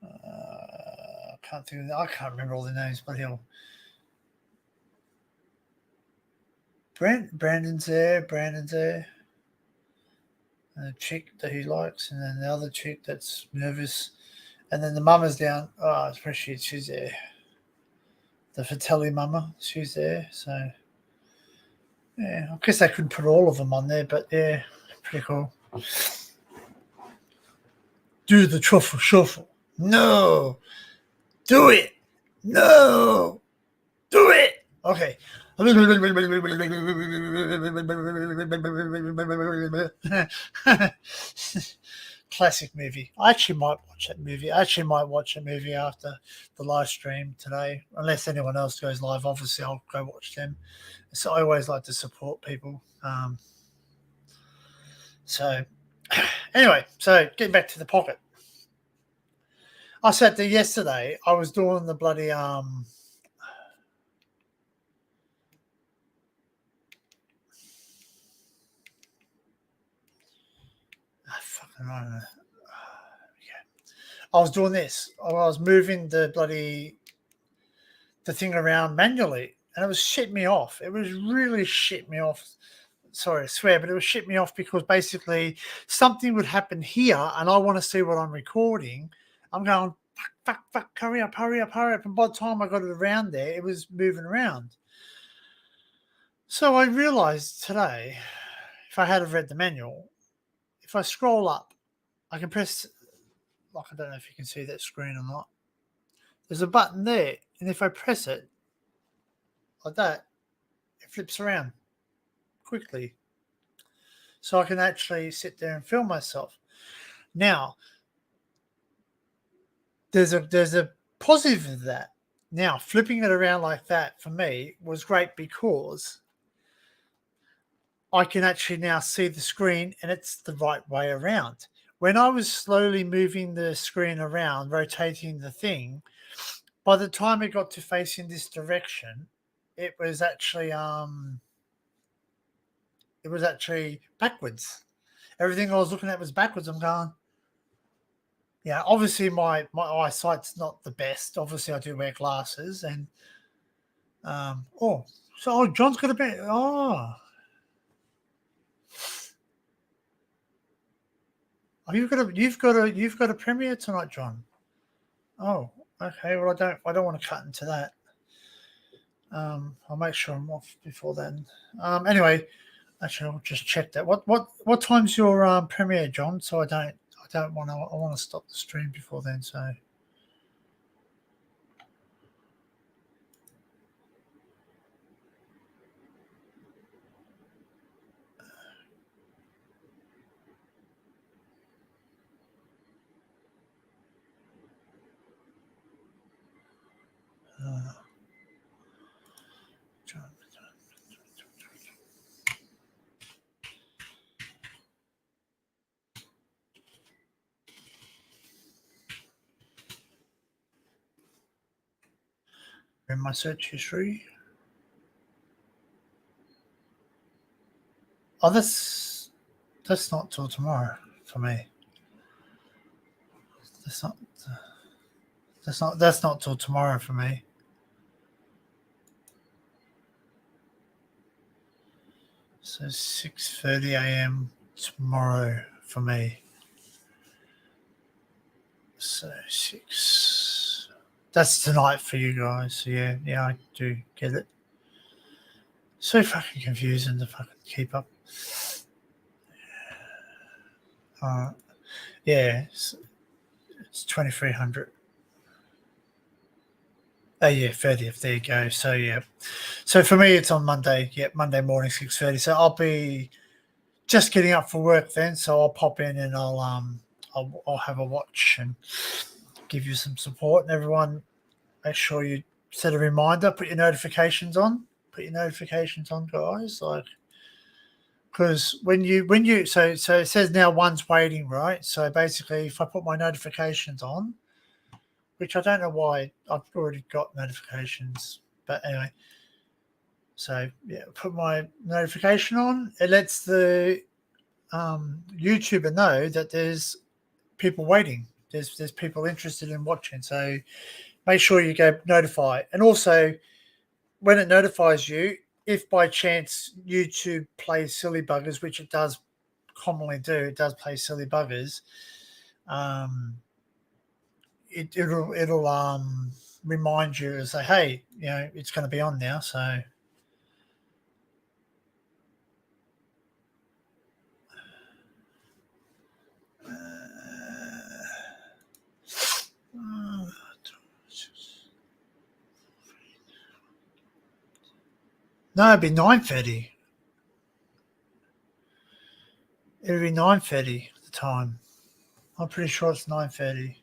I can't think of that. I can't remember all the names, but he'll. Brandon's there. And a chick that he likes, and then the other chick that's nervous, and then the mama's down. Oh, especially she's there. The Fratelli mama, she's there. So yeah, I guess I couldn't put all of them on there, but yeah, pretty cool. Do the truffle shuffle. No. Do it. No. Do it. Okay. Classic movie. I actually might watch that movie. After the live stream today, unless anyone else goes live. Obviously, I'll go watch them. So I always like to support people. So anyway, so getting back to the pocket. I sat there yesterday. I was doing the bloody I was doing this. I was moving the thing around manually, and it was shit me off. It was really shit me off. Sorry to swear, but it was shit me off because basically something would happen here, and I want to see what I'm recording. I'm going, fuck, hurry up. And by the time I got it around there, it was moving around. So I realized today, if I had read the manual, if I scroll up, I can press, like, I don't know if you can see that screen or not. There's a button there, and if I press it like that, it flips around quickly. So I can actually sit there and film myself. Now, there's a positive of that. Now, flipping it around like that for me was great because I can actually now see the screen and it's the right way around. When I was slowly moving the screen around, rotating the thing, by the time it got to facing this direction, it was actually backwards. Everything I was looking at was backwards. I'm going, yeah, obviously my eyesight's not the best. Obviously I do wear glasses and John's got a bit you've got a premiere tonight, John. Oh, okay. Well, I don't want to cut into that. I'll make sure I'm off before then. Anyway, actually, I'll just check that. What time's your premiere, John? So I want to stop the stream before then. So. In my search history. Oh, that's not till tomorrow for me. The That's not till tomorrow for me. So 6:30 a.m. tomorrow for me. So 6. That's tonight for you guys. So yeah, I do get it. So fucking confusing to fucking keep up. Yeah, it's 2300. Oh yeah, 30th. There you go. So yeah, so for me it's on Monday. Yeah, Monday morning 6:30. So I'll be just getting up for work then. So I'll pop in and I'll have a watch and give you some support. And everyone, make sure you set a reminder. Put your notifications on. Put your notifications on, guys. Like, because when you so it says now one's waiting, right? So basically, if I put my notifications on, which I don't know why, I've already got notifications, but anyway. So yeah, put my notification on. It lets the YouTuber know that there's people waiting. There's people interested in watching. So make sure you go notify. And also, when it notifies you, if by chance YouTube plays silly buggers, which it does commonly do, it does play silly buggers. It'll remind you and say, hey, it's going to be on now. So no, it'd be 9:30. It'll be 9:30 at the time. I'm pretty sure it's 9:30.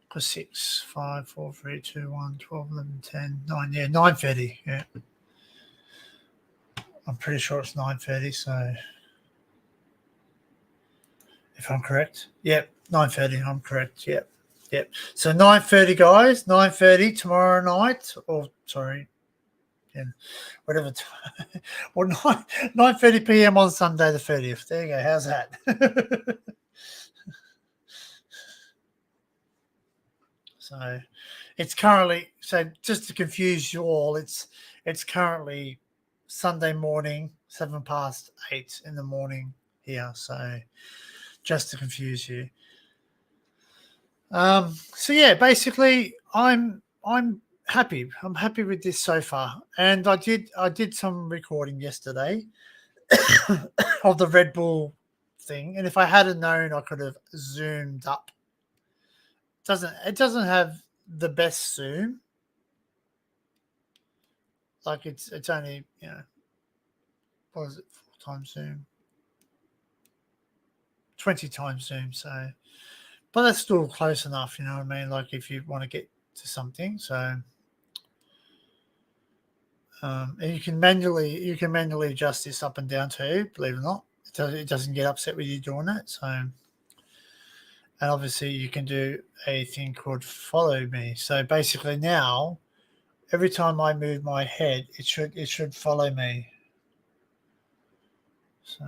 Because 6, 5, 4, 3, 2, 1, 12, 11, 10, 9. Yeah, 9:30. Yeah. I'm pretty sure it's 9:30. So if I'm correct. Yep, 9:30. I'm correct. Yep. So 9:30, guys. 9:30 tomorrow night. Or sorry. Yeah, whatever time. Or 9:30 p.m. on Sunday the 30th. There you go. How's that? So it's currently, so just to confuse you all, it's currently Sunday morning, 8:07 in the morning here. So just to confuse you. So yeah, basically I'm happy. I'm happy with this so far. And I did some recording yesterday of the Red Bull thing. And if I hadn't known, I could have zoomed up. It doesn't have the best zoom. Like it's only, what is it, 4 times zoom? 20 times zoom, so but that's still close enough, you know what I mean? Like if you want to get to something. So and you can manually adjust this up and down too, believe it or not. It doesn't get upset with you doing it. So, and obviously you can do a thing called follow me. So basically now every time I move my head, it should follow me. So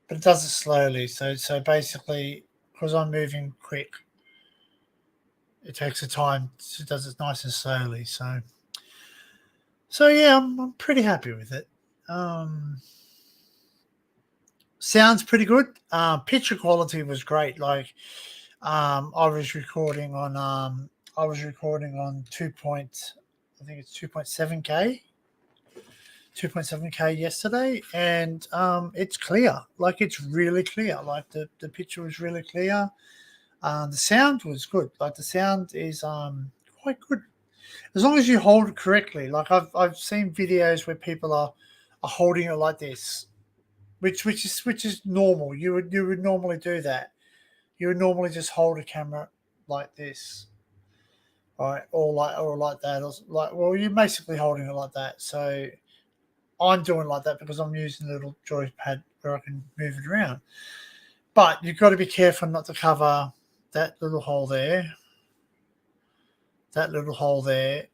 but it does it slowly. So basically, because I'm moving quick, it takes a time. It does it nice and slowly. So yeah, I'm pretty happy with it. Sounds pretty good. Picture quality was great. Like I was recording on 2.7K. 2.7K yesterday, and it's clear. Like it's really clear. Like the picture was really clear. The sound was good. Like the sound is quite good as long as you hold it correctly. Like I've seen videos where people are holding it like this, which is normal. You would normally do that. You would normally just hold a camera like this, right, or like that, or like, well, you're basically holding it like that. So I'm doing like that because I'm using a little joypad where I can move it around. But you've got to be careful not to cover that little hole there. that little hole there,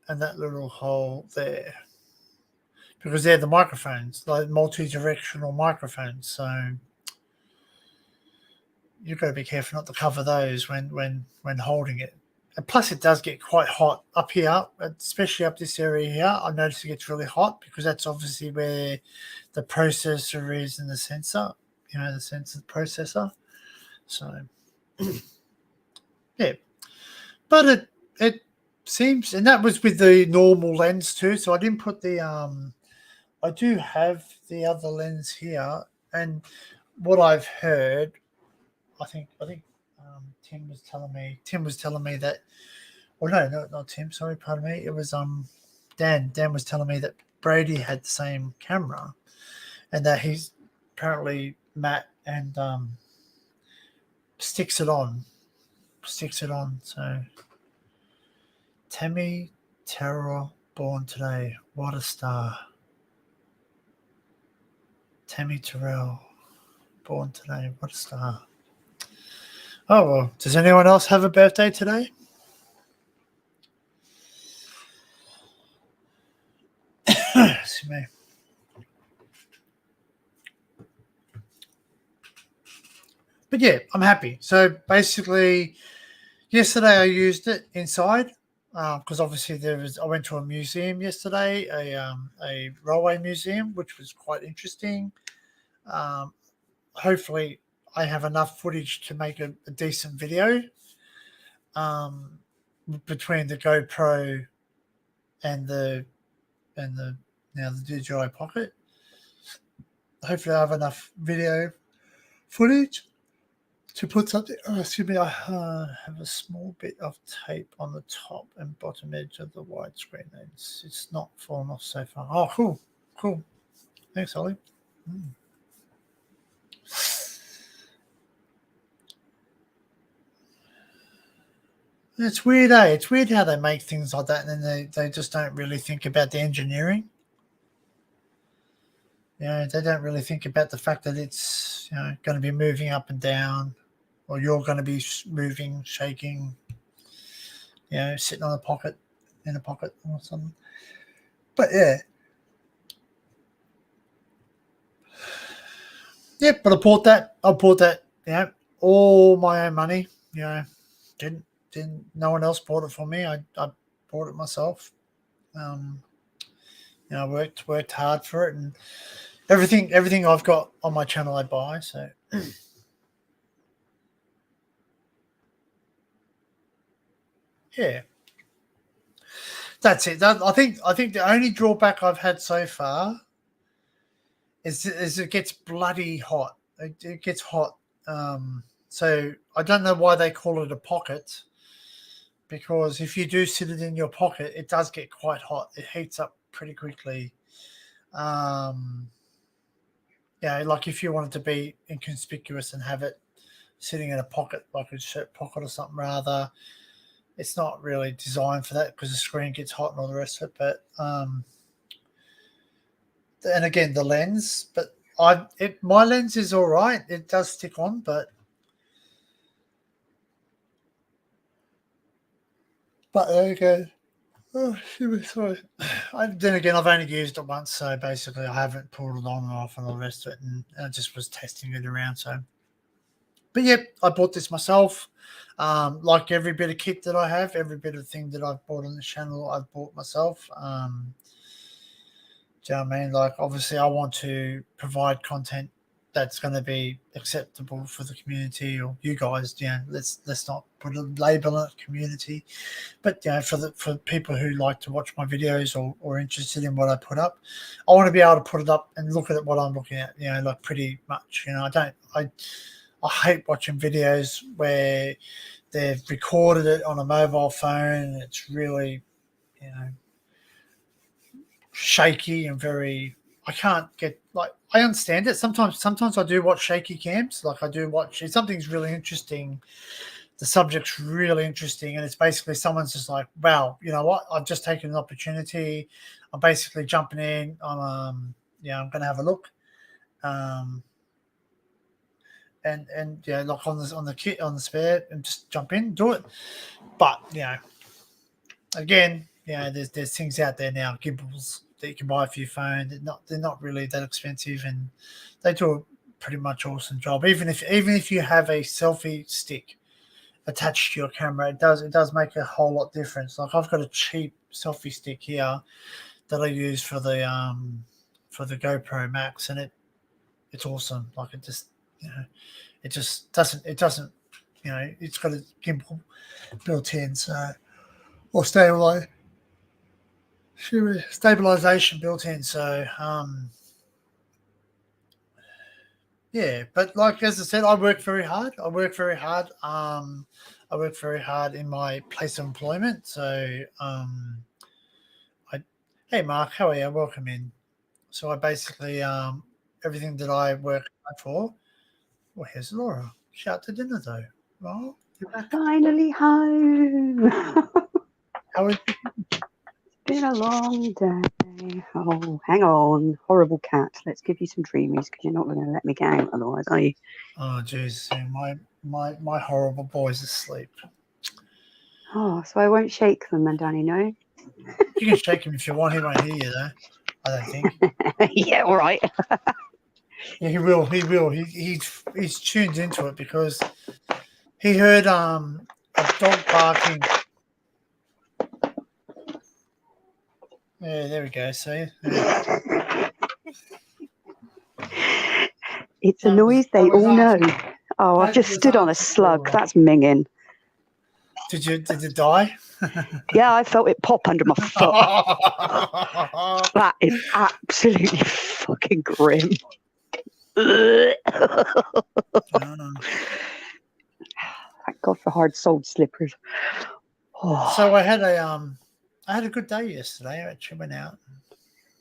and that little hole there, because they're the microphones, like multi-directional microphones. So you've got to be careful not to cover those when holding it. And plus, it does get quite hot up here, especially up this area here. I noticed it gets really hot because that's obviously where the processor is and the sensor, the sensor processor. So, yeah. But it seems, and that was with the normal lens too. So I didn't put the, I do have the other lens here. And what I've heard, I think Tim was telling me that, or no, not Tim, sorry, pardon me. It was Dan. Dan was telling me that Brady had the same camera, and that he's apparently Matt and sticks it on. So Tammy Terrell, born today. What a star. Tammy Terrell, born today. What a star. Oh, well, does anyone else have a birthday today? Excuse me. But yeah, I'm happy. So basically, yesterday I used it inside because obviously I went to a museum yesterday, a railway museum, which was quite interesting. Hopefully, I have enough footage to make a decent video between the GoPro and the DJI Pocket. Hopefully, I have enough video footage to put something. Oh, excuse me, I have a small bit of tape on the top and bottom edge of the widescreen. It's not fallen off so far. Oh, cool. Thanks, Ollie. It's weird, eh? It's weird how they make things like that, and then they just don't really think about the engineering. They don't really think about the fact that it's going to be moving up and down, or you're going to be moving, shaking, sitting in a pocket or something. But yeah. Yep, but I bought that, all my own money, didn't no one else bought it for me. I bought it myself. I worked hard for it, and everything I've got on my channel I buy, so yeah. That's it. I think the only drawback I've had so far is it gets bloody hot. It gets hot. So I don't know why they call it a pocket, because if you do sit it in your pocket, it does get quite hot. It heats up pretty quickly. Like if you wanted to be inconspicuous and have it sitting in a pocket, like a shirt pocket or something rather, it's not really designed for that because the screen gets hot and all the rest of it. But and again, the lens, but my lens is all right. It does stick on, but there you go. Oh, sorry. Then again, I've only used it once, so basically I haven't pulled it on and off and all the rest of it, and I just was testing it around. So, but yep, I bought this myself. Like every bit of kit that I have, every bit of thing that I've bought on the channel, I've bought myself. Do you know what I mean? Like, obviously, I want to provide content that's going to be acceptable for the community, or you guys. Let's not put a label on it, community, but for people who like to watch my videos or interested in what I put up, I want to be able to put it up and look at what I'm looking at. Like pretty much. I hate watching videos where they've recorded it on a mobile phone and it's really, shaky and very. I can't get, like, I understand it. Sometimes I do watch shaky cams. Like I do watch, if something's really interesting, the subject's really interesting, and it's basically someone's just like, wow, you know what? I've just taken an opportunity. I'm basically jumping in. I'm going to have a look. And like on the kit, on the spare, and just jump in, do it. But again, there's things out there now, gimbals that you can buy for your phone. They're not really that expensive, and they do a pretty much awesome job. Even if you have a selfie stick attached to your camera, it does make a whole lot difference. Like I've got a cheap selfie stick here that I use for the GoPro Max, and it's awesome. Like it just doesn't it's got a gimbal built in, so or stabilization built in. So but like as I said, I work very hard. I work very hard in my place of employment. So hey Mark, how are you? Welcome in. So I basically everything that I work hard for. Well, here's Laura. She out to dinner though. Well, you're back. Finally home. How is Been a long day. Oh, hang on. Horrible cat. Let's give you some dreamies because you're not going to let me go out otherwise, are you? Oh, jeez. My horrible boy's asleep. Oh, so I won't shake them then, Danny, no? You can shake him if you want. He won't hear you, though. I don't think. Yeah, all right. Yeah, he will. He will. He's tuned into it because he heard a dog barking. Yeah, there we go. See? Yeah. It's a noise they all know. Oh, I've just stood on a slug. That's minging. Did it die? Yeah, I felt it pop under my foot. That is absolutely fucking grim. Thank God for hard-soled slippers. Oh. So I had a good day yesterday. I actually went out and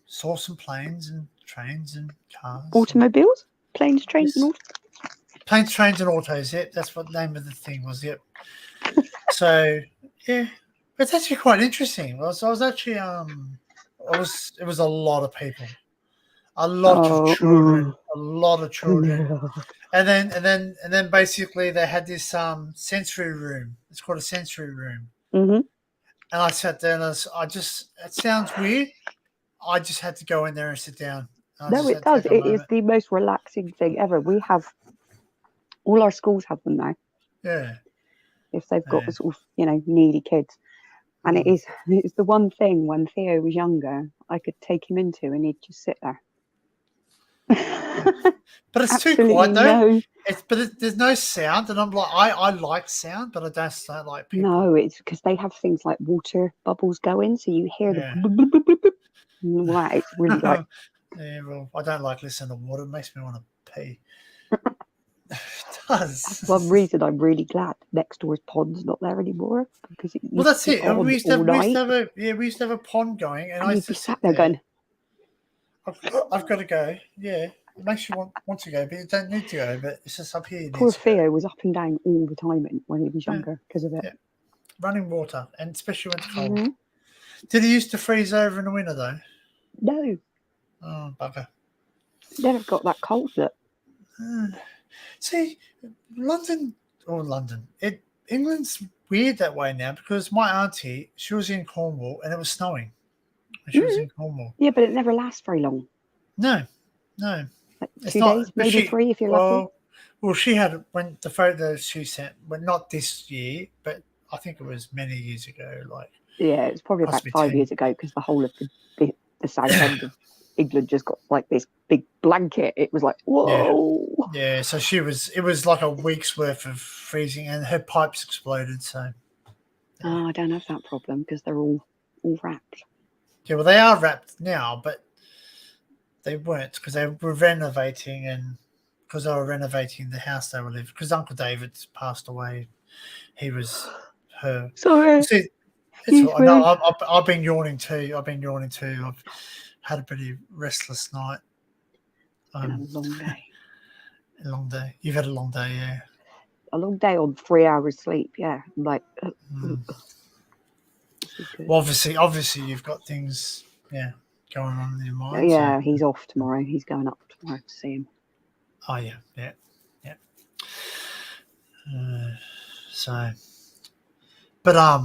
saw some planes and trains and cars. Automobiles? Planes, trains, and autos? Planes, trains, and autos. Yep, that's what the name of the thing was. Yep. So yeah, it's actually quite interesting. I was actually it was a lot of people, a lot of children, Yeah. and then basically they had this sensory room. It's called a sensory room. Mm-hmm. And I sat there and it sounds weird. I just had to go in there and sit down. No, it does. It is the most relaxing thing ever. We have, all our schools have them now. Yeah. If they've got the sort of, needy kids. And it's the one thing when Theo was younger, I could take him into and he'd just sit there. But it's too quiet though. There's no sound, and I'm like, I like sound, but I don't like people. No, it's because they have things like water bubbles going, so you hear the blub, blub, blub, blub. Wow, it's really like. Yeah, well, I don't like listening to water. It makes me want to pee. It does. That's one reason I'm really glad next door's pond's not there anymore because that's it. We used to have a pond going, and I used to sat there going, I've got to go. Yeah. It makes you want to go, but you don't need to go. But it's just up here. Poor Theo was up and down all the time when he was younger because of it. Yeah. Running water, and especially when it's cold. Mm-hmm. Did he used to freeze over in the winter though? No. Oh, bugger. Never got that cold look. See, England's weird that way now because my auntie, she was in Cornwall and it was snowing. She was in Cornwall. Yeah, but it never lasts very long. No. Like 2 days, maybe 3 if you're lucky. Well, she had when the photos she sent, well, not this year, but I think it was many years ago. Yeah, it's probably about 5 years ago because the whole of the south end of England just got like this big blanket. It was like, whoa. Yeah, so it was like a week's worth of freezing, and her pipes exploded. So. Oh, I don't have that problem because they're all wrapped. Yeah, well, they are wrapped now, but they weren't because they were renovating, and because they were renovating the house they were living. Because Uncle David passed away, he was her. Sorry. See, no, I've been yawning too. I've had a pretty restless night. A long day. A long day. You've had a long day, yeah. A long day on 3 hours sleep, yeah. Like. Well, obviously, you've got things, going on in your mind. Yeah, he's off tomorrow. He's going up tomorrow to see him. Oh yeah. So, But I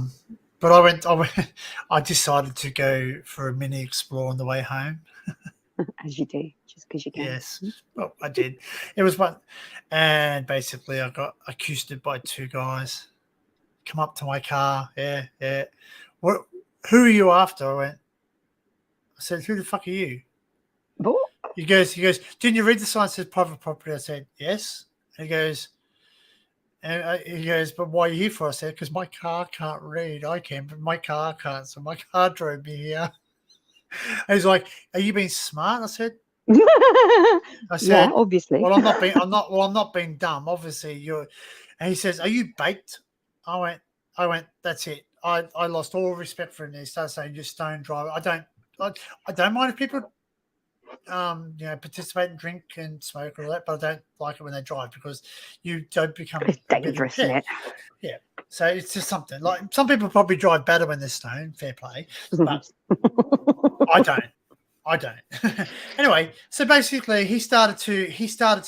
decided to go for a mini explore on the way home. As you do, just because you can. Yes, well, I did. It was one, and basically I got accosted by two guys. Come up to my car. Yeah. What? Who are you after? I said, who the fuck are you? What? He goes, didn't you read the sign that says private property? I said, yes. And he goes, but why are you here for? I said, because my car can't read. I can, but my car can't. So my car drove me here. And he's like, are you being smart? I said, yeah, obviously. Well, I'm not being dumb. Obviously, you're. And he says, are you baked? I went. That's it. I lost all respect for him. He started saying, you're stone driver. I don't mind if people, participate and drink and smoke and all that, but I don't like it when they drive because you don't become. It's dangerous, isn't it? Yeah. So it's just something like some people probably drive better when they're stoned. Fair play, but I don't. Anyway, so basically, he started to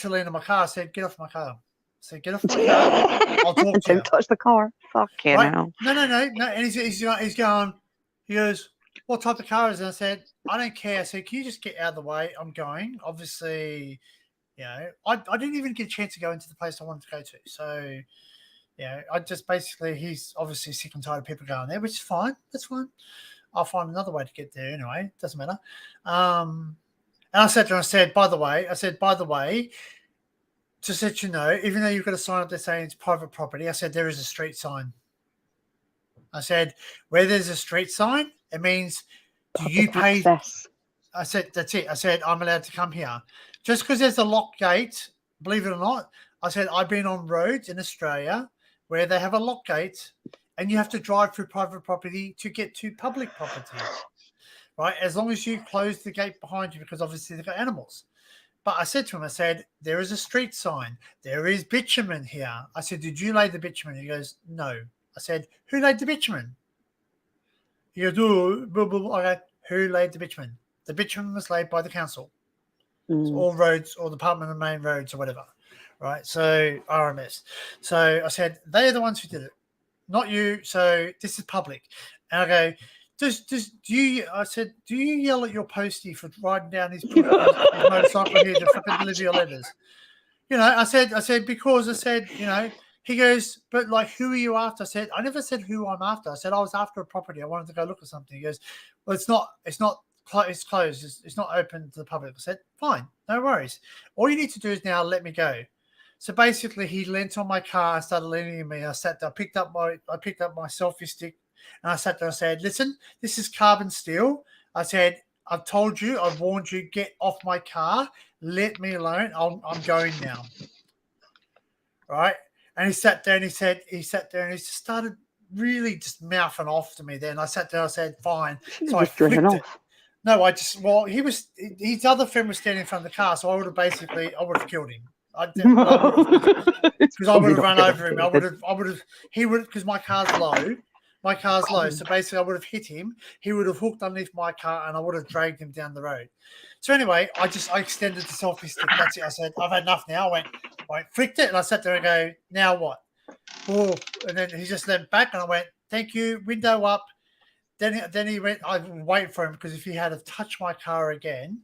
lean on my car. I said, "Get off my car." I said, "Get off my car. I'll talk to you." Don't touch the car. Fuck you now. No. And he's going. He goes, "What type of car is it?" I said, "I don't care." I said, "Can you just get out of the way? I'm going." Obviously, I didn't even get a chance to go into the place I wanted to go to. So, I just basically, he's obviously sick and tired of people going there, which is fine. That's fine. I'll find another way to get there anyway. Doesn't matter. And I said to him, by the way, just let you know, even though you've got a sign up there saying it's private property, I said, there is a street sign. I said, where there's a street sign, it means do you pay? Access. I said, that's it. I said, I'm allowed to come here. Just because there's a lock gate, believe it or not, I said, I've been on roads in Australia where they have a lock gate and you have to drive through private property to get to public property, right? As long as you close the gate behind you, because obviously they've got animals. But I said to him, I said, there is a street sign. There is bitumen here. I said, did you lay the bitumen? He goes, no. I said, who laid the bitumen? He goes, oh, blah, blah, blah. I go, who laid the bitumen? The bitumen was laid by the council. So all roads or Department of Main Roads or whatever, right? So RMS. So I said, they are the ones who did it, not you. So this is public. And I go, do you yell at your postie for riding down his motorcycle here to fucking deliver your letters? I said, because I said, he goes, but like, who are you after? I said, I never said who I'm after. I said, I was after a property. I wanted to go look at something. He goes, well, it's closed. It's not open to the public. I said, fine, no worries. All you need to do is now let me go. So basically, he leant on my car and started leaning on me. I sat there, I picked up my selfie stick, and I sat there and said, listen, this is carbon steel. I said, I've told you, I've warned you, get off my car. Let me alone. I'm going now. Right? And he sat there and he just started really just mouthing off to me. Then I sat there, I said, fine. So I flicked it. No, his other friend was standing in front of the car, so I would have killed him. Because I would have run over him. Because my car's low. So basically I would have hit him. He would have hooked underneath my car and I would have dragged him down the road. So anyway, I extended the selfie stick. That's it. I said, I've had enough now. I flicked it and I sat there and go, now what? Oh, and then he just leant back and I went, thank you, window up. Then he went, I wait for him because if he had to touch my car again.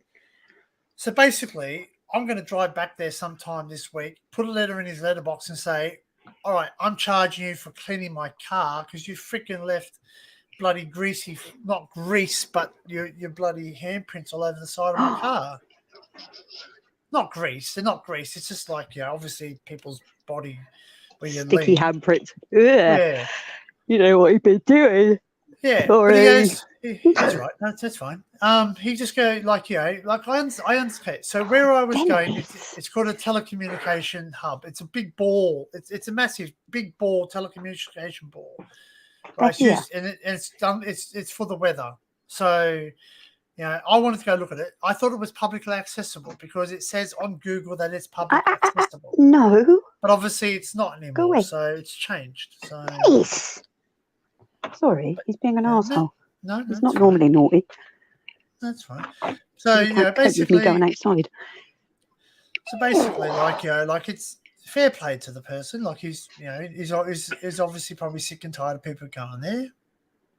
So basically, I'm going to drive back there sometime this week, put a letter in his letterbox and say, all right, I'm charging you for cleaning my car because you freaking left bloody greasy, not grease, but your bloody handprints all over the side of my car. Not grease. They're not grease. It's just like, obviously people's body where you sticky handprints. Yeah. You know what you've been doing. Yeah. Sorry. That's right. That's fine. He just go like, I understand. So where I was going, it's called a telecommunication hub. It's a big ball. It's a massive big ball, telecommunication ball. Right? It's for the weather. So, I wanted to go look at it. I thought it was publicly accessible because it says on Google that it's publicly accessible. No. But obviously it's not anymore. So it's changed. So nice. Sorry, he's being an arsehole. No, he's not normally naughty. That's fine. So basically going outside. So basically, like it's fair play to the person. Like he's obviously probably sick and tired of people going there.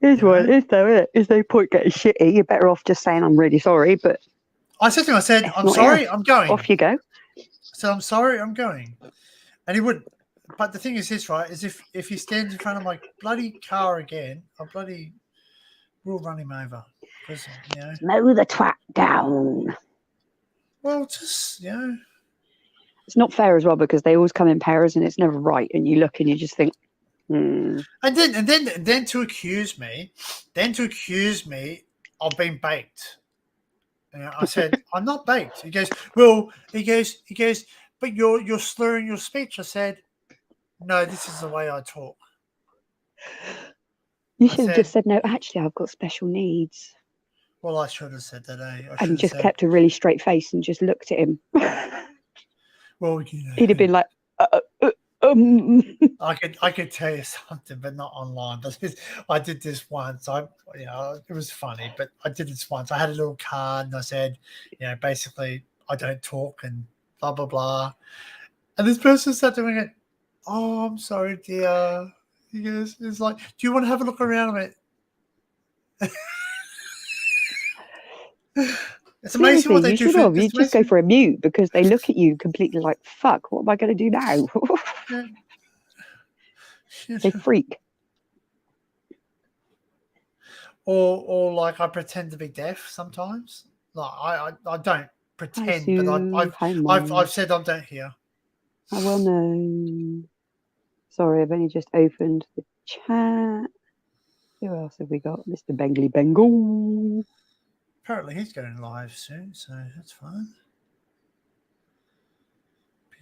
Here's You what know? it is, though, isn't it? There's no point getting shitty. You're better off just saying, I'm really sorry, but I said to him, I said, It's I'm not sorry, here. I'm going. off you go. I said, I'm sorry, I'm going. And he would. But the thing is this, right, is if he stands in front of my bloody car again, I bloody will run him over. Because, Mow the twat down. well, just, It's not fair as well because they always come in pairs and it's never right. And you look and you just think, And then to accuse me of being baked. I said, I'm not baked. He goes, but you're slurring your speech. I said, no, this is the way I talk. you I should have just said, no, actually, I've got special needs. Well, I should have said that, And just kept a really straight face and just looked at him. Well, He'd have been like, I could tell you something, but not online. But I did this once. It was funny, but I did this once. I had a little card and I said, basically, I don't talk and blah blah blah. And this person sat there and went, "Oh, I'm sorry, dear." He goes, "It's like, do you want to have a look around a bit?" It's amazing what they do. You just go for a mute because they look at you completely like, fuck, what am I going to do now? They freak. Or like I pretend to be deaf sometimes. Like I don't pretend, but I've said I don't hear. I will know. Sorry, I've only just opened the chat. Who else have we got? Mr. Bengley Bengal. Apparently he's going live soon, so that's fine.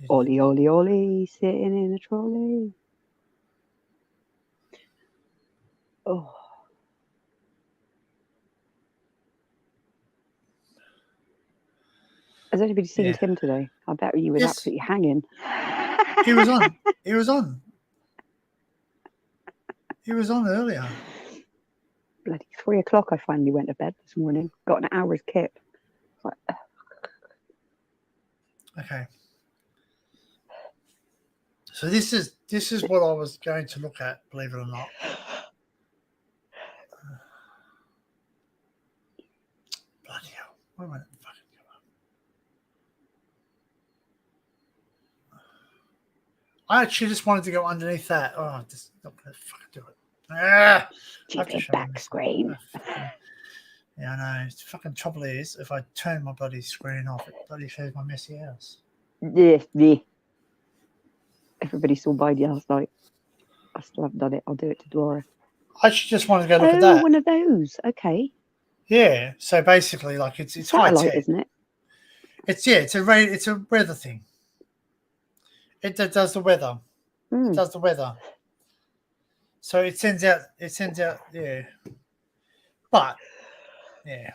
Ollie, Ollie, Ollie, sitting in a trolley. Oh. Has anybody seen Tim today? I bet you was absolutely hanging. He was on. He was on earlier. Bloody 3 o'clock I finally went to bed this morning. Got an hour's kip. Like, okay. So this is what I was going to look at, believe it or not. Bloody hell. Where went it fucking go up? I actually just wanted to go underneath that. Oh, I'm just not going to fucking do it. Stupid back screen. Yeah, I know. It's fucking trouble is, if I turn my bloody screen off, it bloody shows my messy house. Yeah. Everybody saw by last night. I still haven't done it. I'll do it to Dora. I actually just wanted to go look at that. One of those. Okay. Yeah. So basically, like it's satellite, high tech, isn't it? It's a weather thing. It does the weather. It does the weather. So it sends out, yeah. But, yeah.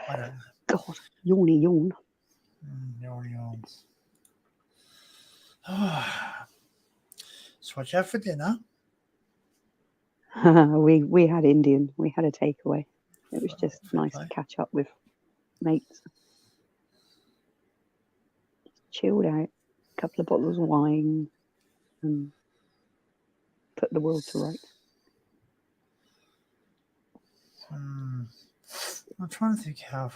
I don't know. God, yawny yawn. Yawns. So what you have for dinner? we had Indian. We had a takeaway. It was just nice to catch up with mates. Chilled out. A couple of bottles of wine. And put the world to rights. I'm trying to think how.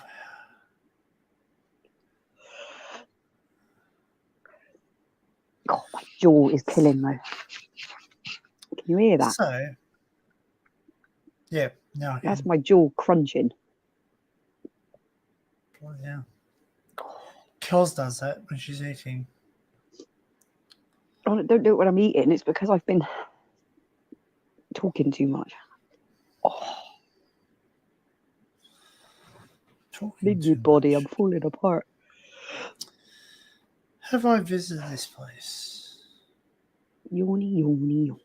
God, my jaw is killing though. Can you hear that? So, yeah, no. That's my jaw crunching. Yeah. Kels does that when she's eating. I don't do it when I'm eating. It's because I've been talking too much. Leave your body, I'm falling apart. Have I visited this place? Yawny, yawny, yawny.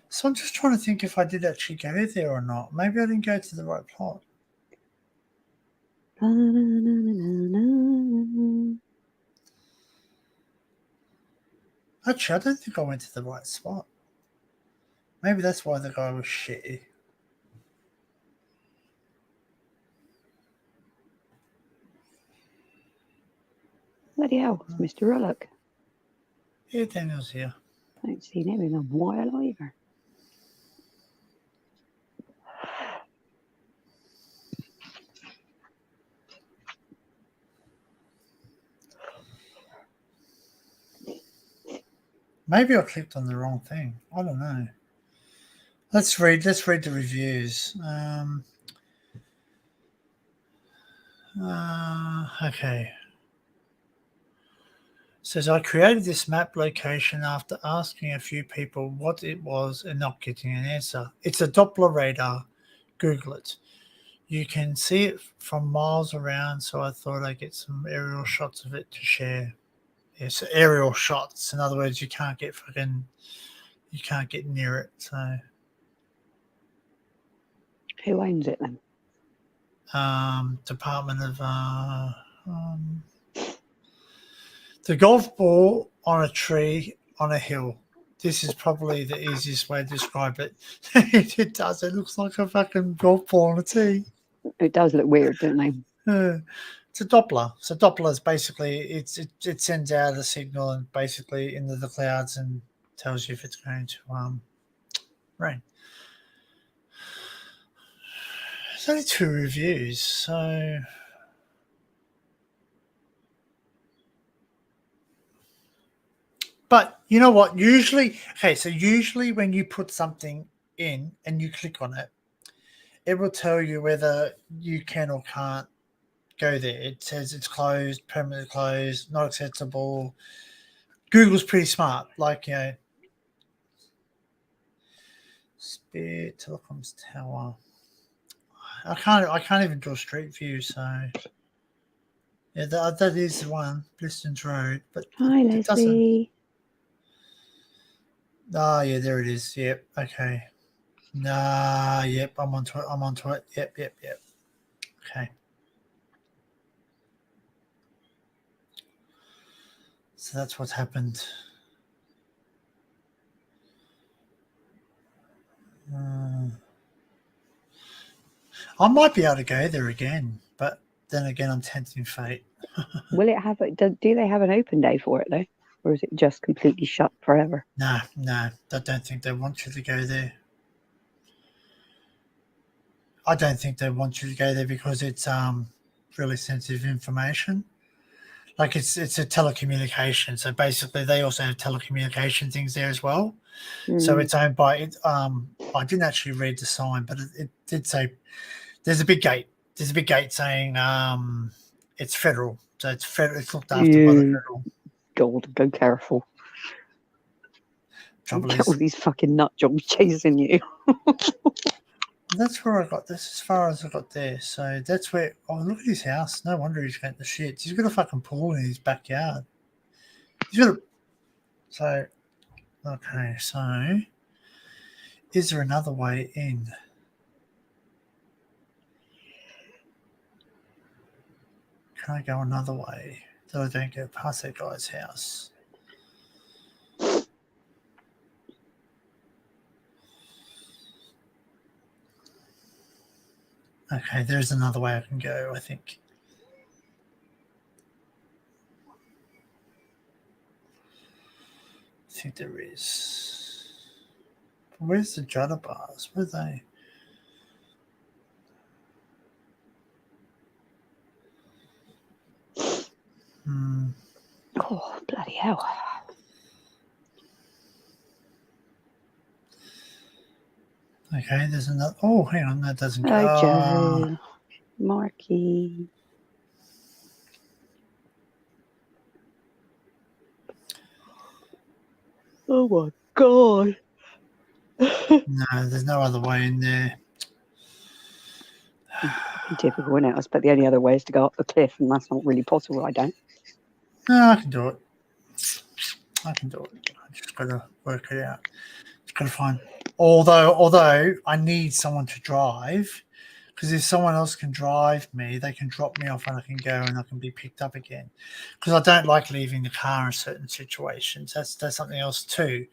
So I'm just trying to think if I did actually go there or not. Maybe I didn't go to the right plot. Actually, I don't think I went to the right spot. Maybe that's why the guy was shitty. Bloody hell, it's Mr. Rullock. Yeah, Daniel's here. I haven't seen him in a while either. Maybe I clicked on the wrong thing. I don't know. Let's read the reviews. Okay. It says, I created this map location after asking a few people what it was and not getting an answer. It's a Doppler radar. Google it. You can see it from miles around, so I thought I'd get some aerial shots of it to share. Yes, aerial shots. In other words, you can't get near it. So Who owns it then? Department of the golf ball on a tree on a hill. This is probably the easiest way to describe it. It does. It looks like a fucking golf ball on a tee. It does look weird, don't they? It's a Doppler. So Doppler is basically it sends out a signal and basically into the clouds and tells you if it's going to rain. There's only 2 reviews, so but you know what? Usually when you put something in and you click on it, it will tell you whether you can or can't go there. It says it's closed, permanently closed, not accessible. Google's pretty smart. Like, you know, Spear Telecom's Tower. I can't even draw Street View, so yeah, that is the one, Blistons Road. But Hi, it doesn't. Leslie. Oh yeah, there it is. Yep. Okay. Nah. Yep. I'm onto it. Yep. Okay. So that's what's happened. I might be able to go there again, but then again, I'm tempting fate. Will it have? Do they have an open day for it though, or is it just completely shut forever? No, I don't think they want you to go there. I don't think they want you to go there because it's really sensitive information. Like it's a telecommunication. So basically, they also have telecommunication things there as well. So it's owned by it. I didn't actually read the sign, but it did say there's a big gate. There's a big gate saying it's federal. So it's federal. It's looked after by the federal. God, go careful. Trouble Get is, all these fucking nut jobs chasing you. that's where I got this. As far as I got there. So that's where. Oh, look at his house. No wonder he's going to shit. He's got a fucking pool in his backyard. He's got a. So. Okay, so is there another way in? Can I go another way so I don't go past that guy's house? Okay, there's another way I can go, I think. I think there is. Where's the Judder bars? Where are they? Oh, bloody hell. Okay, there's another. Oh, hang on, that doesn't go. Hi, Joe. Marky. Oh my God. No, there's no other way in there. Typical, isn't it? I suppose the only other way is to go up the cliff, and that's not really possible, I don't. No, I can do it. I just got to work it out. Just got to find. Although I need someone to drive, because if someone else can drive me, they can drop me off and I can go and I can be picked up again. Because I don't like leaving the car in certain situations. That's something else too.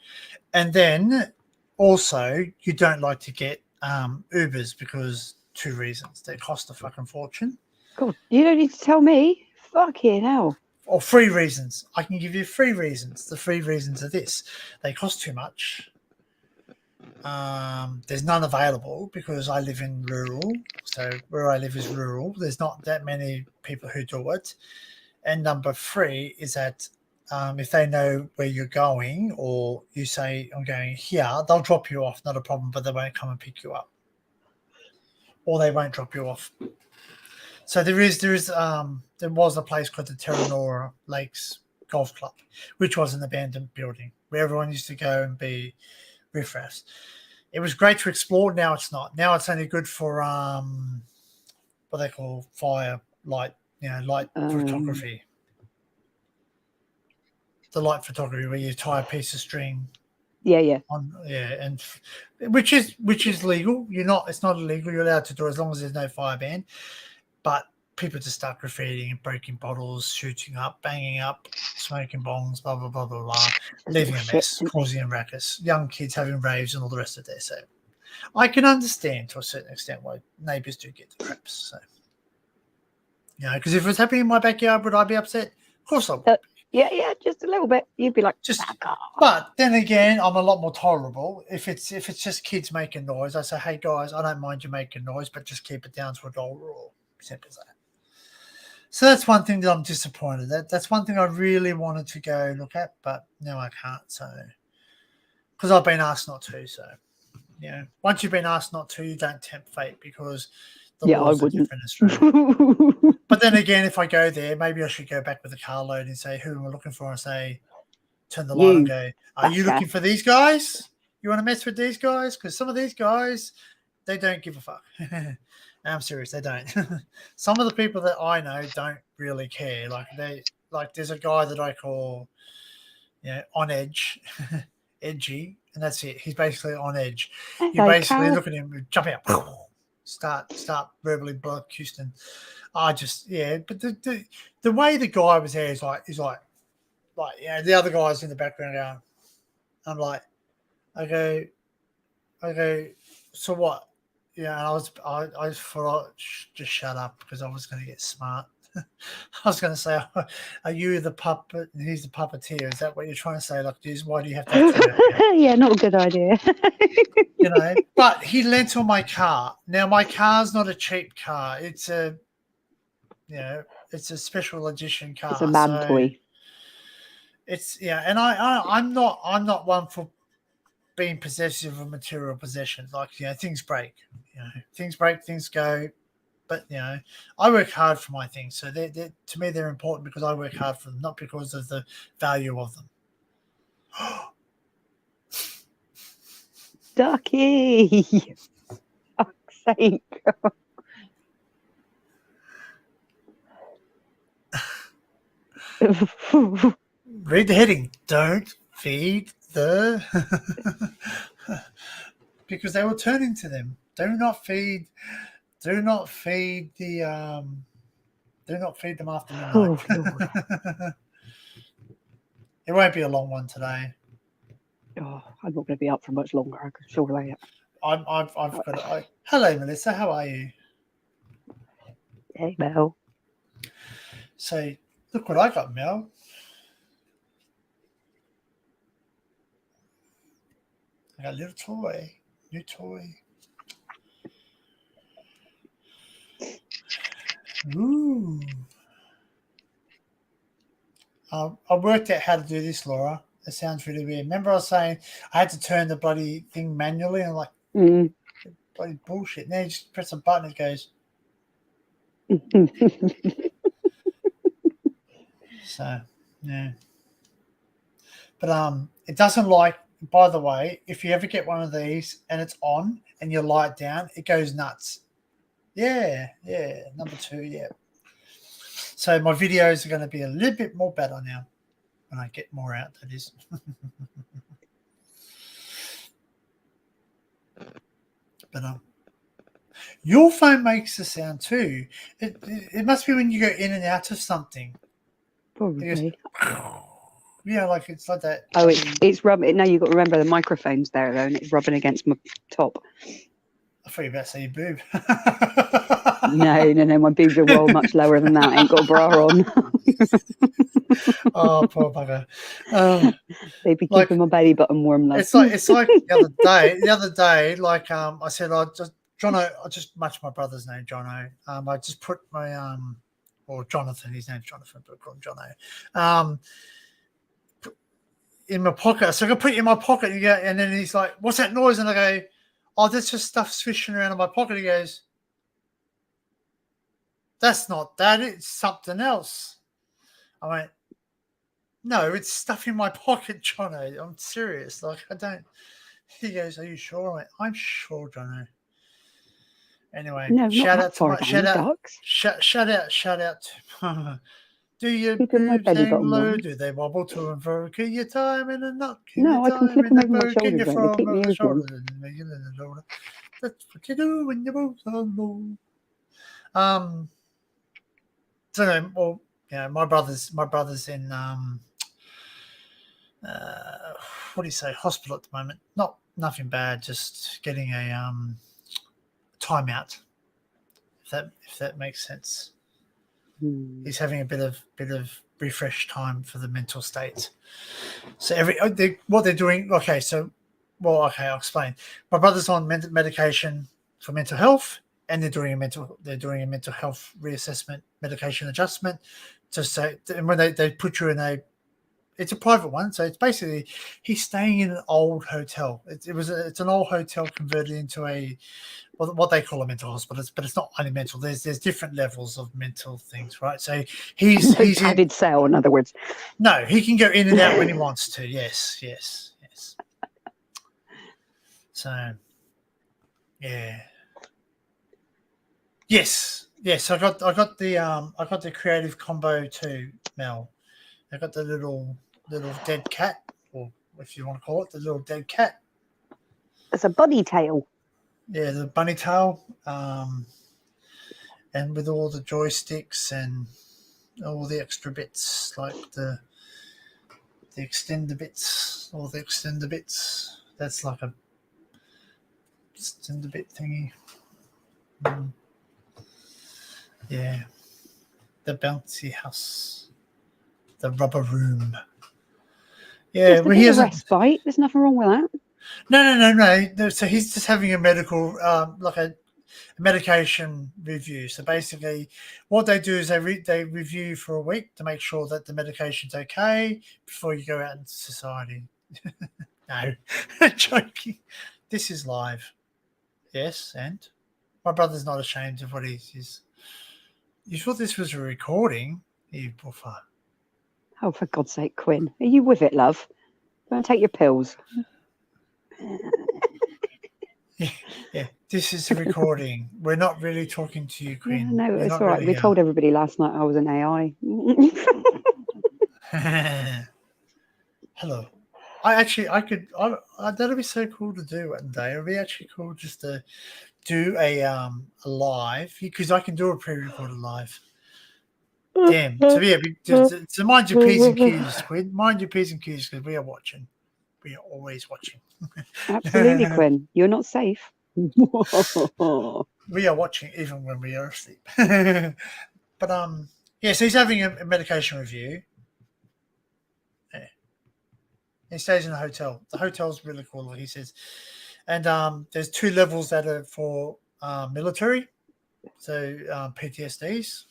And then also you don't like to get Ubers because 2 reasons. They cost a fucking fortune. God, you don't need to tell me. Fucking hell. or 3 reasons. I can give you 3 reasons. The 3 reasons are this: they cost too much. There's none available because I live in rural. So where I live is rural. There's not that many people who do it. And number 3 is that if they know where you're going, or you say, I'm going here, they'll drop you off, not a problem, but they won't come and pick you up. Or they won't drop you off. So there was a place called the Terranora Lakes Golf Club, which was an abandoned building where everyone used to go and be riffraffs. It was great to explore. Now it's not. Now it's only good for what they call light photography. The light photography where you tie a piece of string. Yeah. And which is legal. It's not illegal. You're allowed to do it as long as there's no fire ban. But people just start graffitiing and breaking bottles, shooting up, banging up, smoking bongs, blah blah blah blah blah, leaving a mess, causing a ruckus. Young kids having raves and all the rest of it. So I can understand to a certain extent why neighbours do get the craps. So because if it was happening in my backyard, would I be upset? Of course I would. Yeah, just a little bit. You'd be like, But then again, I'm a lot more tolerable. If it's just kids making noise, I say, hey guys, I don't mind you making noise, but just keep it down to adult rule. Simple as that. So that's one thing that I'm disappointed. That's one thing I really wanted to go look at, but now I can't. So because I've been asked not to. So once you've been asked not to, you don't tempt fate because the laws are different in Australia. But then again, if I go there, maybe I should go back with a carload and say, who am I looking for? And say, turn the light and go, are you looking for these guys? You want to mess with these guys? Because some of these guys, they don't give a fuck. I'm serious, they don't. Some of the people that I know don't really care. There's a guy that I call, on edge, edgy, and that's it. He's basically on edge. You basically look at him, jump out, start verbally block Houston. But the way the guy was there is like the other guys in the background going. I'm like, okay, so what? Yeah, and I thought just shut up because I was going to get smart. I was going to say, are you the puppet and he's the puppeteer? Is that what you're trying to say? Like, why do you have to have two? Yeah, not a good idea. But he lent on my car. Now, my car's not a cheap car. It's a special edition car. It's a man toy. And I'm not one for being possessive of material possessions. Like, things break. Things break, things go. But I work hard for my things, so to me they're important because I work hard for them, not because of the value of them. Ducky, fuck's sake! Read the heading. Don't feed the because they will turn into them. Do not feed them after midnight. It won't be a long one today. Oh, I'm not going to be up for much longer. I can surely. I've got it. Hello, Melissa. How are you? Hey, Mel. So, look what I got, Mel. I got a little toy. New toy. Ooh. I worked out how to do this, Laura. It sounds really weird. Remember I was saying I had to turn the bloody thing manually and bloody bullshit. Now you just press a button, it goes. So, yeah. But it doesn't by the way, if you ever get one of these and it's on and you lie it down, it goes nuts. Yeah. Number 2, yeah. So my videos are going to be a little bit more better now when I get more out, that is. But your phone makes the sound too. It must be when you go in and out of something. Probably. Yeah, like it's like that. Oh, it's rubbing. Now you've got to remember the microphone's there though, and it's rubbing against my top. I thought you were about to say your boob. No, my boobs are well much lower than that. I ain't got a bra on. Oh, poor bugger. They'd be Like- keeping my belly button warm, love. It's like the other day, like I said, I just matched my brother's name, Jono. I just put my or Jonathan, his name's Jonathan, but I call him Jono. In my pocket. So I put it in my pocket and then he's like, "What's that noise?" And I go, "Oh, that's just stuff swishing around in my pocket." He goes, "That's not that, it's something else." I went, "No, it's stuff in my pocket, Jono. I'm serious. Like, I don't." He goes, "Are you sure?" I went, "I'm sure, Jono." Anyway, No, shout not out that to far my down, ducks. shout out to do your Keeping my boobs belly hang button low? warm. Do they wobble to and fro? Can you time in a nut? No, I can flip them over my shoulders, Can you mate. They keep from my the ears warm. shoulder? That's what you do when your boobs are low. So no, well, yeah, my brother's in what do you say, hospital at the moment. Nothing bad, just getting a timeout. If that makes sense. He's having a bit of refresh time for the mental state. So what they're doing. Okay, I'll explain. My brother's on medication for mental health, and they're doing a mental health reassessment, medication adjustment. And when they put you in it's a private one, so it's basically he's staying in an old hotel. It's an old hotel converted into what they call a mental hospital, but it's not only mental. There's different levels of mental things, right? So he's padded cell, in other words. No, he can go in and out when he wants to. Yes. So, yeah. Yes. I got the creative combo too, Mel. I got the little dead cat, or if you want to call it, the little dead cat. It's a bunny tail. Yeah, the bunny tail, and with all the joysticks and all the extra bits, like the extender bits, all the extender bits. That's like a extender bit thingy. Yeah, the bouncy house, the rubber room. Yeah, Just a well, bit he of hasn't. respite. There's nothing wrong with that. No. So he's just having a medical, like a medication review. So basically, what they do is they review for a week to make sure that the medication's okay before you go out into society. No, joking. This is live. Yes, and my brother's not ashamed of what he's. You thought this was a recording, you buffer. Oh, for God's sake, Quinn. Are you with it, love? Don't take your pills. Yeah, this is a recording. We're not really talking to you, Quinn. No, You're it's not all right. really We here. told everybody last night I was an AI. Hello. That'd be so cool to do one day. It'd be actually cool just to do a live, because I can do a pre-recorded live. Damn. So yeah, so mind your P's and Q's, Quinn. Mind your P's and Q's, because we are watching. We are always watching. Absolutely, Quinn. You're not safe. We are watching even when we are asleep. But yeah, so he's having a medication review. Yeah. He stays in a hotel. The hotel's really cool, like he says. And there's 2 levels that are for military, so PTSDs.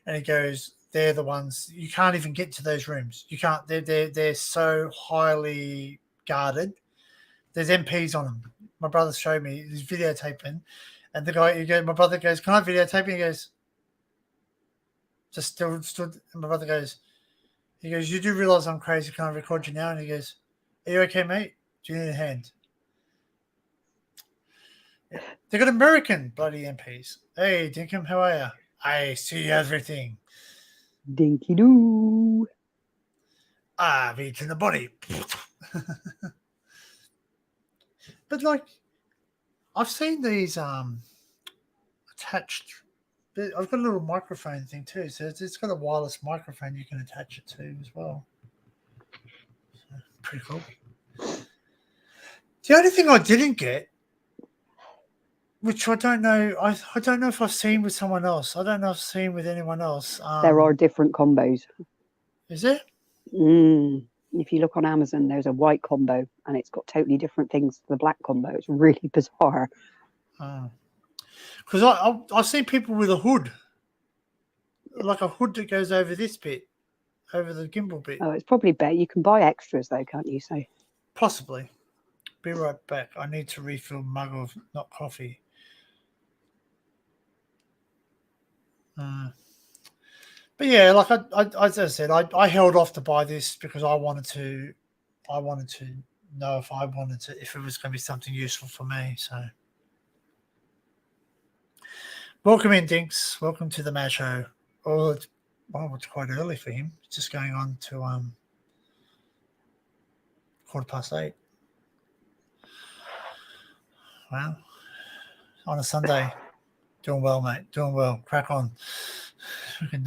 And he goes, they're the ones you can't even get to those rooms. You can't. They're so highly guarded. There's MPs on them. My brother showed me. He's videotaping, and my brother goes, "Can I videotape?" He goes, just still stood. And my brother goes, "You do realize I'm crazy? Can I record you now?" And he goes, "Are you okay, mate? Do you need a hand?" Yeah. They got American bloody MPs. Hey, Dinkum, how are you? I see everything. Dinky doo. I've eaten the body. But like, I've seen these attached. I've got a little microphone thing too, so it's got a wireless microphone you can attach it to as well. So, pretty cool. The only thing I didn't get which I don't know. I don't know if I've seen with someone else. I don't know if I've seen with anyone else. There are different combos. Is it? If you look on Amazon, there's a white combo, and it's got totally different things to the black combo. It's really bizarre. Because I've seen people with a hood, like a hood that goes over this bit, over the gimbal bit. Oh, it's probably better. You can buy extras though, can't you? So Possibly. Be right back. I need to refill mug of not coffee. But yeah, like I as I said, I held off to buy this because I wanted to know if if it was going to be something useful for me. So, welcome in, Dinks. Welcome to the Mad Show. Oh, it's quite early for him. It's just going on to 8:15. Wow, on a Sunday, doing well, mate. Doing well. Crack on.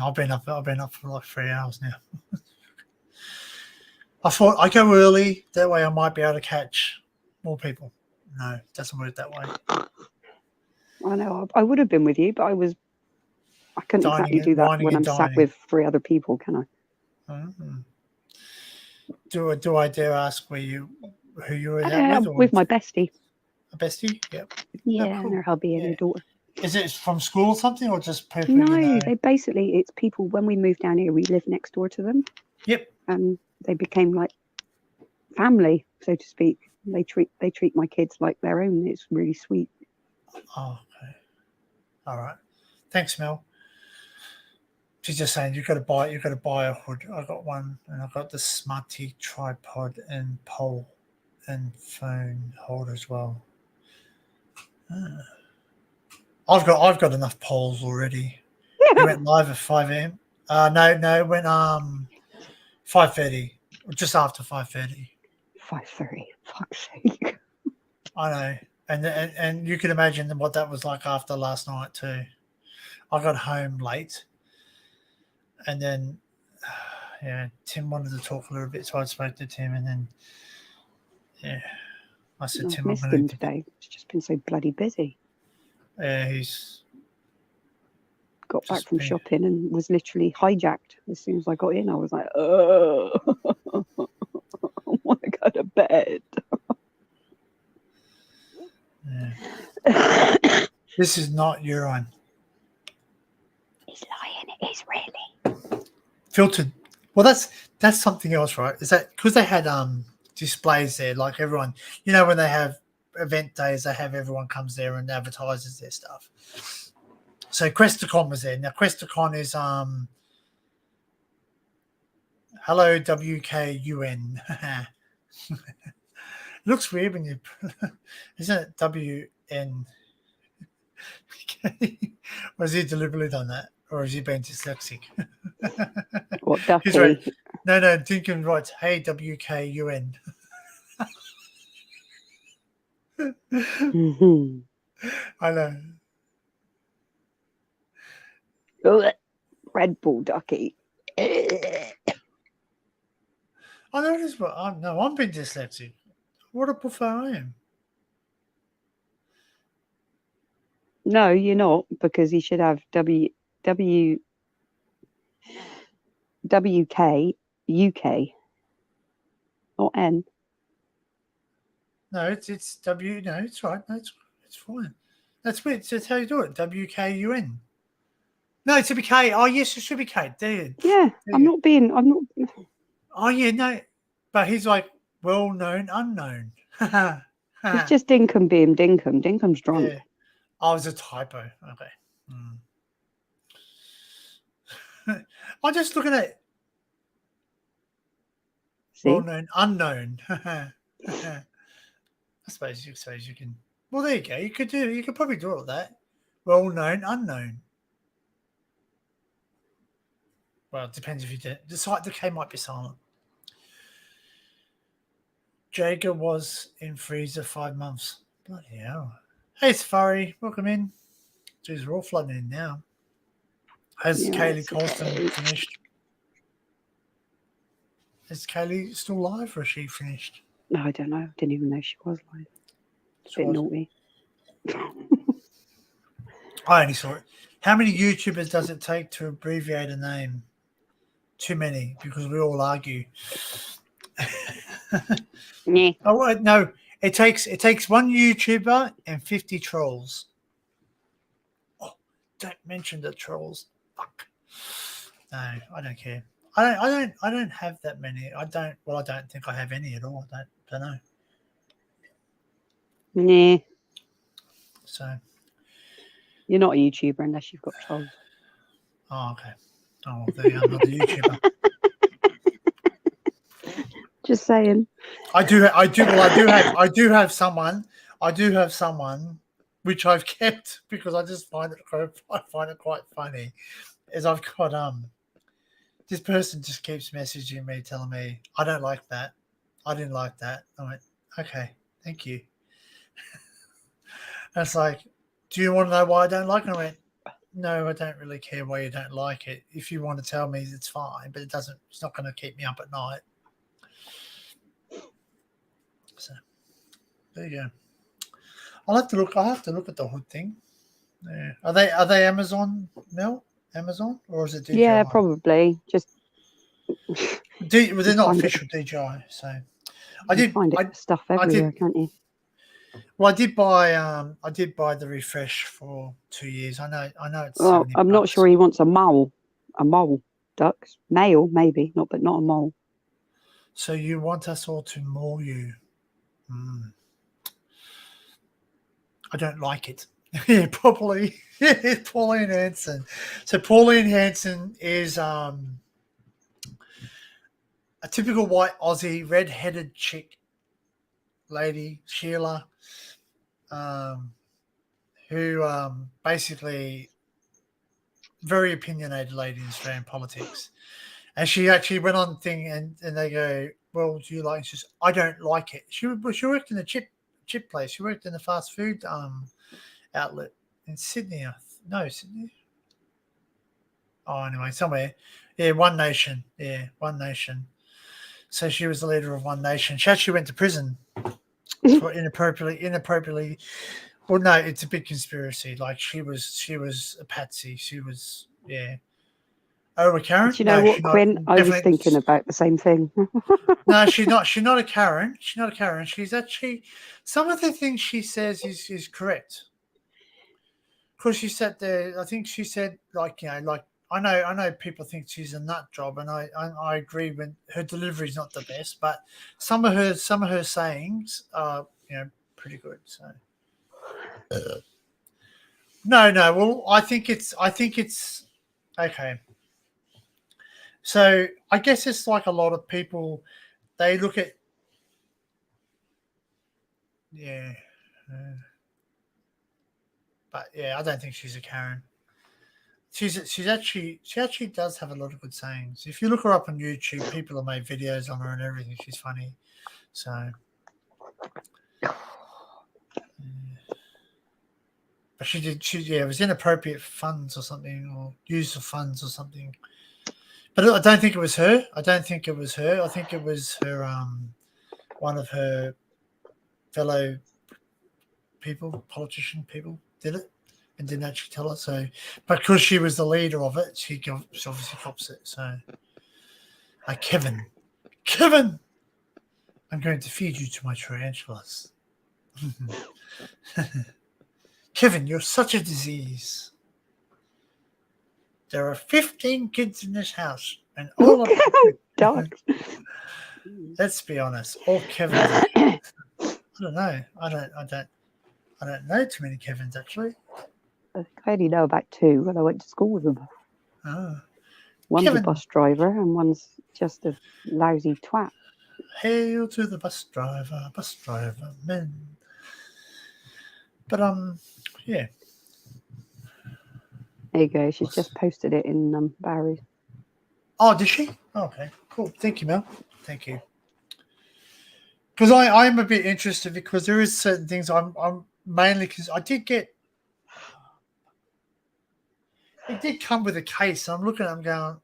I've been up for like 3 hours now. I thought I go early, that way I might be able to catch more people. No, it doesn't work that way. I know I would have been with you, but I couldn't exactly do that when I'm sat with 3 other people, can I? Mm-hmm. Do I dare ask who you were out with? With my bestie. A bestie? Yep. Yeah, and her hubby and her daughter. Is it from school or something, or just people? No, you know? it's people. When we moved down here, we lived next door to them. Yep. And they became like family, so to speak. They treat my kids like their own. It's really sweet. Oh, okay. All right. Thanks, Mel. She's just saying you've got to buy a hood. I got one, and I've got the Smarty tripod and pole and phone holder as well. I've got enough poles already. You went live at 5 a.m. No, it went 5:30, or just after 5:30. 5:30. Fuck's sake. I know, and you can imagine what that was like after last night too. I got home late, and then Tim wanted to talk a little bit, so I spoke to Tim, and then I said, Tim, I've missed him today. It's just been so bloody busy. Yeah, he's got back from shopping and was literally hijacked as soon as I got in. I was like, oh, I want to go to bed. Yeah. This is not urine. He's lying. It is really Filtered. Well, that's something else, right? Is that because they had displays there, like everyone, when they have event days, they have everyone comes there and advertises their stuff. So Questacon was there. Now Questacon is hello WKUN. It looks weird when you isn't it WN? Or has he deliberately done that, or has he been dyslexic? What, Ducky? He's right. No, Dinkin writes, hey WKUN. Mm-hmm. I know. Red Bull Ducky. I noticed, but I'm being dyslexic. What a buffer I am. No, you're not, because you should have WK UK, not N. No, it's W. No, it's right. No, it's fine. That's weird. That's how you do it. WKUN. No, it should be K. Oh, yes, it should be K. Dude. Yeah, I'm not. Oh, yeah, no. But he's like, well-known, unknown. It's just Dinkum being Dinkum. Dinkum's drunk. Yeah. Oh, it was a typo. Okay. I'm just looking at well-known, unknown. I suppose you can. Well, there you go. You could probably do it like that. Well-known, unknown. Well, it depends if you did. The K might be silent. Jager was in freezer 5 months. Bloody hell. Hey, Safari. Welcome in. Jeez, we're all flooding in now. Has Kaylee Colston finished? Is Kaylee still live, or is she finished? No, I don't know. I didn't even know she was live. It's a bit naughty. I only saw it. How many YouTubers does it take to abbreviate a name? Too many, because we all argue. Yeah. Oh wait, no, it takes one YouTuber and 50 trolls. Oh, don't mention the trolls. Fuck. No, I don't care. I don't have that many. I don't think I have any at all. I don't know. Nah. So, You're not a YouTuber unless you've got trolls. oh, okay. Oh, well, there you go. I'm not a YouTuber. Just saying. I do have someone, which I've kept because I just find it quite funny. Is I've got this person just keeps messaging me telling me I don't like that, I didn't like that. I went, okay, thank you. And it's like, do you want to know why I don't like it? I went, no, I don't really care why you don't like it. If you want to tell me, it's fine, but it's not going to keep me up at night. So there you go. I'll have to look at the hood thing. Yeah. Are they Amazon, Mel? Amazon, or is it DJI? Yeah, probably. Just They're not find official DJI. So you find stuff everywhere, can't you? Well, I did buy the refresh for 2 years. I know it's. Well, I'm not $70. sure he wants a mole duck, male maybe, not a mole. So you want us all to maul you? I don't like it. Yeah, probably. Pauline Hanson. So Pauline Hanson is a typical white Aussie, red-headed chick lady, Sheila, who basically very opinionated lady in Australian politics. And she actually went on thing and they go, well, do you like it? She says, I don't like it. She worked in a chip place. She worked in a fast food outlet in Sydney. Sydney. Oh, anyway, somewhere. Yeah, One Nation. Yeah, One Nation. So she was the leader of One Nation. She actually went to prison for inappropriately. Well, no, it's a big conspiracy. Like she was a patsy. She was, yeah. Oh, a Karen? Do you know what, Quinn? I was thinking about the same thing. No, she's not. She's not a Karen. She's not a Karen. She's actually, some of the things she says is correct. Because she said there, I think she said like I know people think she's a nut job, and I agree when her delivery is not the best, but some of her sayings are pretty good. So no. Well, I think it's okay. So I guess it's like a lot of people, they look at, but yeah, I don't think she's a Karen. She actually does have a lot of good sayings. If you look her up on YouTube, people have made videos on her and everything. She's funny. So, but it was inappropriate funds or something, or use of funds or something. But I don't think it was her. I think it was her, one of her fellow politician people did it and didn't actually tell her. So, but because she was the leader of it, she obviously cops it. So, Kevin, I'm going to feed you to my tarantulas. Kevin, you're such a disease. There are 15 kids in this house, and all of them. Dogs. Let's be honest. All Kevin. I don't know. I don't know too many Kevins actually. I only know about two, and I went to school with them. Oh. One's Kevin. a bus driver, and one's just a lousy twat. Hail to the bus driver, men. But yeah. There you go. She's just posted it in Barry's. Oh, did she? Okay, cool. Thank you, Mel. Thank you. Because I'm a bit interested because there is certain things I'm mainly because I did get. It did come with a case. I'm looking at it, I'm going,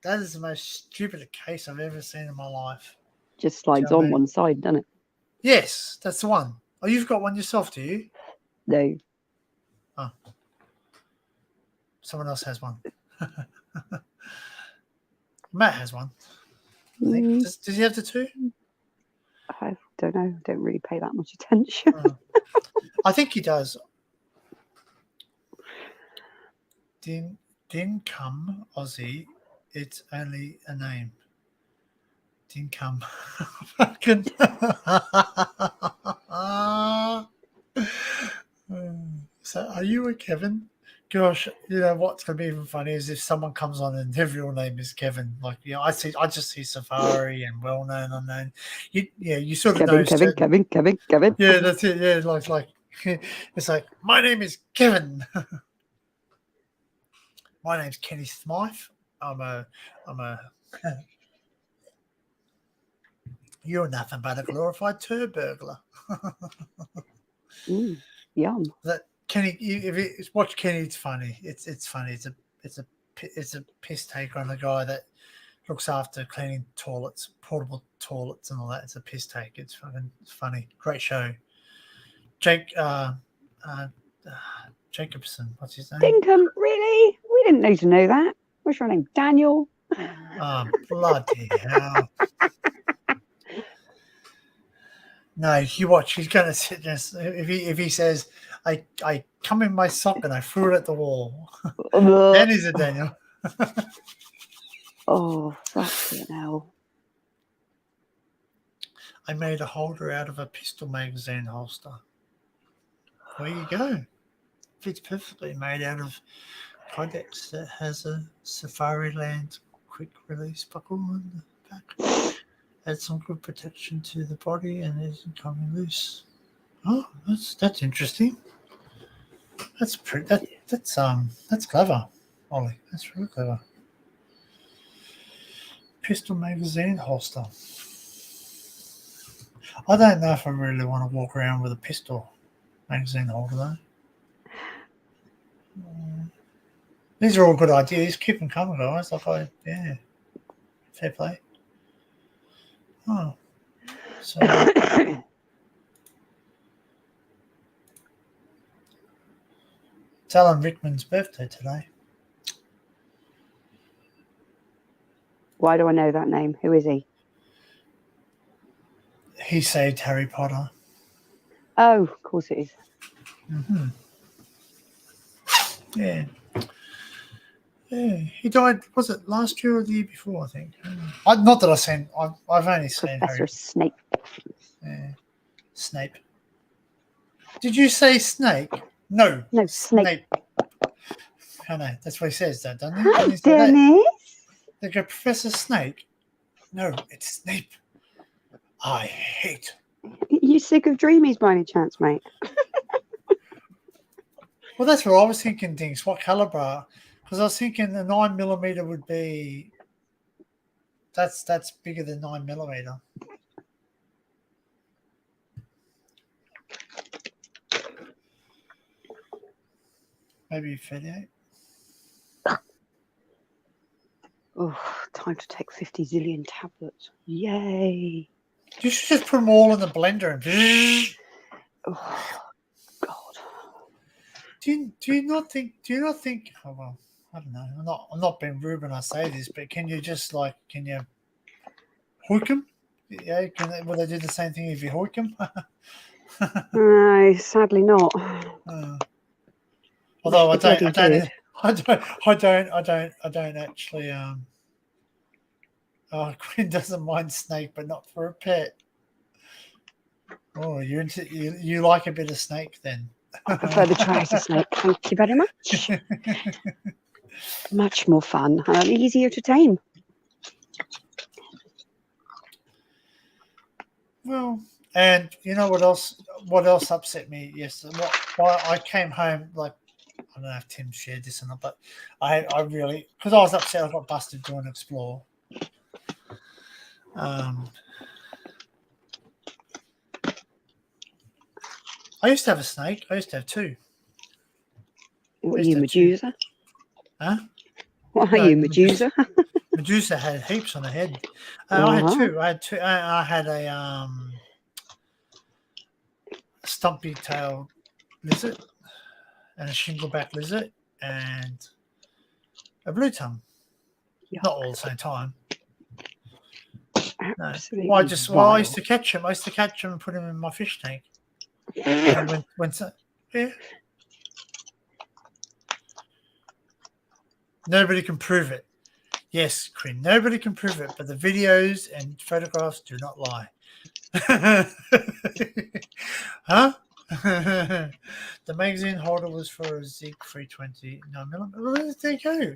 that is the most stupid case I've ever seen in my life. Just slides on one side, doesn't it? Yes, that's the one. Oh, you've got one yourself, do you? No. Oh. someone else has one. Matt has one. I think. Mm, Does he have the two? I don't know. Don't really pay that much attention. I think he does. Didn't come Aussie. It's only a name. Didn't come. Fucking. So, are you a Kevin? Gosh, you know what's going to be even funny is if someone comes on and their real name is Kevin. Like, I just see Safari and well known, unknown. You sort of know. Kevin. Yeah, that's it. Yeah, like it's like my name is Kevin. My name's Kenny Smythe. I'm a. You're nothing but a glorified turd burglar. Yum. That Kenny, if it's watch Kenny, it's funny. It's funny. It's a piss take on the guy that looks after cleaning toilets, portable toilets, and all that. It's a piss take. It's funny. Great show. Jacobson. What's his name? Dinkum, really? We didn't need to know that. What's your name? Daniel? Oh, bloody hell. No, you watch. He's going to sit there. If he says, I come in my sock and I threw it at the wall. Then he's a Daniel. Oh, fucking hell. I made a holder out of a pistol magazine holster. There you go. Fits perfectly, made out of Codex that has a Safari Land quick release buckle on the back. Adds some good protection to the body and isn't coming loose. Oh, that's interesting. That's clever, Ollie. That's really clever. Pistol magazine holster. I don't know if I really want to walk around with a pistol magazine holder though. These are all good ideas. Keep them coming, guys. Fair play. Oh, so it's Alan Rickman's birthday today. Why do I know that name? Who is he? He saved Harry Potter. Oh, of course it is. Mm-hmm. Yeah. Yeah, he died. Was it last year or the year before? I think. Not that I've seen. I've only seen Professor Harry. Snape. Yeah. Snape. Did you say snake? No. No, Snape. I know. That's what he says, though, doesn't he? Hi, Doesn't he say that? Dennis. They go, Professor Snake. No, it's Snape. I hate. You sick of Dreamies by any chance, mate? Well, that's what I was thinking. Things. What caliber? Because I was thinking the 9mm would be. That's bigger than 9mm. Maybe 38. Oh, time to take 50 zillion tablets. Yay. You should just put them all in the blender and. Oh, God. Do you not think? Oh well, I don't know. I'm not being rude when I say this, but can you hook them? Yeah, will they do the same thing if you hook them? No, sadly not. Although I Bloody don't did. actually. Quinn doesn't mind snake, but not for a pet. Oh, you like a bit of snake then? I prefer the trouser snake. Thank you very much. Much more fun and easier to tame. Well, and you know what else? What else upset me yesterday? Why I came home like I don't know if Tim shared this or not, but I really because I was upset I got busted doing Explore. I used to have a snake. I used to have two. What are you, Medusa? Huh? What are you, Medusa? Medusa had heaps on her head. Uh-huh. I had two. I had a stumpy tailed lizard and a shingleback lizard, and A blue tongue. Yuck. Not all at the same time. No. Absolutely Well, I used vile. to catch them. I used to catch them and put them in my fish tank. And yeah. Nobody can prove it. Yes, Quinn, nobody can prove it, but the videos and photographs do not lie. Huh? The magazine holder was for a Zig 320 9mm. Well, there you go.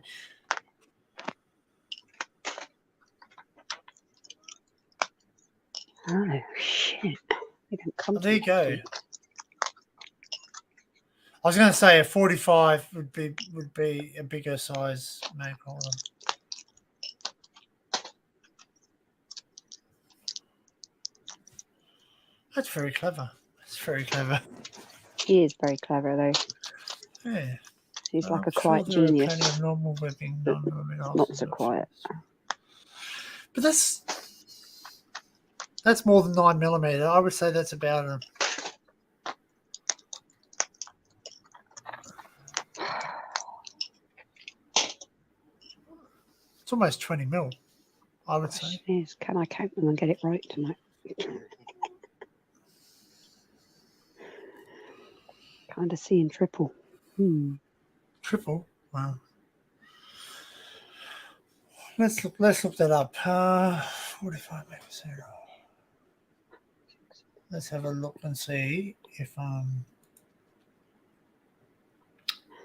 Oh shit! They don't come. Well, there you go. I was going to say a 45 would be a bigger size mag holder. That's very clever. That's very clever. He is very clever, though. Yeah. He's like I'm a quiet sure there are genius. plenty of normal webbing, but non-luminous not so quiet. But that's more than 9mm. I would say that's about a. It's almost 20mm. I would say. Is, can I count them and get it right tonight? Kind of seeing triple. Triple. Wow. Let's look that up. 45 megazero. Let's have a look and see if on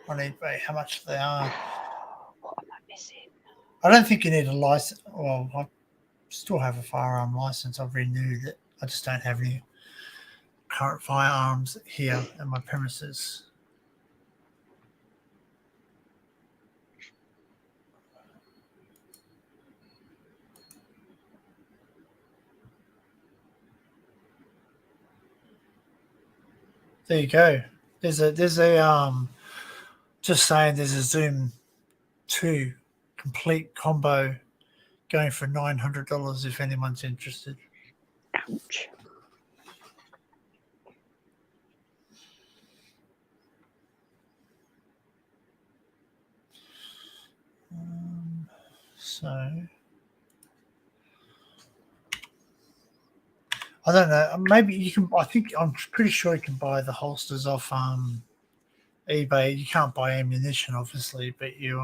eBay how much they are. What am I missing? I don't think you need a license. Well, I still have a firearm license. I've renewed it. I just don't have any current firearms here at my premises. There you go. There's a just saying there's a Zoom 2 complete combo going for $900 if anyone's interested. Ouch. So I don't know. Maybe you can. I'm pretty sure you can buy the holsters off eBay. You can't buy ammunition, obviously, but you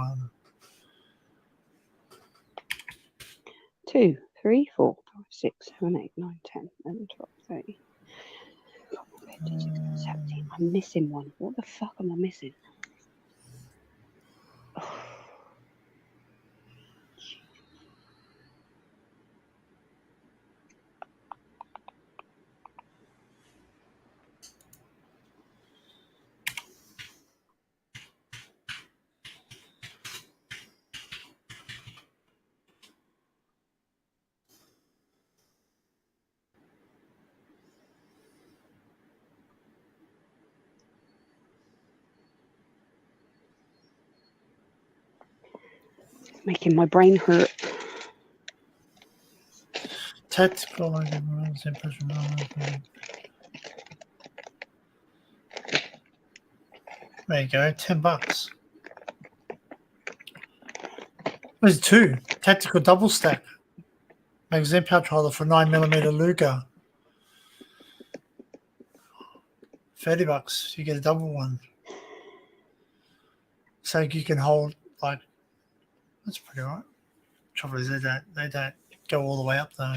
2, 3, 4, 5, 6, 7, 8, 9, 10, 11, 12, 13, 14, 15, 16, 17. I'm missing one. What the fuck am I missing? Making my brain hurt. tactical. There you go, $10. There's 2 tactical double stack magazine pouch holder for 9mm Luger. $30. You get a double one, so you can hold like. That's pretty right. Trouble is they don't go all the way up though.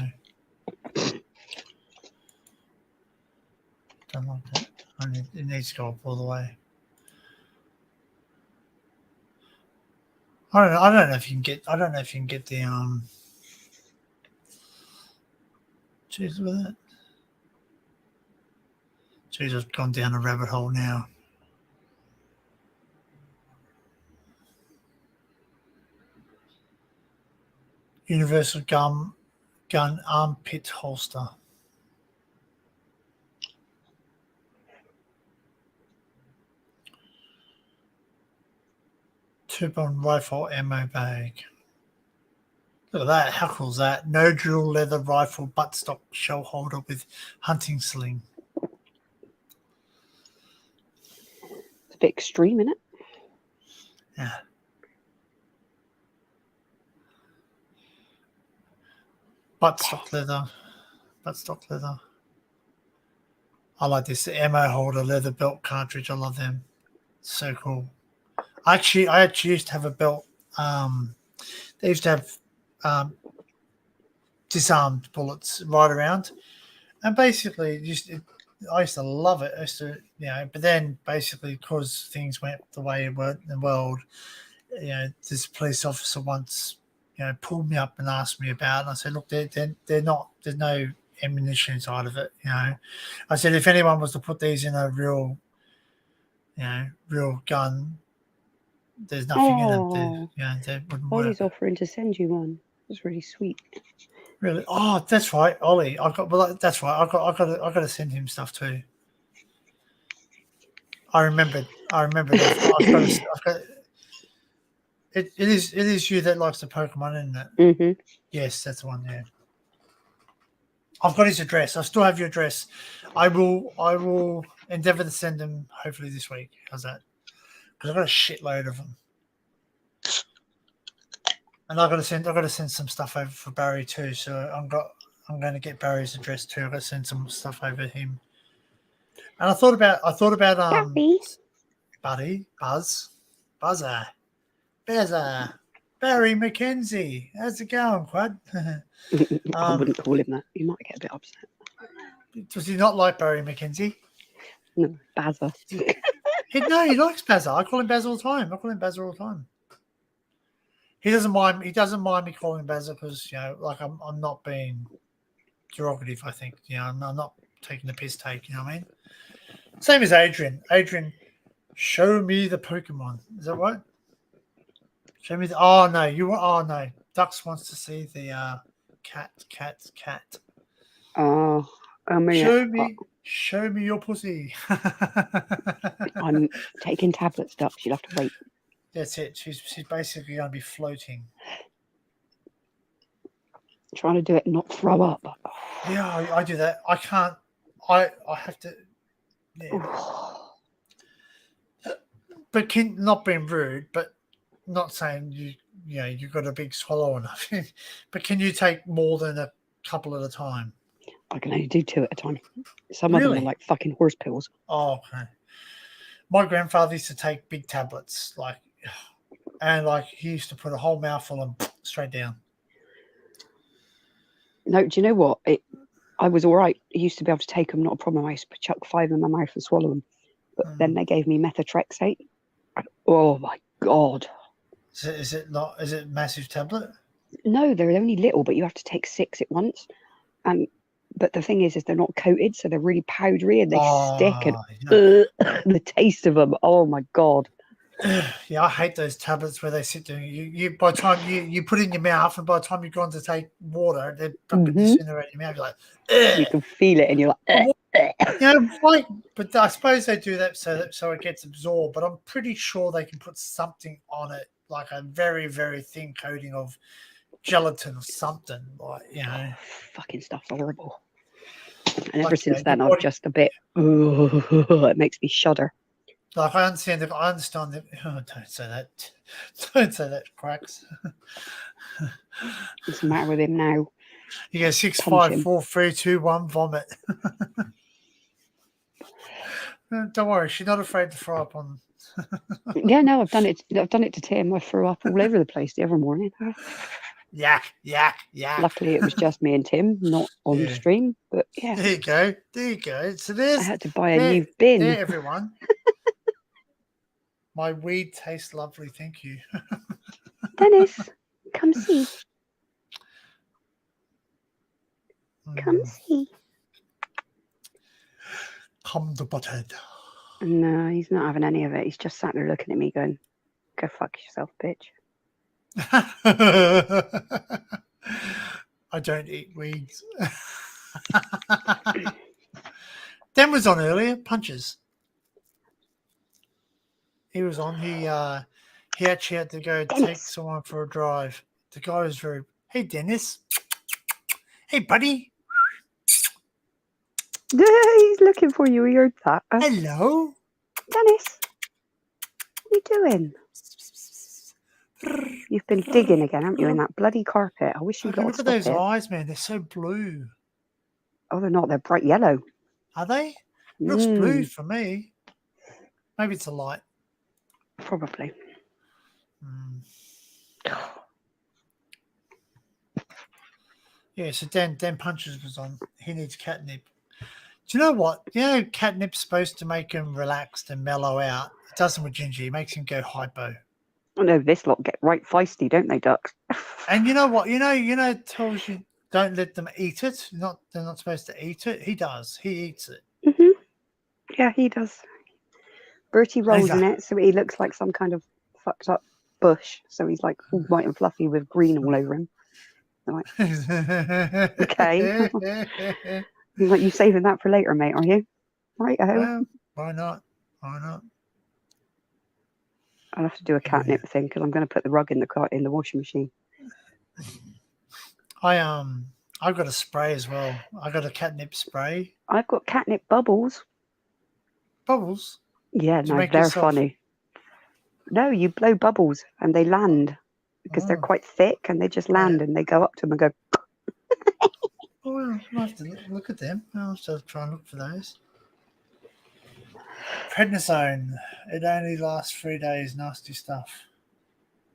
Don't like that. It needs to go up all the way. I don't know if you can get. I don't know if you can get the Jeez, with it. Jeez, I've gone down a rabbit hole now. Universal gun armpit holster. Two-bone rifle ammo bag. Look at that. How cool is that? No drill leather rifle buttstock shell holder with hunting sling. It's a bit extreme, isn't it? Yeah. Buttstock leather. Buttstock leather. I like this ammo holder leather belt cartridge. I love them. So cool. I actually used to have a belt. They used to have disarmed bullets right around, and basically I used to love it. I used to, but then basically because things went the way it went in the world, this police officer once, pulled me up and asked me about it. And I said, look, they're not. There's no ammunition inside of it. I said if anyone was to put these in a real gun, there's nothing in them. They wouldn't work. Ollie's offering to send you one. It's really sweet. Really? Oh, that's right, Ollie. That's right. I got to send him stuff too. I remembered that. It is you that likes the Pokemon, isn't it? Mm-hmm. Yes, that's the one. Yeah. I've got his address. I still have your address. I will endeavour to send him hopefully this week. How's that? Because I've got a shitload of them. And I've got to send some stuff over for Barry too. So I'm going to get Barry's address too. I've got to send some stuff over to him. And I thought about Buddy, Buzzer, Barry McKenzie. How's it going, Quad? I wouldn't call him that. He might get a bit upset. Does he not like Barry McKenzie? No, Bazza. No, he likes Bazza. I call him Bazza all the time. He doesn't mind. He doesn't mind me calling him Bazza because I'm not being derogative. I think I'm not taking the piss take. You know what I mean? Same as Adrian. Adrian, show me the Pokemon. Is that right? Show me the. Oh no, Dux wants to see the cat. Oh, I mean, Show me your pussy. I'm taking tablets, Dux. You'll have to wait. That's it. She's basically going to be floating. Trying to do it and not throw up. Yeah, I do that. I can't. I have to. Yeah. But not being rude, but not saying you've got a big swallow or nothing. But can you take more than a couple at a time? I can only do 2 at a time. Some of them are like fucking horse pills. Oh, okay. My grandfather used to take big tablets, and he used to put a whole mouthful and straight down. No, do you know what? I was all right. I used to be able to take them, not a problem. I used to chuck 5 in my mouth and swallow them. But then they gave me methotrexate. Oh my God. Is it a massive tablet? No, they're only little, but you have to take 6 at once. But the thing is they're not coated, so they're really powdery and they stick. And the taste of them, oh my God. Yeah, I hate those tablets where they sit there. You by the time you put it in your mouth, and by the time you've gone to take water, they're disintegrating in your mouth. You're like, ugh. You can feel it, and you're like, But I suppose they do that so it gets absorbed. But I'm pretty sure they can put something on it, like a very, very thin coating of gelatin or something, fucking stuff's horrible. And ever since then, I've just a bit. It makes me shudder. I understand that. Oh, don't say that. Don't say that, Cracks. What's the matter with him now? You go 6, 5, 4, 3, 2, 1, vomit. Don't worry, she's not afraid to throw up on. Yeah, no, I've done it. I've done it to Tim. I threw up all over the place the other morning. Yak. Luckily, it was just me and Tim, not on the stream. But yeah, there you go. So I had to buy a new bin. There, everyone. My weed tastes lovely, thank you. Dennis, come see. Come see. Come to Butthead. No, he's not having any of it. He's just sat there looking at me going, go fuck yourself, bitch. I don't eat weeds. Dan was on earlier, Punches. He was on. He actually had to go take someone for a drive. The guy was very, hey, Dennis. Hey, buddy. He's looking for you. He heard that. Hello. Dennis, what are you doing? You've been digging again, haven't you, in that bloody carpet? I wish you'd Okay, not look at stop those it. eyes, man. They're so blue. Oh, they're not. They're bright yellow. Are they? It looks blue Mm, for me. Maybe it's a light. probably. Mm. Yeah, so Dan Punches was on. He needs catnip. Do you know what? You know, catnip's supposed to make him relaxed and mellow out. It doesn't with Ginger. It makes him go hypo. I know this lot get right feisty, don't they, ducks? And you know what? You know, it tells you don't let them eat it. They're not supposed to eat it. He does. He eats it. Hmm. Yeah, he does. Bertie And he's rolls in it, so he looks like some kind of fucked up bush. So he's like all white and fluffy with green all over him. I'm like, okay. He's like, you saving that for later, mate, are you? Right, Well, why not? Why not? I'll have to do a catnip thing because I'm going to put the rug in the washing machine. I've got a spray as well. I got a catnip spray. I've got catnip bubbles. Bubbles. Yeah, Do you no, make they're yourself- funny. No, you blow bubbles and they land because they're Oh. quite thick and they just land and they go up to them and go. Oh, well, I'll have to look at them. I'll have to try and look for those. Prednisone. It only lasts 3 days. Nasty stuff.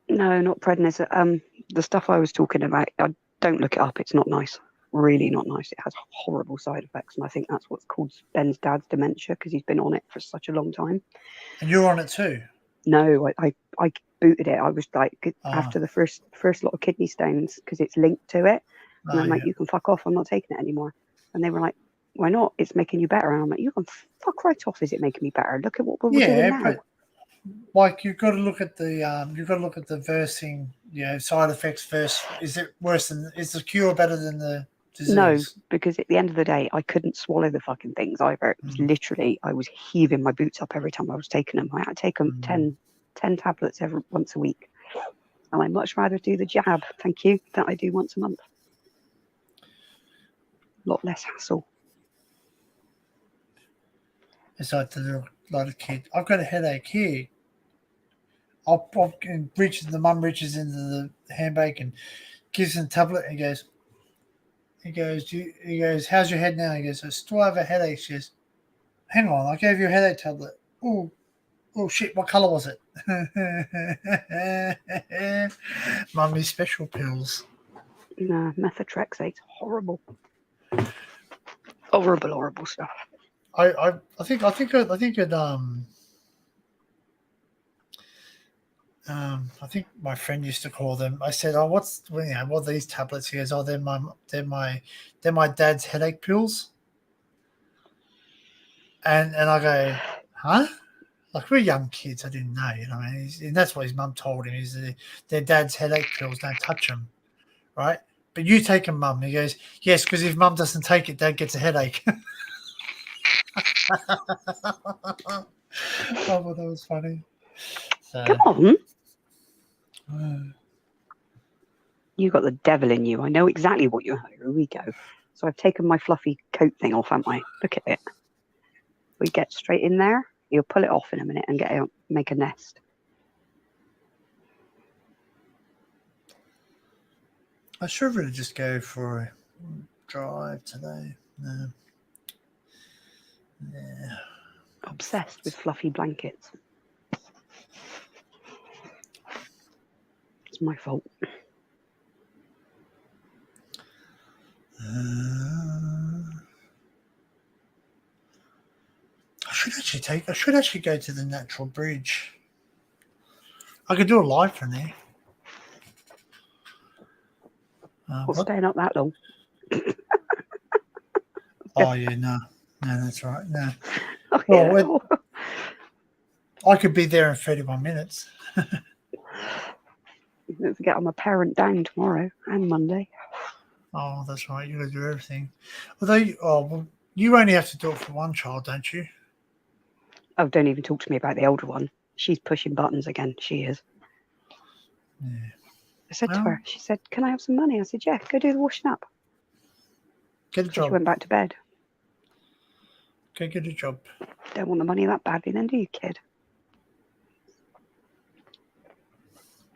No, not prednisone. The stuff I was talking about, I don't look it up. It's not nice. Really not nice. It has horrible side effects, and I think that's what's called Ben's dad's dementia because he's been on it for such a long time. And you're on it too. No, I booted it. I was like after the first lot of kidney stones because it's linked to it, and I'm like, you can fuck off. I'm not taking it anymore. And they were like, why not? It's making you better. And I'm like, you can fuck right off. Is it making me better? Look at what we're doing now. But like you've got to look at the versing, side effects first. Is it worse than? Is the cure better than the disease? No, because at the end of the day, I couldn't swallow the fucking things either. It was literally, I was heaving my boots up every time I was taking them. I had to take them 10 tablets once a week. And I'd much rather do the jab, thank you, that I do once a month. A lot less hassle. It's like the little kid. I've got a headache here. The mum reaches into the handbag and gives him a tablet and he goes, how's your head now? He goes, I still have a headache. She goes, hang on, I gave you a headache tablet. Oh shit, what colour was it? Mummy's special pills. Nah, methotrexate's horrible. Horrible stuff. I think I think my friend used to call them. I said, "Oh, what are these tablets?" He goes, "Oh, they're my dad's headache pills." And I go, "Huh?" Like we're young kids. I didn't know, you know. And that's what his mum told him: is their dad's headache pills. Don't touch them, right? But you take them, mum. He goes, "Yes, because if mum doesn't take it, dad gets a headache." Oh, well, that was funny. So, Come on. You got the devil in you. I know exactly what you're. Here we go. So I've taken my fluffy coat thing off, haven't I? Look at it. We get straight in there. You'll pull it off in a minute and get out, make a nest. I should really just go for a drive today. No. Yeah. Obsessed with fluffy blankets. It's my fault. I should actually go to the Natural Bridge. I could do a live from there. Not staying up that long. Oh yeah, no, that's right. No. Oh, yeah. Well, I could be there in 31 minutes. Don't forget, I'm a parent down tomorrow and Monday. Oh, that's right. You got to do everything. Although, you only have to do it for one child, don't you? Oh, don't even talk to me about the older one. She's pushing buttons again. She is. Yeah. I said to her, she said, can I have some money? I said, yeah, go do the washing up. Get a So job. she went back to bed. Go get a job. Don't want the money that badly then, do you, kid?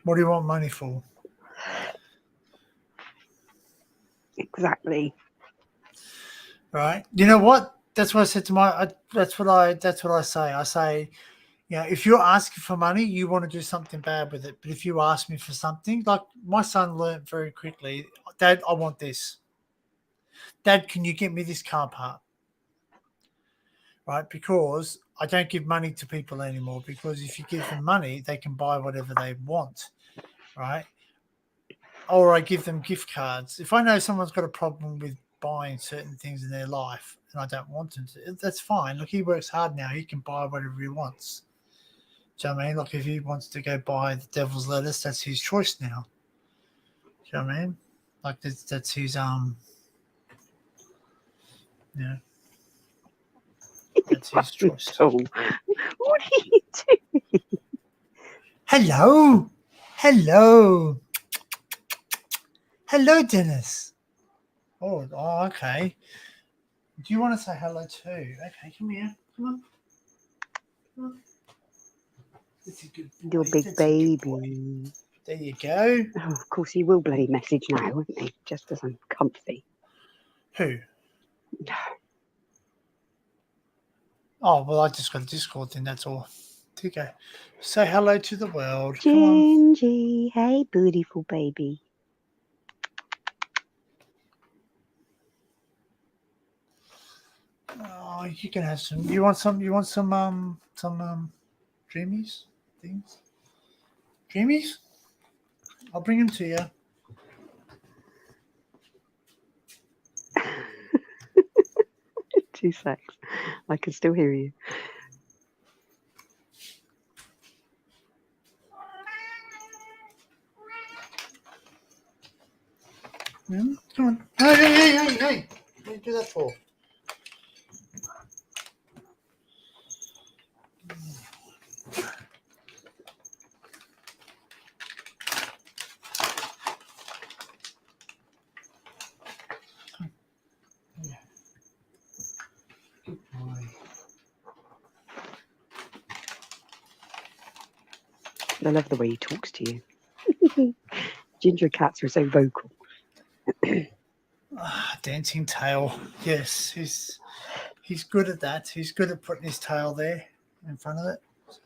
What do you want money for? Exactly. Right? You know what? That's what I said to that's what I say. I say, if you're asking for money, you want to do something bad with it. But if you ask me for something, like my son learned very quickly, Dad, I want this. Dad, can you get me this car part? Right? Because I don't give money to people anymore, because if you give them money, they can buy whatever they want. Right? Or I give them gift cards. If I know someone's got a problem with buying certain things in their life and I don't want them to, that's fine. Look, he works hard now. He can buy whatever he wants. Do you know what I mean? Like if he wants to go buy the devil's lettuce, that's his choice now. Do you know what I mean? Like that's his that's his choice. Oh, what are you doing? Hello. Hello, Dennis. Oh, okay. Do you want to say hello too? Okay, come here. Come on. That's a good boy. Your big That's a good boy. baby. There you go. Oh, of course, he will bloody message now, won't he? Just as I'm comfy. Who? Oh, well, I just got a Discord thing, that's all. There you go. Say hello to the world. Come on. Gingy, hey, beautiful baby. Oh, you can have some. You want some dreamies things? Dreamies? I'll bring them to you. 2 secs. I can still hear you. Come on. Hey. What do you do that for? Good boy. I love the way he talks to you. Ginger cats are so vocal. Dancing tail. Yes, he's good at that. He's good at putting his tail there in front of it. So.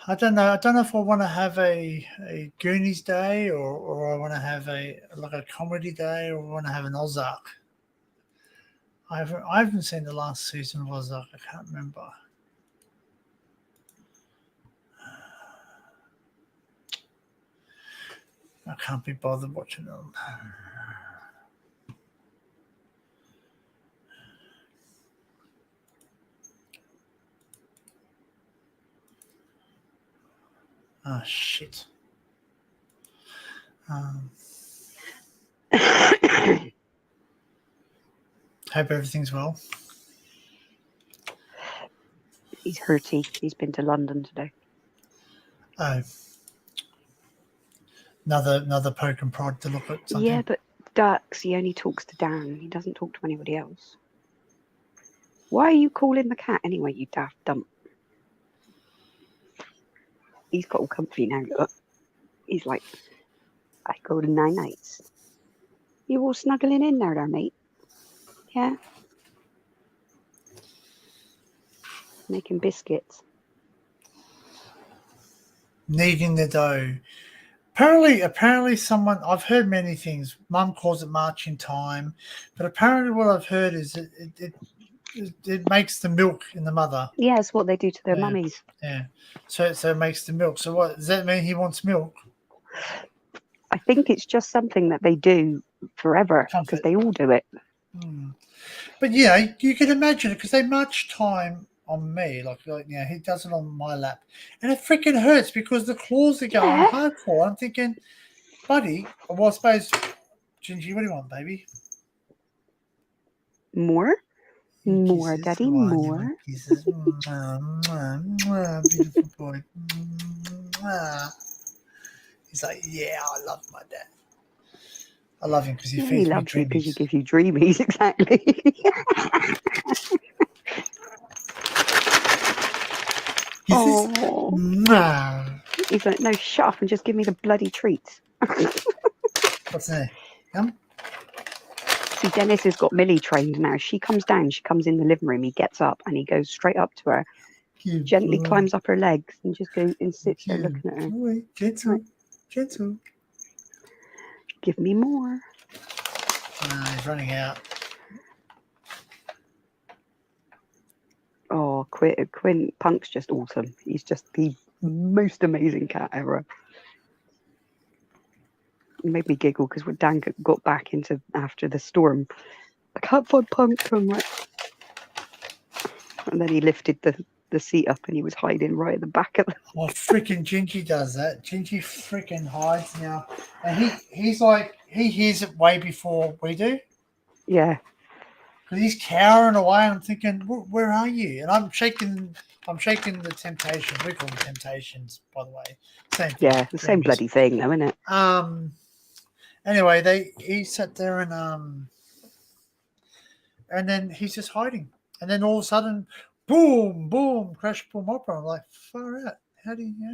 I don't know. I don't know if I want to have a Goonies day or I want to have a comedy day or I want to have an Ozark. I haven't seen the last season of Ozark. I can't remember. I can't be bothered watching them. Oh, shit. Hope everything's well. He's hurty. He's been to London today. Oh. Another poke and prod to look at something. Yeah, but Dux, he only talks to Dan. He doesn't talk to anybody else. Why are you calling the cat anyway, you daft dump? He's got all comfy now, look. He's like, I go to nights. You all snuggling in there, mate? Yeah? Making biscuits. Kneading the dough. Apparently someone, I've heard many things. Mum calls it marching time, but apparently what I've heard is it makes the milk in the mother. Yeah, it's what they do to their mummies. Yeah. So it makes the milk. So what does that mean? He wants milk? I think it's just something that they do forever because they all do it. But yeah, you can imagine it because they march time on me, like he does it on my lap, and it freaking hurts because the claws are going hardcore. I'm thinking, buddy, well, I suppose, Gingy, what do you want, baby? More, daddy, more. Kisses. Beautiful boy. He's like, yeah, I love my dad. I love him because he feeds me dreamies. Because you give you dreamies, exactly. kisses. Oh. Mwah. He's like, no, shut up and just give me the bloody treats. What's there? Come. See, Dennis has got Millie trained now. She comes down, she comes in the living room, he gets up and he goes straight up to her, Good gently boy. climbs up her legs and just goes and sits there Good looking at her. boy. Gentle. Right. Gentle. Give me more. He's running out. Oh, Quinn Punk's just awesome. He's just the most amazing cat ever. It made me giggle because when Dan got back into after the storm, I can't find Punk. I'm like, and then he lifted the seat up and he was hiding right at the back of the. Well, freaking Gingy does that. Gingy freaking hides now, and he's like he hears it way before we do. Yeah. Because he's cowering away. I'm thinking, where are you? And I'm shaking the temptations. We call them temptations, by the way. Same thing. Yeah, the same bloody thing, though, isn't it? Anyway, he sat there and then he's just hiding. And then all of a sudden, boom, boom, crash, boom, opera. I'm like, far out. How do you know?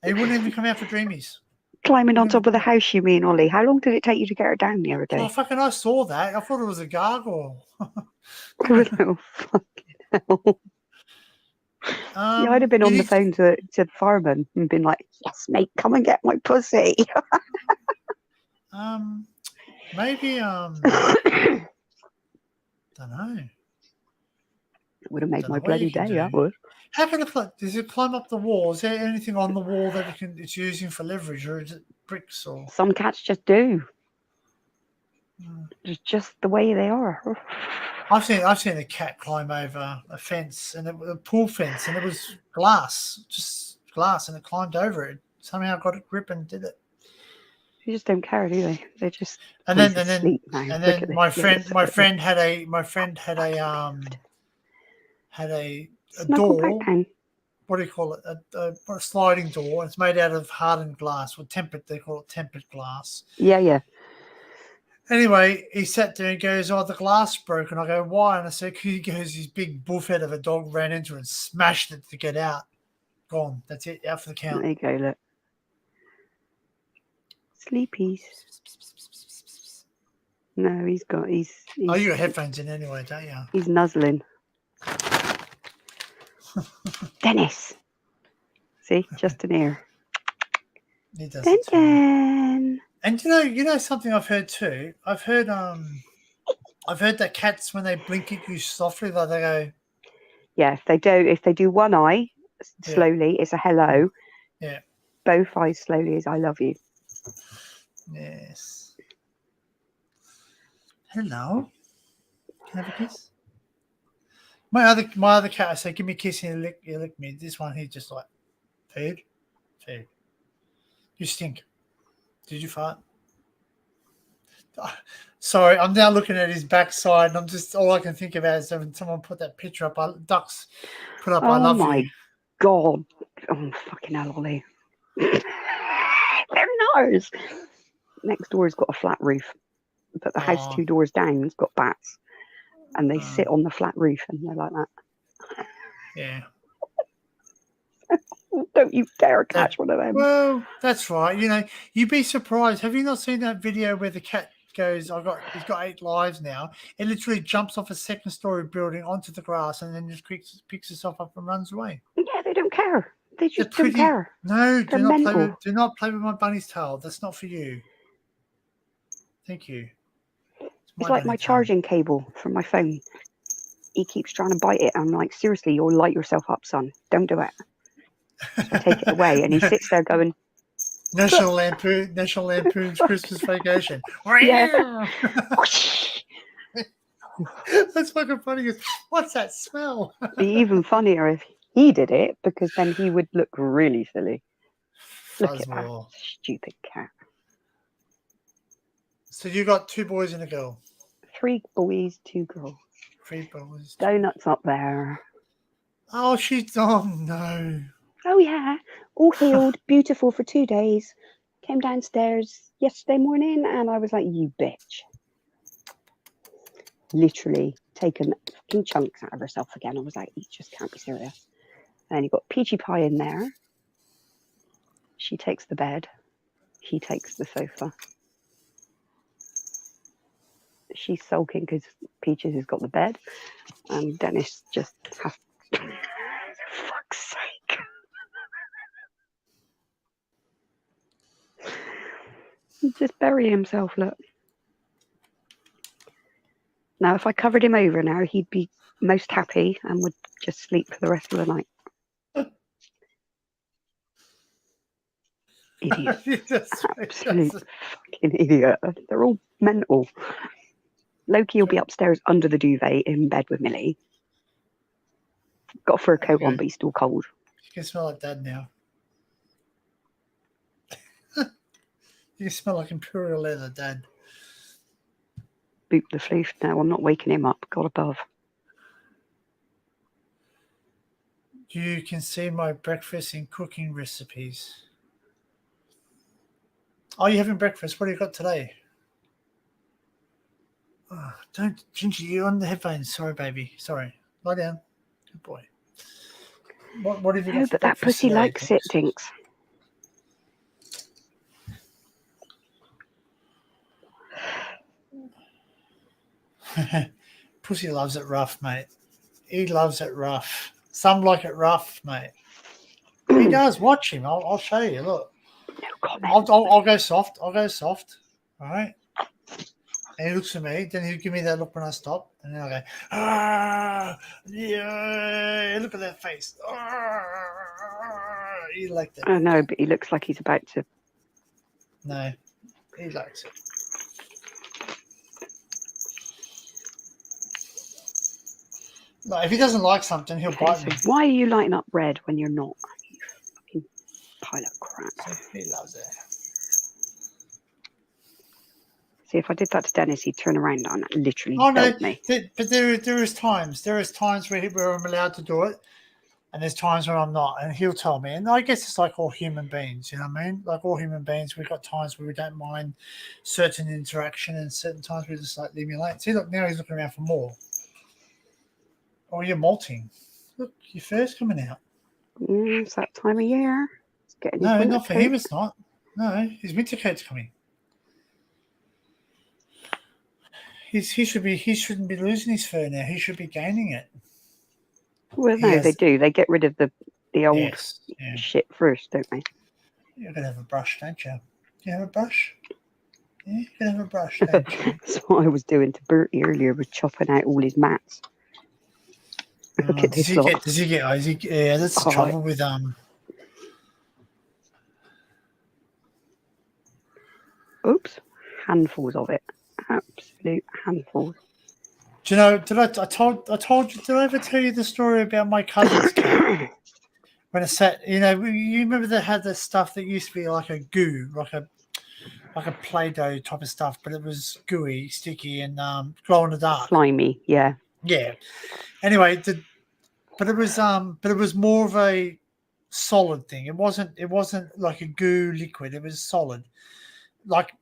He wouldn't even come out for dreamies. Climbing on top of the house, you mean, Ollie? How long did it take you to get her down the other day? Oh, fucking, I saw that. I thought it was a gargoyle. Oh, fucking hell. Yeah, I'd have been on the phone to the fireman and been like, yes, mate, come and get my pussy. Maybe, don't know. It would have made Don't my know what bloody you can day, that do. would. How can does it climb up the wall? Is there anything on the wall that it's using for leverage, or is it bricks? Or Some cats just do. It's just the way they are. I've seen a cat climb over a fence, and a pool fence, and it was glass, just glass, and it climbed over it. Somehow got a grip and did it. They just don't care, do they? They just And then my friend had a door. What do you call it? A sliding door. It's made out of hardened glass, or tempered. They call it tempered glass. Yeah, yeah. Anyway, he sat there and goes, "Oh, the glass broke." And I go, "Why?" And I said, "He goes, his big bullhead of a dog ran into it and smashed it to get out. Gone. That's it. Out for the count." There you go. Look. Sleepies. No, he's oh, you got headphones in anyway, don't you? He's nuzzling. Dennis. See, just an ear. He does. Dun. And you know something I've heard too. I've heard that cats, when they blink at you softly, like they go. Yeah, if they do one eye slowly, it's a hello. Yeah. Both eyes slowly is I love you. Yes. Hello. Can I have a kiss? My other cat, I say, give me a kiss, and he lick me. This one, he's just like, food. You stink. Did you fart? Sorry, I'm now looking at his backside, and I'm just, all I can think about is when someone put that picture up. Ducks put up, I love you. Oh my God. Oh, fucking hell, Ollie. Their nose. Next door's got a flat roof, but the house 2 doors down has got bats, and they sit on the flat roof, and they're like that. Yeah. Don't you dare catch one of them. Well, that's right. You'd be surprised. Have you not seen that video where the cat goes, he's got 8 lives now? It literally jumps off a 2nd-story building onto the grass and then just picks itself up and runs away. Yeah, they don't care. They just don't care. No, do not play with my bunny's tail. That's not for you. Thank you. It's like my charging cable from my phone. He keeps trying to bite it. I'm like, seriously, you'll light yourself up, son. Don't do it. So I take it away, and he sits there going, National Lampoon's Christmas Vacation. Yeah. That's fucking funny. He goes, what's that smell? Be even funnier if he did it, because then he would look really silly. Look at that stupid cat. So you got 2 boys and a girl. 3 boys, 2 girls. 3 boys. Donuts up there. Oh, no. Oh yeah, all healed, beautiful for 2 days. Came downstairs yesterday morning, and I was like, "You bitch!" Literally taken fucking chunks out of herself again. I was like, you just can't be serious. And you've got peachy pie in there. She takes the bed. He takes the sofa. She's sulking because Peaches has got the bed. And Dennis just has... For fuck's sake. He'd just bury himself, look. Now, if I covered him over now, he'd be most happy and would just sleep for the rest of the night. Idiot. Absolute fucking idiot. They're all mental. Loki will be upstairs under the duvet in bed with Millie. Got a fur coat on, but he's still cold. You can smell like Dad now. You can smell like imperial leather, Dad. Boot the floof. No, I'm not waking him up. God above. You can see my breakfast and cooking recipes. Oh, you having breakfast? What do you got today? Oh, don't, Ginger, you're on the headphones. Sorry, baby. Sorry. Lie down. Good boy. What have you got No, for but that breakfast pussy today, likes it, Dinks. Pussy loves it rough, mate. He loves it rough. Some like it rough, mate. He does. Watch him. I'll show you. Look. No comment. I'll go soft. All right. And he looks at me. Then he'll give me that look when I stop. And then I'll go, yeah. Look at that face. He liked it. I know, but he looks like he's about to. No, he likes it. No, if he doesn't like something, he'll bite me. Why are you lighting up red when you're not? You fucking pile of crap. He loves it. See, if I did that to Dennis, he'd turn around and literally belt me. But there is times where I'm allowed to do it, and there's times where I'm not, and he'll tell me. And I guess it's like all human beings, you know what I mean? Like all human beings, we've got times where we don't mind certain interaction, and certain times we just like leave me alone. See, look, now he's looking around for more. Oh, you're molting. Look, your fur's coming out. It's that time of year. It's getting No, not for him, it's not. No, his winter coat's coming. He shouldn't be losing his fur now. He should be gaining it. Well, no, they do. They get rid of the old yeah. shit first, don't they? You're going to have a brush, don't you? You have a brush? Yeah, you're going to have a brush, don't you? That's what I was doing to Bertie earlier, was chopping out all his mats. Look at this lot. Yeah, that's the trouble with Oops, handfuls of it. Absolute handfuls. Do you know? Did I ever tell you the story about my cousin's cat? When it sat, you remember they had this stuff that used to be like a goo, like a Play-Doh type of stuff, but it was gooey, sticky, and glow in the dark, slimy. Yeah. Yeah. Anyway, but it was more of a solid thing. It wasn't like a goo liquid. It was solid, like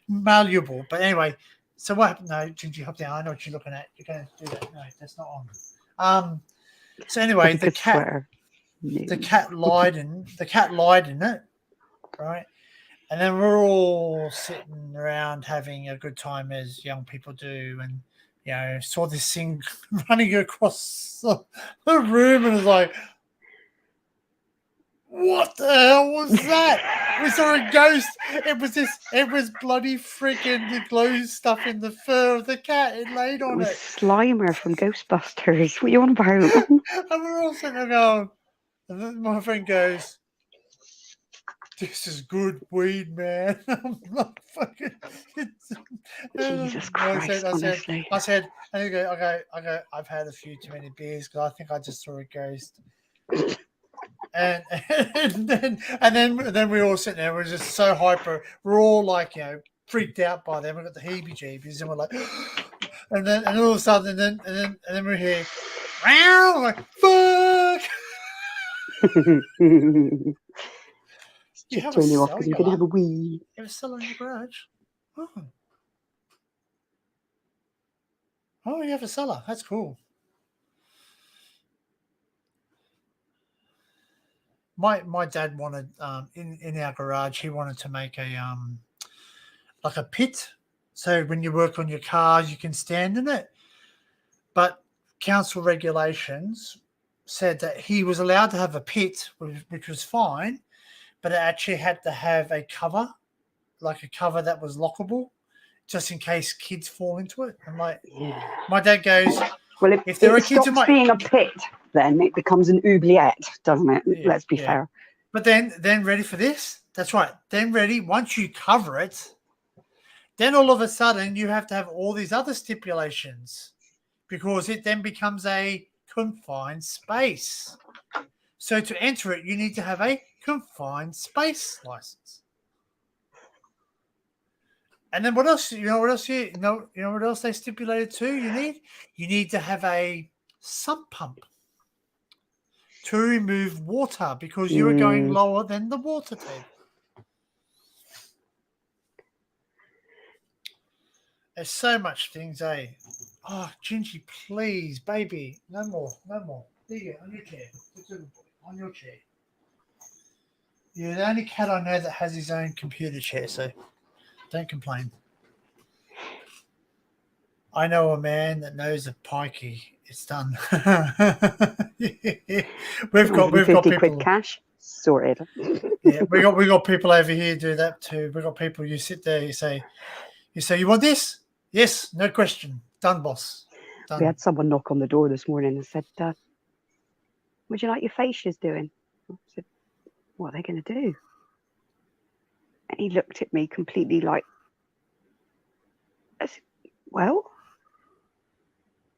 malleable. But anyway, so what happened? No, Gingy, hop down. I know what you're looking at. You're going to do that. No, that's not on. So anyway, the cat lied in it, right? And then we're all sitting around having a good time as young people do, and saw this thing running across the room, and was like, "What the hell was that?" We saw a ghost. It was bloody freaking the glow stuff in the fur of the cat. It laid on it. Slimer from Ghostbusters. What are you on about? And we're all sitting there going, and then my friend goes, "This is good weed, man." I'm not fucking. Jesus Christ! I said, and he go, okay. I've had a few too many beers because I think I just saw a ghost. And then we all sit there. We're just so hyper. We're all like, freaked out by them. We got the heebie-jeebies, and we're like, and all of a sudden, and then we're here, wow, like fuck. Just turn you off because you can have a wee. It was still in the garage. Oh. Oh, you have a cellar. That's cool. My dad wanted in our garage. He wanted to make a like a pit, so when you work on your cars, you can stand in it. But council regulations said that he was allowed to have a pit, which was fine, but it actually had to have a cover, like a cover that was lockable, just in case kids fall into it. And my dad goes, well, if there are it kids in stops my being a pit, then it becomes an oubliette, doesn't it? Yeah, Let's be yeah. fair. But then ready for this? That's right. Then ready, once you cover it, then all of a sudden you have to have all these other stipulations because it then becomes a confined space. So to enter it, you need to have a confined space license. And then what else? You know what else? You know what else they stipulated too? You need to have a sump pump to remove water because you are going lower than the water table. There's so much things, eh? Oh, Gingy, please, baby. No more. There you go, on your chair. Good little boy, on your chair. You're the only cat I know that has his own computer chair, so don't complain. I know a man that knows a pikey. It's done. we've got 50 people. quid cash sorted. Yeah, we got people over here do that too. We got people. You sit there. You say, you want this? Yes, no question. Done, boss. Done. We had someone knock on the door this morning and said, would you like your facials doing? I said, what are they going to do? And he looked at me completely like, I said, well,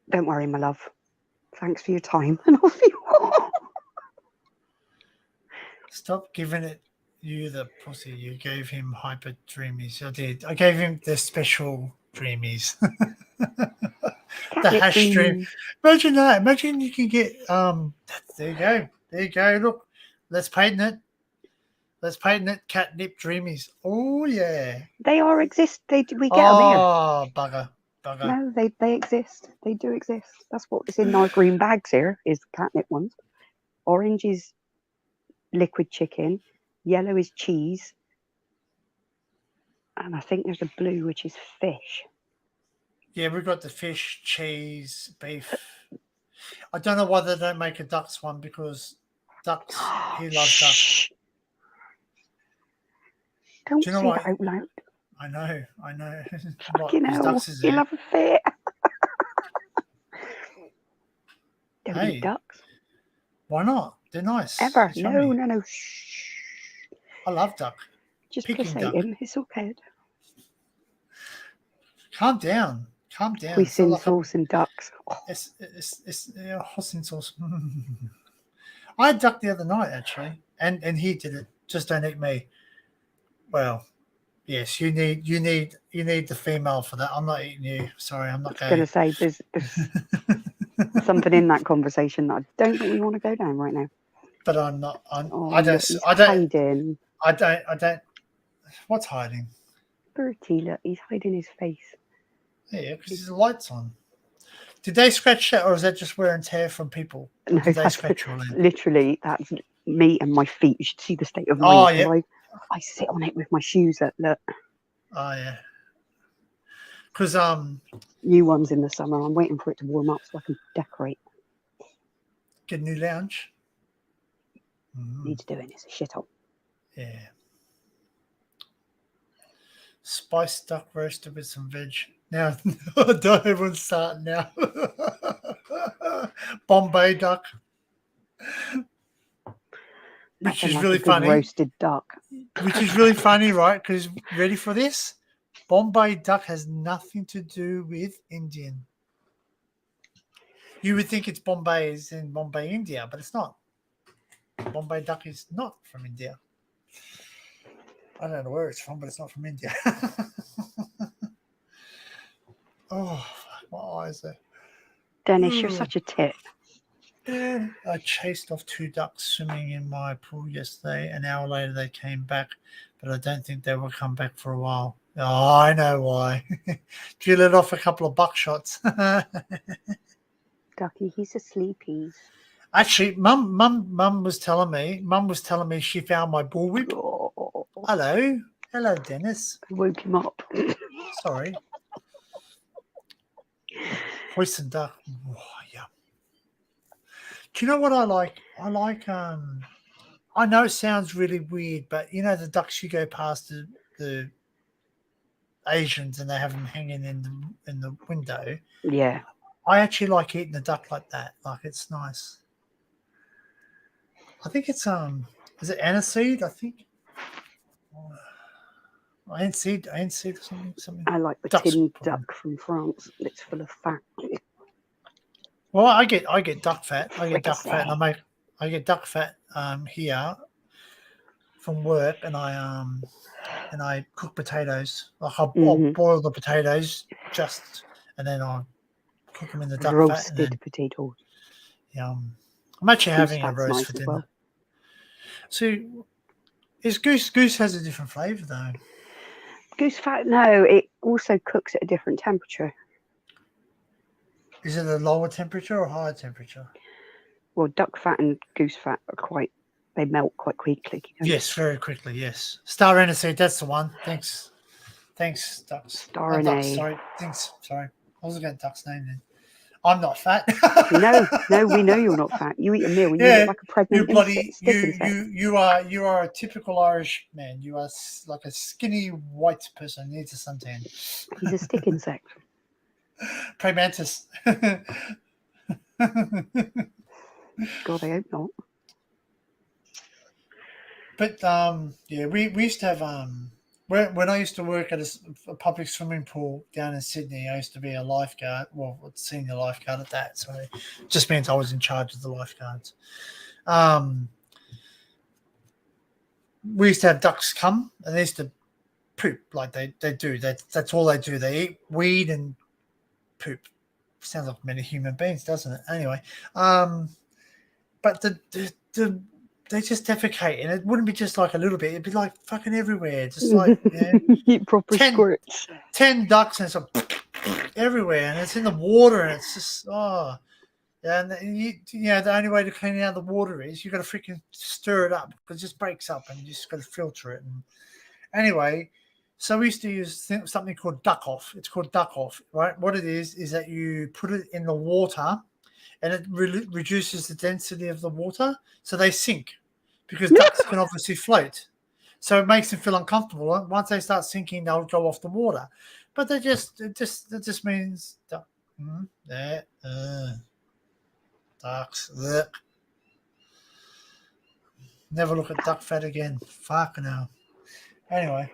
don't worry, my love. Thanks for your time. And off you are. Stop giving it you the pussy. You gave him hyper dreamies. I did. I gave him the special dreamies. The hash dream. Imagine that. Imagine you can get there you go. There you go. Look, let's patent it. Catnip dreamies. Oh yeah. They are exist. We get them here. Oh bugger. No, they exist. They do exist. That's what's in our green bags here is catnip ones. Orange is liquid chicken. Yellow is cheese. And I think there's a blue, which is fish. Yeah, we've got the fish, cheese, beef. I don't know why they don't make a ducks one because ducks, he loves ducks. Don't say that out loud. I know. Fucking hell, you love a fit. Don't eat ducks. Why not? They're nice. Ever. No. Shh. I love duck. Just placate him. It's okay. Calm down. Hoisin sauce and ducks. Oh. It's hoisin sauce. I had duck the other night actually, and he did it. Just don't eat me. Well, yes, you need the female for that. I'm not eating you. Sorry, I'm not going. I was going to say there's something in that conversation that I don't think we want to go down right now. But I'm not. I don't. Hiding. I don't. What's hiding? Bertie, look, he's hiding his face. Yeah, because the light's on. Did they scratch that, or is that just wear and tear from people? No, did they scratch all in? Literally, that's me and my feet. You should see the state of mine. Oh yeah. I sit on it with my shoes. Look. Oh yeah. Because new ones in the summer. I'm waiting for it to warm up so I can decorate. Get a new lounge. Needs doing. It's a shithole. Yeah. Spiced duck roasted with some veg. Now, don't everyone start now. Bombay duck. Which is really funny. Roasted duck. Which is really funny, right? Because ready for this? Bombay duck has nothing to do with Indian. You would think it's Bombay is in Bombay, India, but it's not. Bombay duck is not from India. I don't know where it's from, but it's not from India. Oh, my eyes are. Dennis, you're such a tit. Yeah, I chased off 2 ducks swimming in my pool yesterday. An hour later, they came back, but I don't think they will come back for a while. Oh, I know why. If you let off a couple of buckshots. Ducky, he's asleep. Actually, Mum was telling me she found my bullwhip. Oh, Hello, Dennis. I woke him up. Sorry. Hoist and duck. Oh, yeah. Do you know what I like? I like I know it sounds really weird, but you know the ducks you go past the Asians and they have them hanging in the window. Yeah. I actually like eating the duck like that. Like it's nice. I think it's is it aniseed? I think. Aniseed or something. I like the Duck's tin problem. duck from France. It's full of fat. Well, I get duck fat. I get duck Fricassee. fat, and I get duck fat here from work, and I cook potatoes. Like I'll boil the potatoes and then I'll cook them in the duck fat. Roasted And then, potatoes. I'm actually having a fat's roast nice for as dinner. well. So, is goose has a different flavour though? Goose fat, no, it also cooks at a different temperature. Is it a lower temperature or higher temperature? Well, duck fat and goose fat they melt quite quickly. Yes, very quickly, yes. Star aniseed, that's the one. Thanks, ducks. Star Ducks, A. sorry. Thanks, sorry. I was getting duck's name then. I'm not fat. No, we know you're not fat. You eat a meal and you look like a pregnant stick insect. You are a typical Irish man. You are like a skinny white person who needs a suntan. He's a stick insect. Praying mantis. God, I hope not. But yeah, we used to have when I used to work at a public swimming pool down in Sydney, I used to be a lifeguard, well, senior lifeguard at that. So it just meant I was in charge of the lifeguards. We used to have ducks come and they used to poop like they do. That's all they do. They eat weed and poop. Sounds like many human beings, doesn't it? Anyway, but they just defecate, and it wouldn't be just like a little bit. It'd be like fucking everywhere, just like proper squirts. 10 ducks and it's like everywhere, and it's in the water, and it's just yeah. And the only way to clean out the water is you got to freaking stir it up because it just breaks up, and you just got to filter it. And anyway, so we used to use something called duck off. It's called duck off, right? What it is that you put it in the water, and it reduces the density of the water, so they sink because ducks can obviously float. So it makes them feel uncomfortable. Once they start sinking, they'll go off the water. But it just means ducks. Ugh. Never look at duck fat again. Fucking hell. Anyway,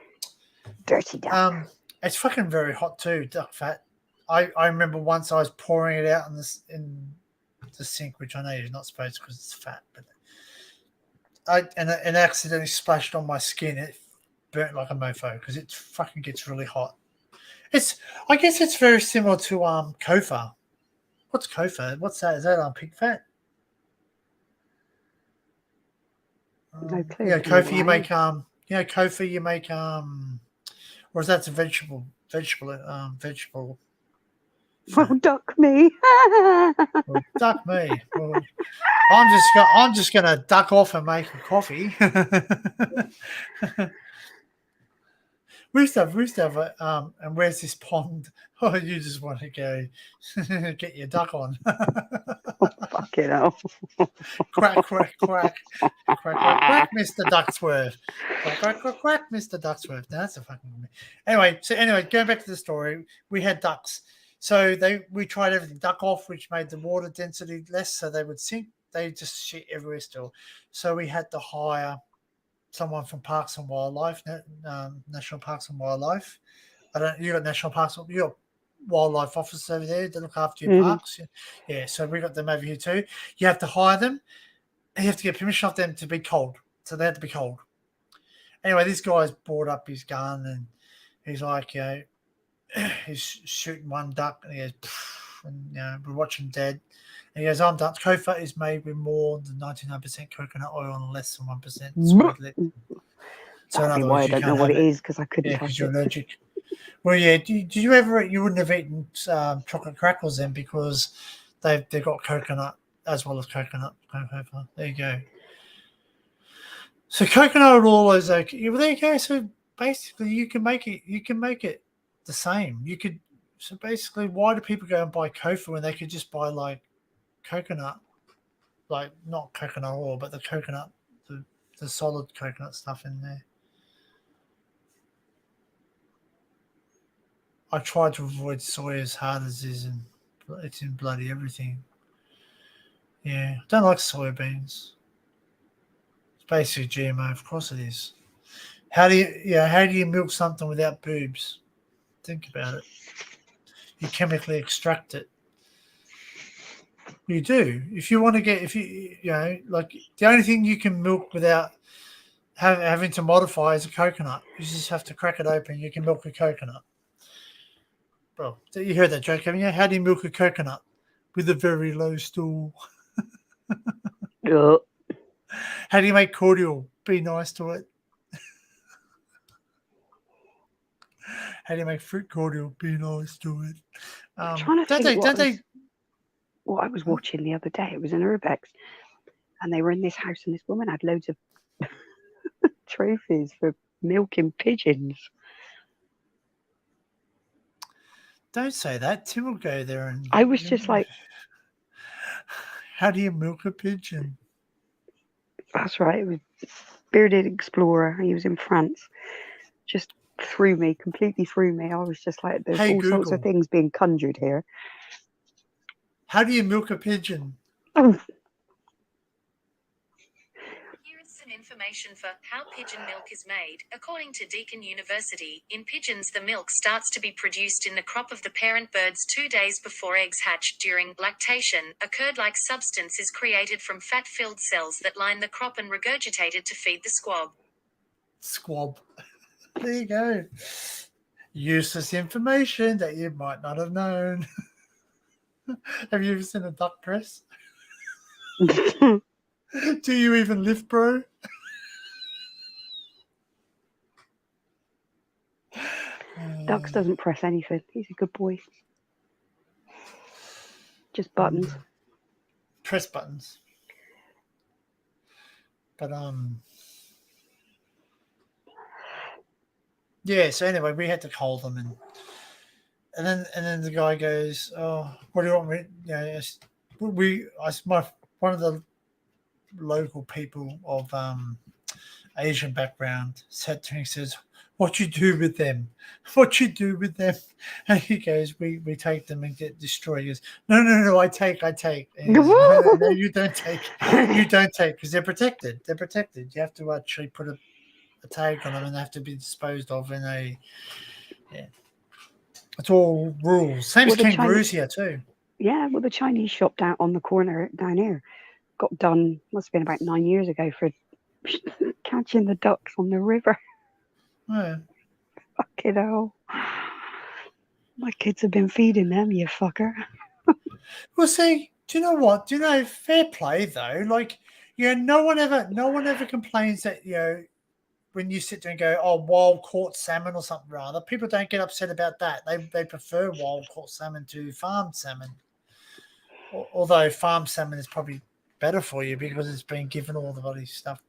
dirty duck. It's fucking very hot too. Duck fat. I remember once I was pouring it out in the sink, which I know you're not supposed to because it's fat, but I accidentally splashed on my skin. It burnt like a mofo because it fucking gets really hot. I guess it's very similar to kofa. What's kofa? What's that? Is that pig fat? No clue. Yeah, kofa you make kofa you make or is that a vegetable? Well, duck me. Well, duck me. Well, I'm just gonna duck off and make a coffee. we used to have and where's this pond? Oh, you just want to go get your duck on. Oh, fucking hell. Quack, quack, quack. Quack, quack, quack, Mr. Ducksworth. Quack, quack, quack, quack, Mr. Ducksworth. No, that's a fucking... Anyway, going back to the story, we had ducks. So we tried everything. Duck off, which made the water density less, so they would sink. They just shit everywhere still. So we had to hire someone from Parks and Wildlife, National Parks and Wildlife. You got National Parks, you got wildlife officers over there that look after your parks. Yeah, so we got them over here too. You have to hire them, and you have to get permission off them to be cold. So they had to be cold. Anyway, this guy's brought up his gun, and he's like, he's shooting one duck, and he goes, and we're watching Dad. And he goes, I'm done. Kofa is made with more than 99% coconut oil and less than 1%. That's why I don't know what it is, because I couldn't touch you're it. allergic. Well, yeah. Did you ever? You wouldn't have eaten chocolate crackles then because they've got coconut as well as coconut. There you go. So coconut and all those okay. Well, there you go. So basically, you can make it. You can make it the same. You could. So basically, why do people go and buy tofu when they could just buy like coconut, like not coconut oil, but the coconut, the solid coconut stuff in there. I try to avoid soy as hard as it is, and it's in bloody everything. Yeah, don't like soybeans. It's basically GMO, of course it is. How do you milk something without boobs? Think about it. You chemically extract it. You do. If you want to get, like the only thing you can milk without having to modify is a coconut. You just have to crack it open. You can milk a coconut. Bro, you heard that joke, haven't you? How do you milk a coconut? With a very low stool. Ugh. How do you make cordial? Be nice to it. How do you make fruit cordial? Be nice to it. I'm trying to think what I was watching the other day. It was an urbex, and they were in this house, and this woman had loads of trophies for milking pigeons. Don't say that. Tim will go there and. I was just like, how do you milk a pigeon? That's right. It was Bearded Explorer. He was in France. Just completely threw me. I was just like, there's all sorts of things being conjured here. How do you milk a pigeon? Oh. Here is some information for how pigeon milk is made. According to Deakin University, in pigeons the milk starts to be produced in the crop of the parent birds 2 days before eggs hatch. During lactation, a curd-like substance is created from fat-filled cells that line the crop and regurgitated to feed the squab. Squab. There you go. Useless information that you might not have known. Have you ever seen a duck dress? Do you even lift, bro? Ducks doesn't press anything. He's a good boy. Just buttons. Press buttons. But yeah, so anyway, we had to hold them and then the guy goes, "Oh, what do you want me?" One of the local people of Asian background said to me, he says, "What you do with them? What you do with them?" And he goes, "We take them and get destroyed." He goes, "No, I take." And he goes, no, you don't take. You don't take because they're protected. They're protected. You have to actually put a tag on them and they have to be disposed of in a. Yeah. It's all rules. Same as kangaroos here too. Yeah, well, the Chinese shop down on the corner down here got done, must have been about 9 years ago, for catching the ducks on the river. Yeah. Fucking hell. My kids have been feeding them, you fucker. Well, see, do you know what? Do you know, fair play though? Like, no one ever complains that, when you sit there and go, "Oh, wild caught salmon" or something rather, people don't get upset about that. They prefer wild caught salmon to farmed salmon. Although farmed salmon is probably better for you because it's been given all the bloody stuff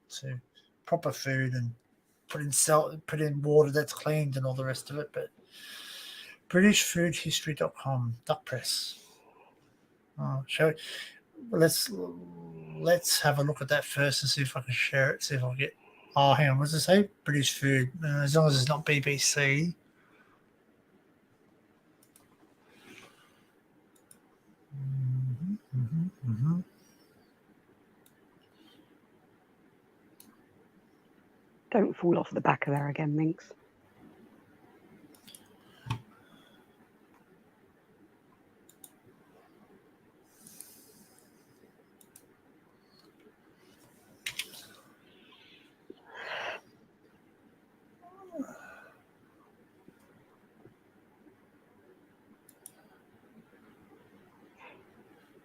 to proper food and put in water that's cleaned and all the rest of it. But BritishFoodHistory.com, duck press. Oh, let's have a look at that first and see if I can share it. See if I get. Oh, hang on. What does it say? British food. As long as it's not BBC. Don't fall off the back of there again, Minx.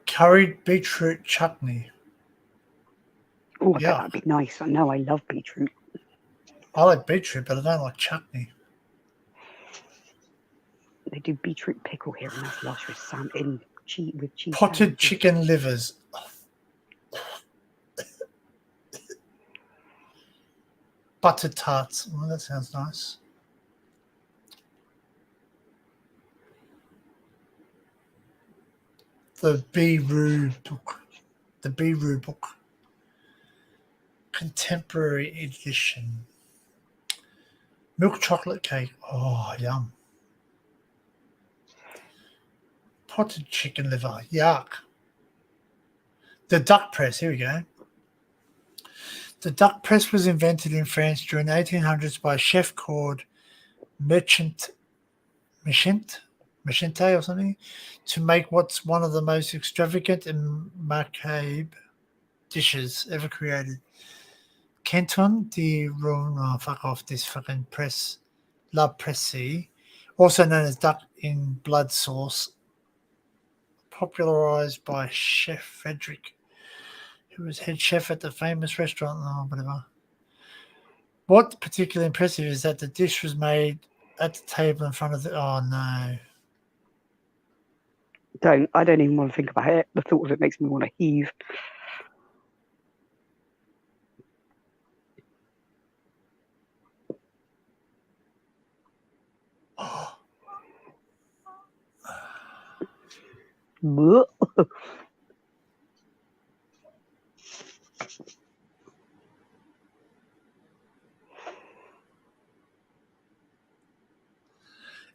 Curried beetroot chutney. Oh, I bet that'd be nice. I know I love beetroot. I like beetroot, but I don't like chutney. They do beetroot pickle here, and that's lush with with cheese. Potted sandwiches. chicken livers. Buttered tarts. Oh, that sounds nice. The Beeroo book. The Beeroo book. Contemporary edition. Milk chocolate cake. Oh, yum. Potted chicken liver. Yuck. The duck press. Here we go. The duck press was invented in France during the 1800s by a chef called Merchant or something, to make what's one of the most extravagant and macabre dishes ever created. Canton de Rouen, oh, fuck off this fucking press, La Presse, also known as duck in blood sauce, popularized by Chef Frederick, who was head chef at the famous restaurant, whatever. What's particularly impressive is that the dish was made at the table in front of the... Oh, no. I don't even want to think about it. The thought of it makes me want to heave.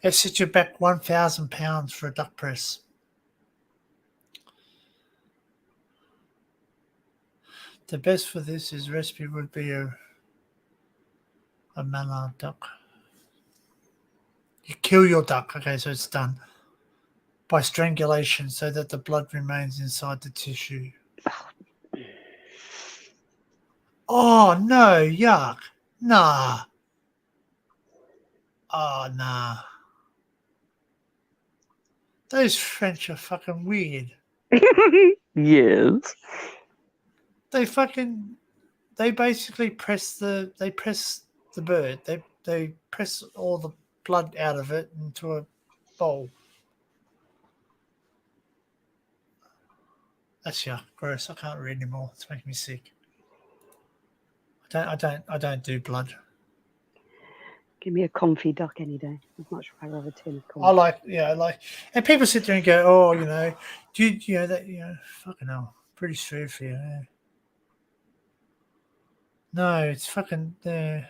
It sets you back £1,000 for a duck press. The best for this recipe would be a mallard duck. You kill your duck, okay, so it's done, by strangulation so that the blood remains inside the tissue. Oh, no, yuck. Nah. Oh, nah. Those French are fucking weird. Yes. They basically press the bird. They press all the blood out of it into a bowl. That's gross. I can't read anymore. It's making me sick. I don't do blood. Give me a comfy duck any day. I'd much rather have a tin of comfy. I like, and people sit there and go, oh, do you know that, fucking hell, British food for you. Yeah. No, it's fucking there.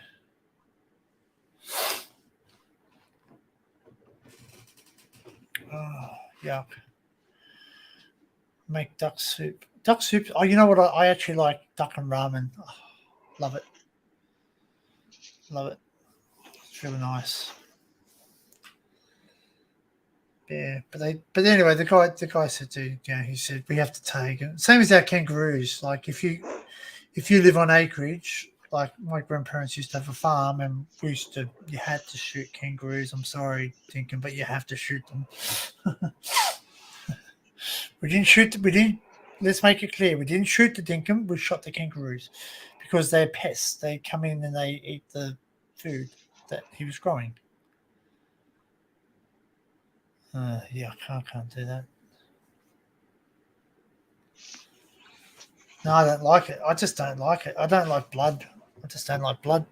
Oh, yuck. Make duck soup. Duck soup. Oh, you know what? I actually like duck and ramen. Oh, love it. Love it. It's really nice. Yeah, but anyway, the guy said he said we have to take it. Same as our kangaroos. Like if you live on acreage, like my grandparents used to have a farm, and you had to shoot kangaroos. I'm sorry, Dinkin, but you have to shoot them. Let's make it clear. We didn't shoot the dinkum. We shot the kangaroos because they're pests. They come in and they eat the food that he was growing. Yeah, I can't do that. No, I don't like it. I just don't like it. I don't like blood. I just don't like blood.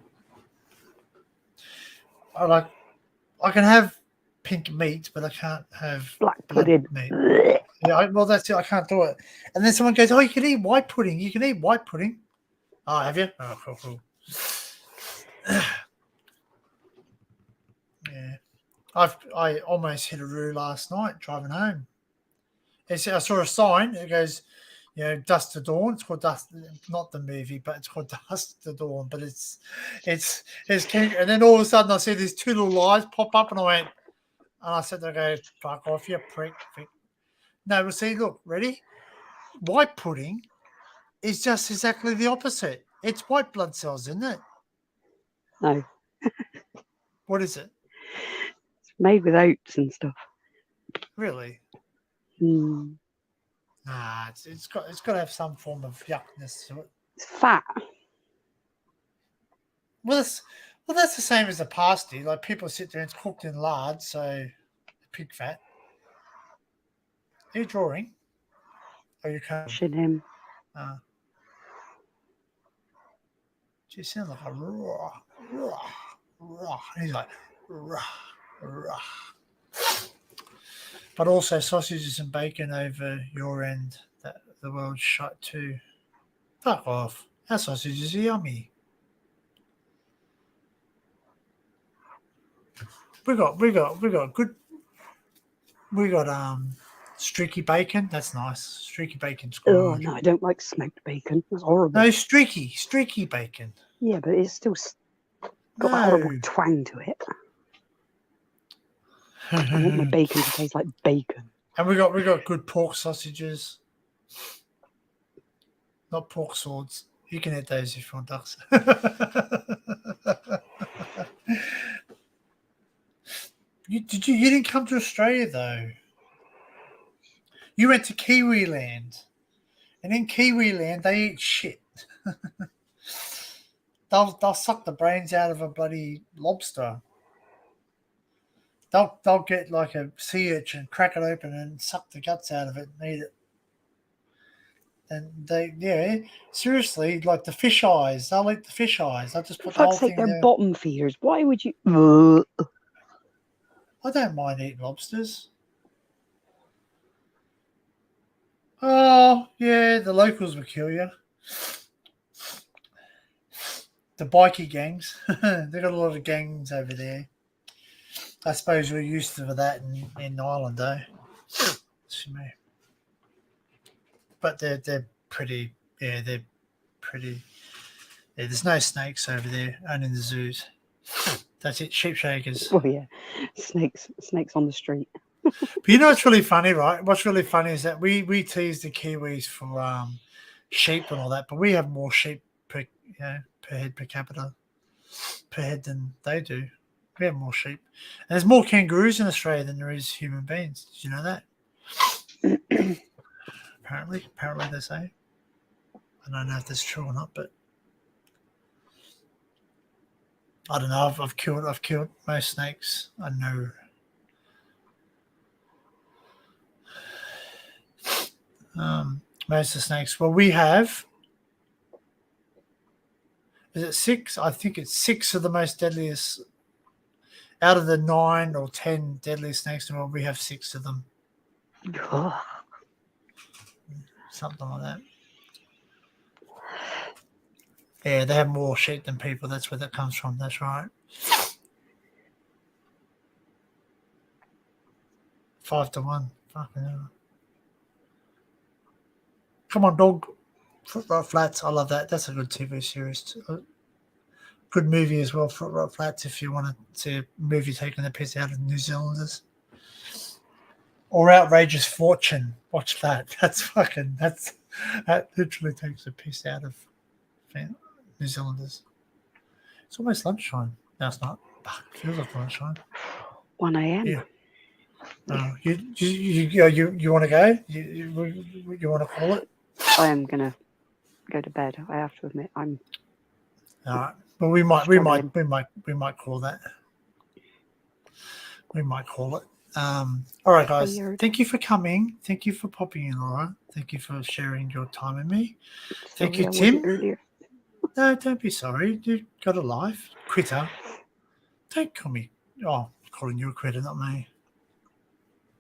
I can have pink meat, but I can't have black pudding. Meat. Yeah, well, that's it. I can't do it. And then someone goes, "Oh, you can eat white pudding. You can eat white pudding." Oh, have you? Oh, cool. Yeah, I almost hit a roo last night driving home. I saw a sign. It goes, Dust to Dawn. It's called Dust, not the movie, but it's called Dust to Dawn. But it's and then all of a sudden I see these two little eyes pop up, and I said, "Okay, fuck off, you prick." No, but see, look, ready? White pudding is just exactly the opposite. It's white blood cells, isn't it? No. What is it? It's made with oats and stuff. Really? Mm. Nah, it's got to have some form of yuckness to it. It's fat. Well, that's the same as a pasty. Like people sit there and it's cooked in lard, so pig fat. Are you drawing? Are you kind Shit him. She sounds like a raw. He's like raw. But also sausages and bacon over your end. That the world's shut too. Fuck off. Our sausages are yummy. We got good. We got streaky bacon. That's nice. Streaky bacon's good. Oh no, I don't like smoked bacon. That's horrible. No, streaky bacon. Yeah, but it's still got a horrible twang to it. I want my bacon to taste like bacon. And we got good pork sausages. Not pork swords. You can eat those if you want, ducks. You didn't come to Australia though. You went to Kiwi Land. And in Kiwi Land they eat shit. They'll suck the brains out of a bloody lobster. They'll get like a sea urchin, crack it open and suck the guts out of it and eat it. And seriously, like the fish eyes, they'll eat the fish eyes. They'll just put the whole thing they're there. bottom feeders. Why would you? I don't mind eating lobsters. Oh, yeah, the locals will kill you. The bikie gangs. They've got a lot of gangs over there. I suppose we're used to that in Ireland, though. But they're pretty. Yeah, they're pretty. Yeah, there's no snakes over there, only in the zoos. That's it, sheep shakers. Oh yeah, snakes on the street. But you know what's really funny, right? What's really funny is that we tease the Kiwis for sheep and all that, but we have more sheep per head per capita per head than they do. We have more sheep, and there's more kangaroos in Australia than there is human beings. Did you know that? Apparently they say. I don't know if that's true or not, but I don't know. I've killed most snakes. I know. Most of the snakes. Well, we have. Is it 6? I think it's 6 of the most deadliest. Out of the 9 or 10 deadliest snakes in the world, we have 6 of them. Something like that. Yeah, they have more sheep than people. That's where that comes from. That's right. 5-1. Fucking hell. Come on, dog. Foot Rot Flats. I love that. That's a good TV series. Good movie as well, Foot Rot Flats, if you want to see a movie taking the piss out of New Zealanders. Or Outrageous Fortune. Watch that. That literally takes the piss out of New Zealanders. It's almost lunchtime. No, it's not. It feels like lunchtime. 1 a.m. Yeah. You want to go? You want to call it? I am gonna go to bed. I have to admit, I'm. All right. Well, we might call that. We might call it. All right, guys. Thank you for coming. Thank you for popping in, Laura. Thank you for sharing your time with me. Thank you, Tim. No, don't be sorry. You got a life. Quitter. Don't call me. Oh, calling you a quitter, not me.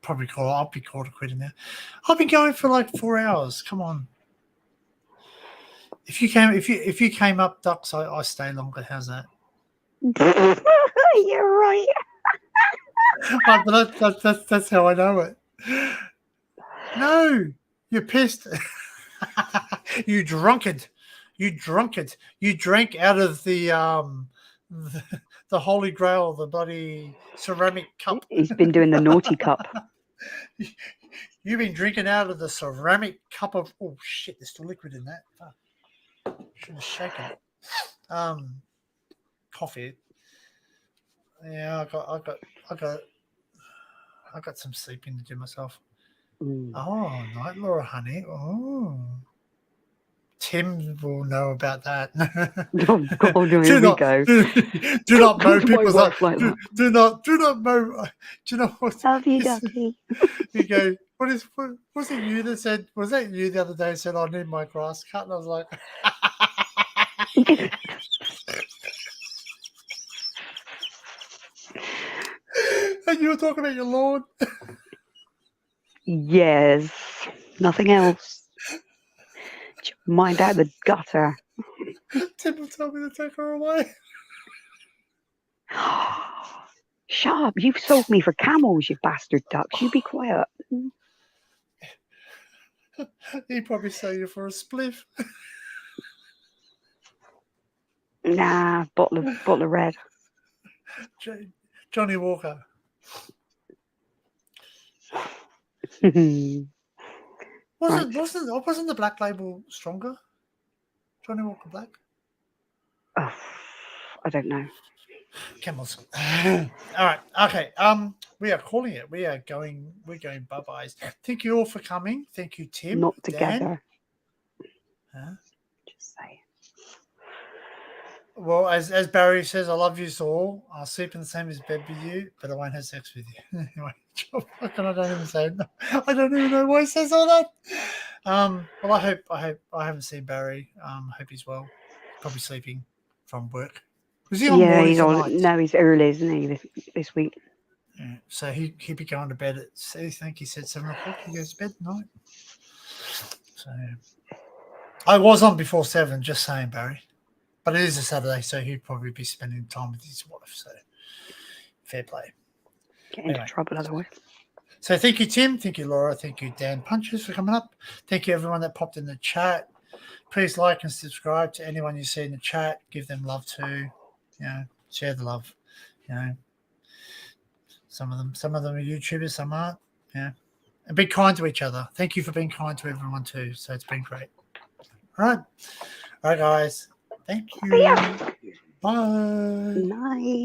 I'll be called a quitter now. I've been going for like 4 hours. Come on. If you came up, Ducks, I stay longer. How's that? You're right. But that's how I know it. No, you're pissed. You drunkard. You drunkard. You drank out of the Holy Grail, the bloody ceramic cup. He's been doing the naughty cup. You've been drinking out of the ceramic cup of. Oh shit! There's still liquid in that. Fuck. Should have shaken it. Coffee. Yeah, I got some sleeping to do myself. Oh, night, Laura, honey. Oh, Tim will know about that. Oh God, here we go. Do not mow Don't do my people's wife like that. do not mow. Do you know what? Love you, ducky. You go. What was it you that said? Was that you the other day said I need my grass cut? And I was like, and you were talking about your lawn. Yes, nothing else. Mind out the gutter. Tim will tell me to take her away. Shut up! You've sold me for camels, you bastard ducks. You be quiet. He'd probably sell you for a spliff. Nah, bottle of red. Johnny Walker. Wasn't the black label stronger? Johnny Walker Black? Oh, I don't know. Camels. All right. Okay. We are calling it. We're going bye-byes. Thank you all for coming. Thank you, Tim. Not Dan. together. Huh? Just saying. Well, as Barry says, I love you all. I'll sleep in the same bed with you, but I won't have sex with you. Anyway, I don't even say it. I don't even know why he says all that. Well, I haven't seen Barry. I hope he's well. Probably sleeping from work. Was he on mornings or nights? No, he's early, isn't he, this week? Yeah, so he'd be going to bed at, I think he said 7 o'clock. He goes to bed at night. So I was on before 7, just saying, Barry. But it is a Saturday, so he'd probably be spending time with his wife. So fair play. Get into trouble otherwise. So thank you, Tim. Thank you, Laura. Thank you, Dan Punches, for coming up. Thank you, everyone that popped in the chat. Please like and subscribe to anyone you see in the chat. Give them love too. You know, share the love. You know, some of them are YouTubers, some aren't. Yeah, and be kind to each other. Thank you for being kind to everyone too. So it's been great. All right, guys. Thank you. Yeah. Bye. Night.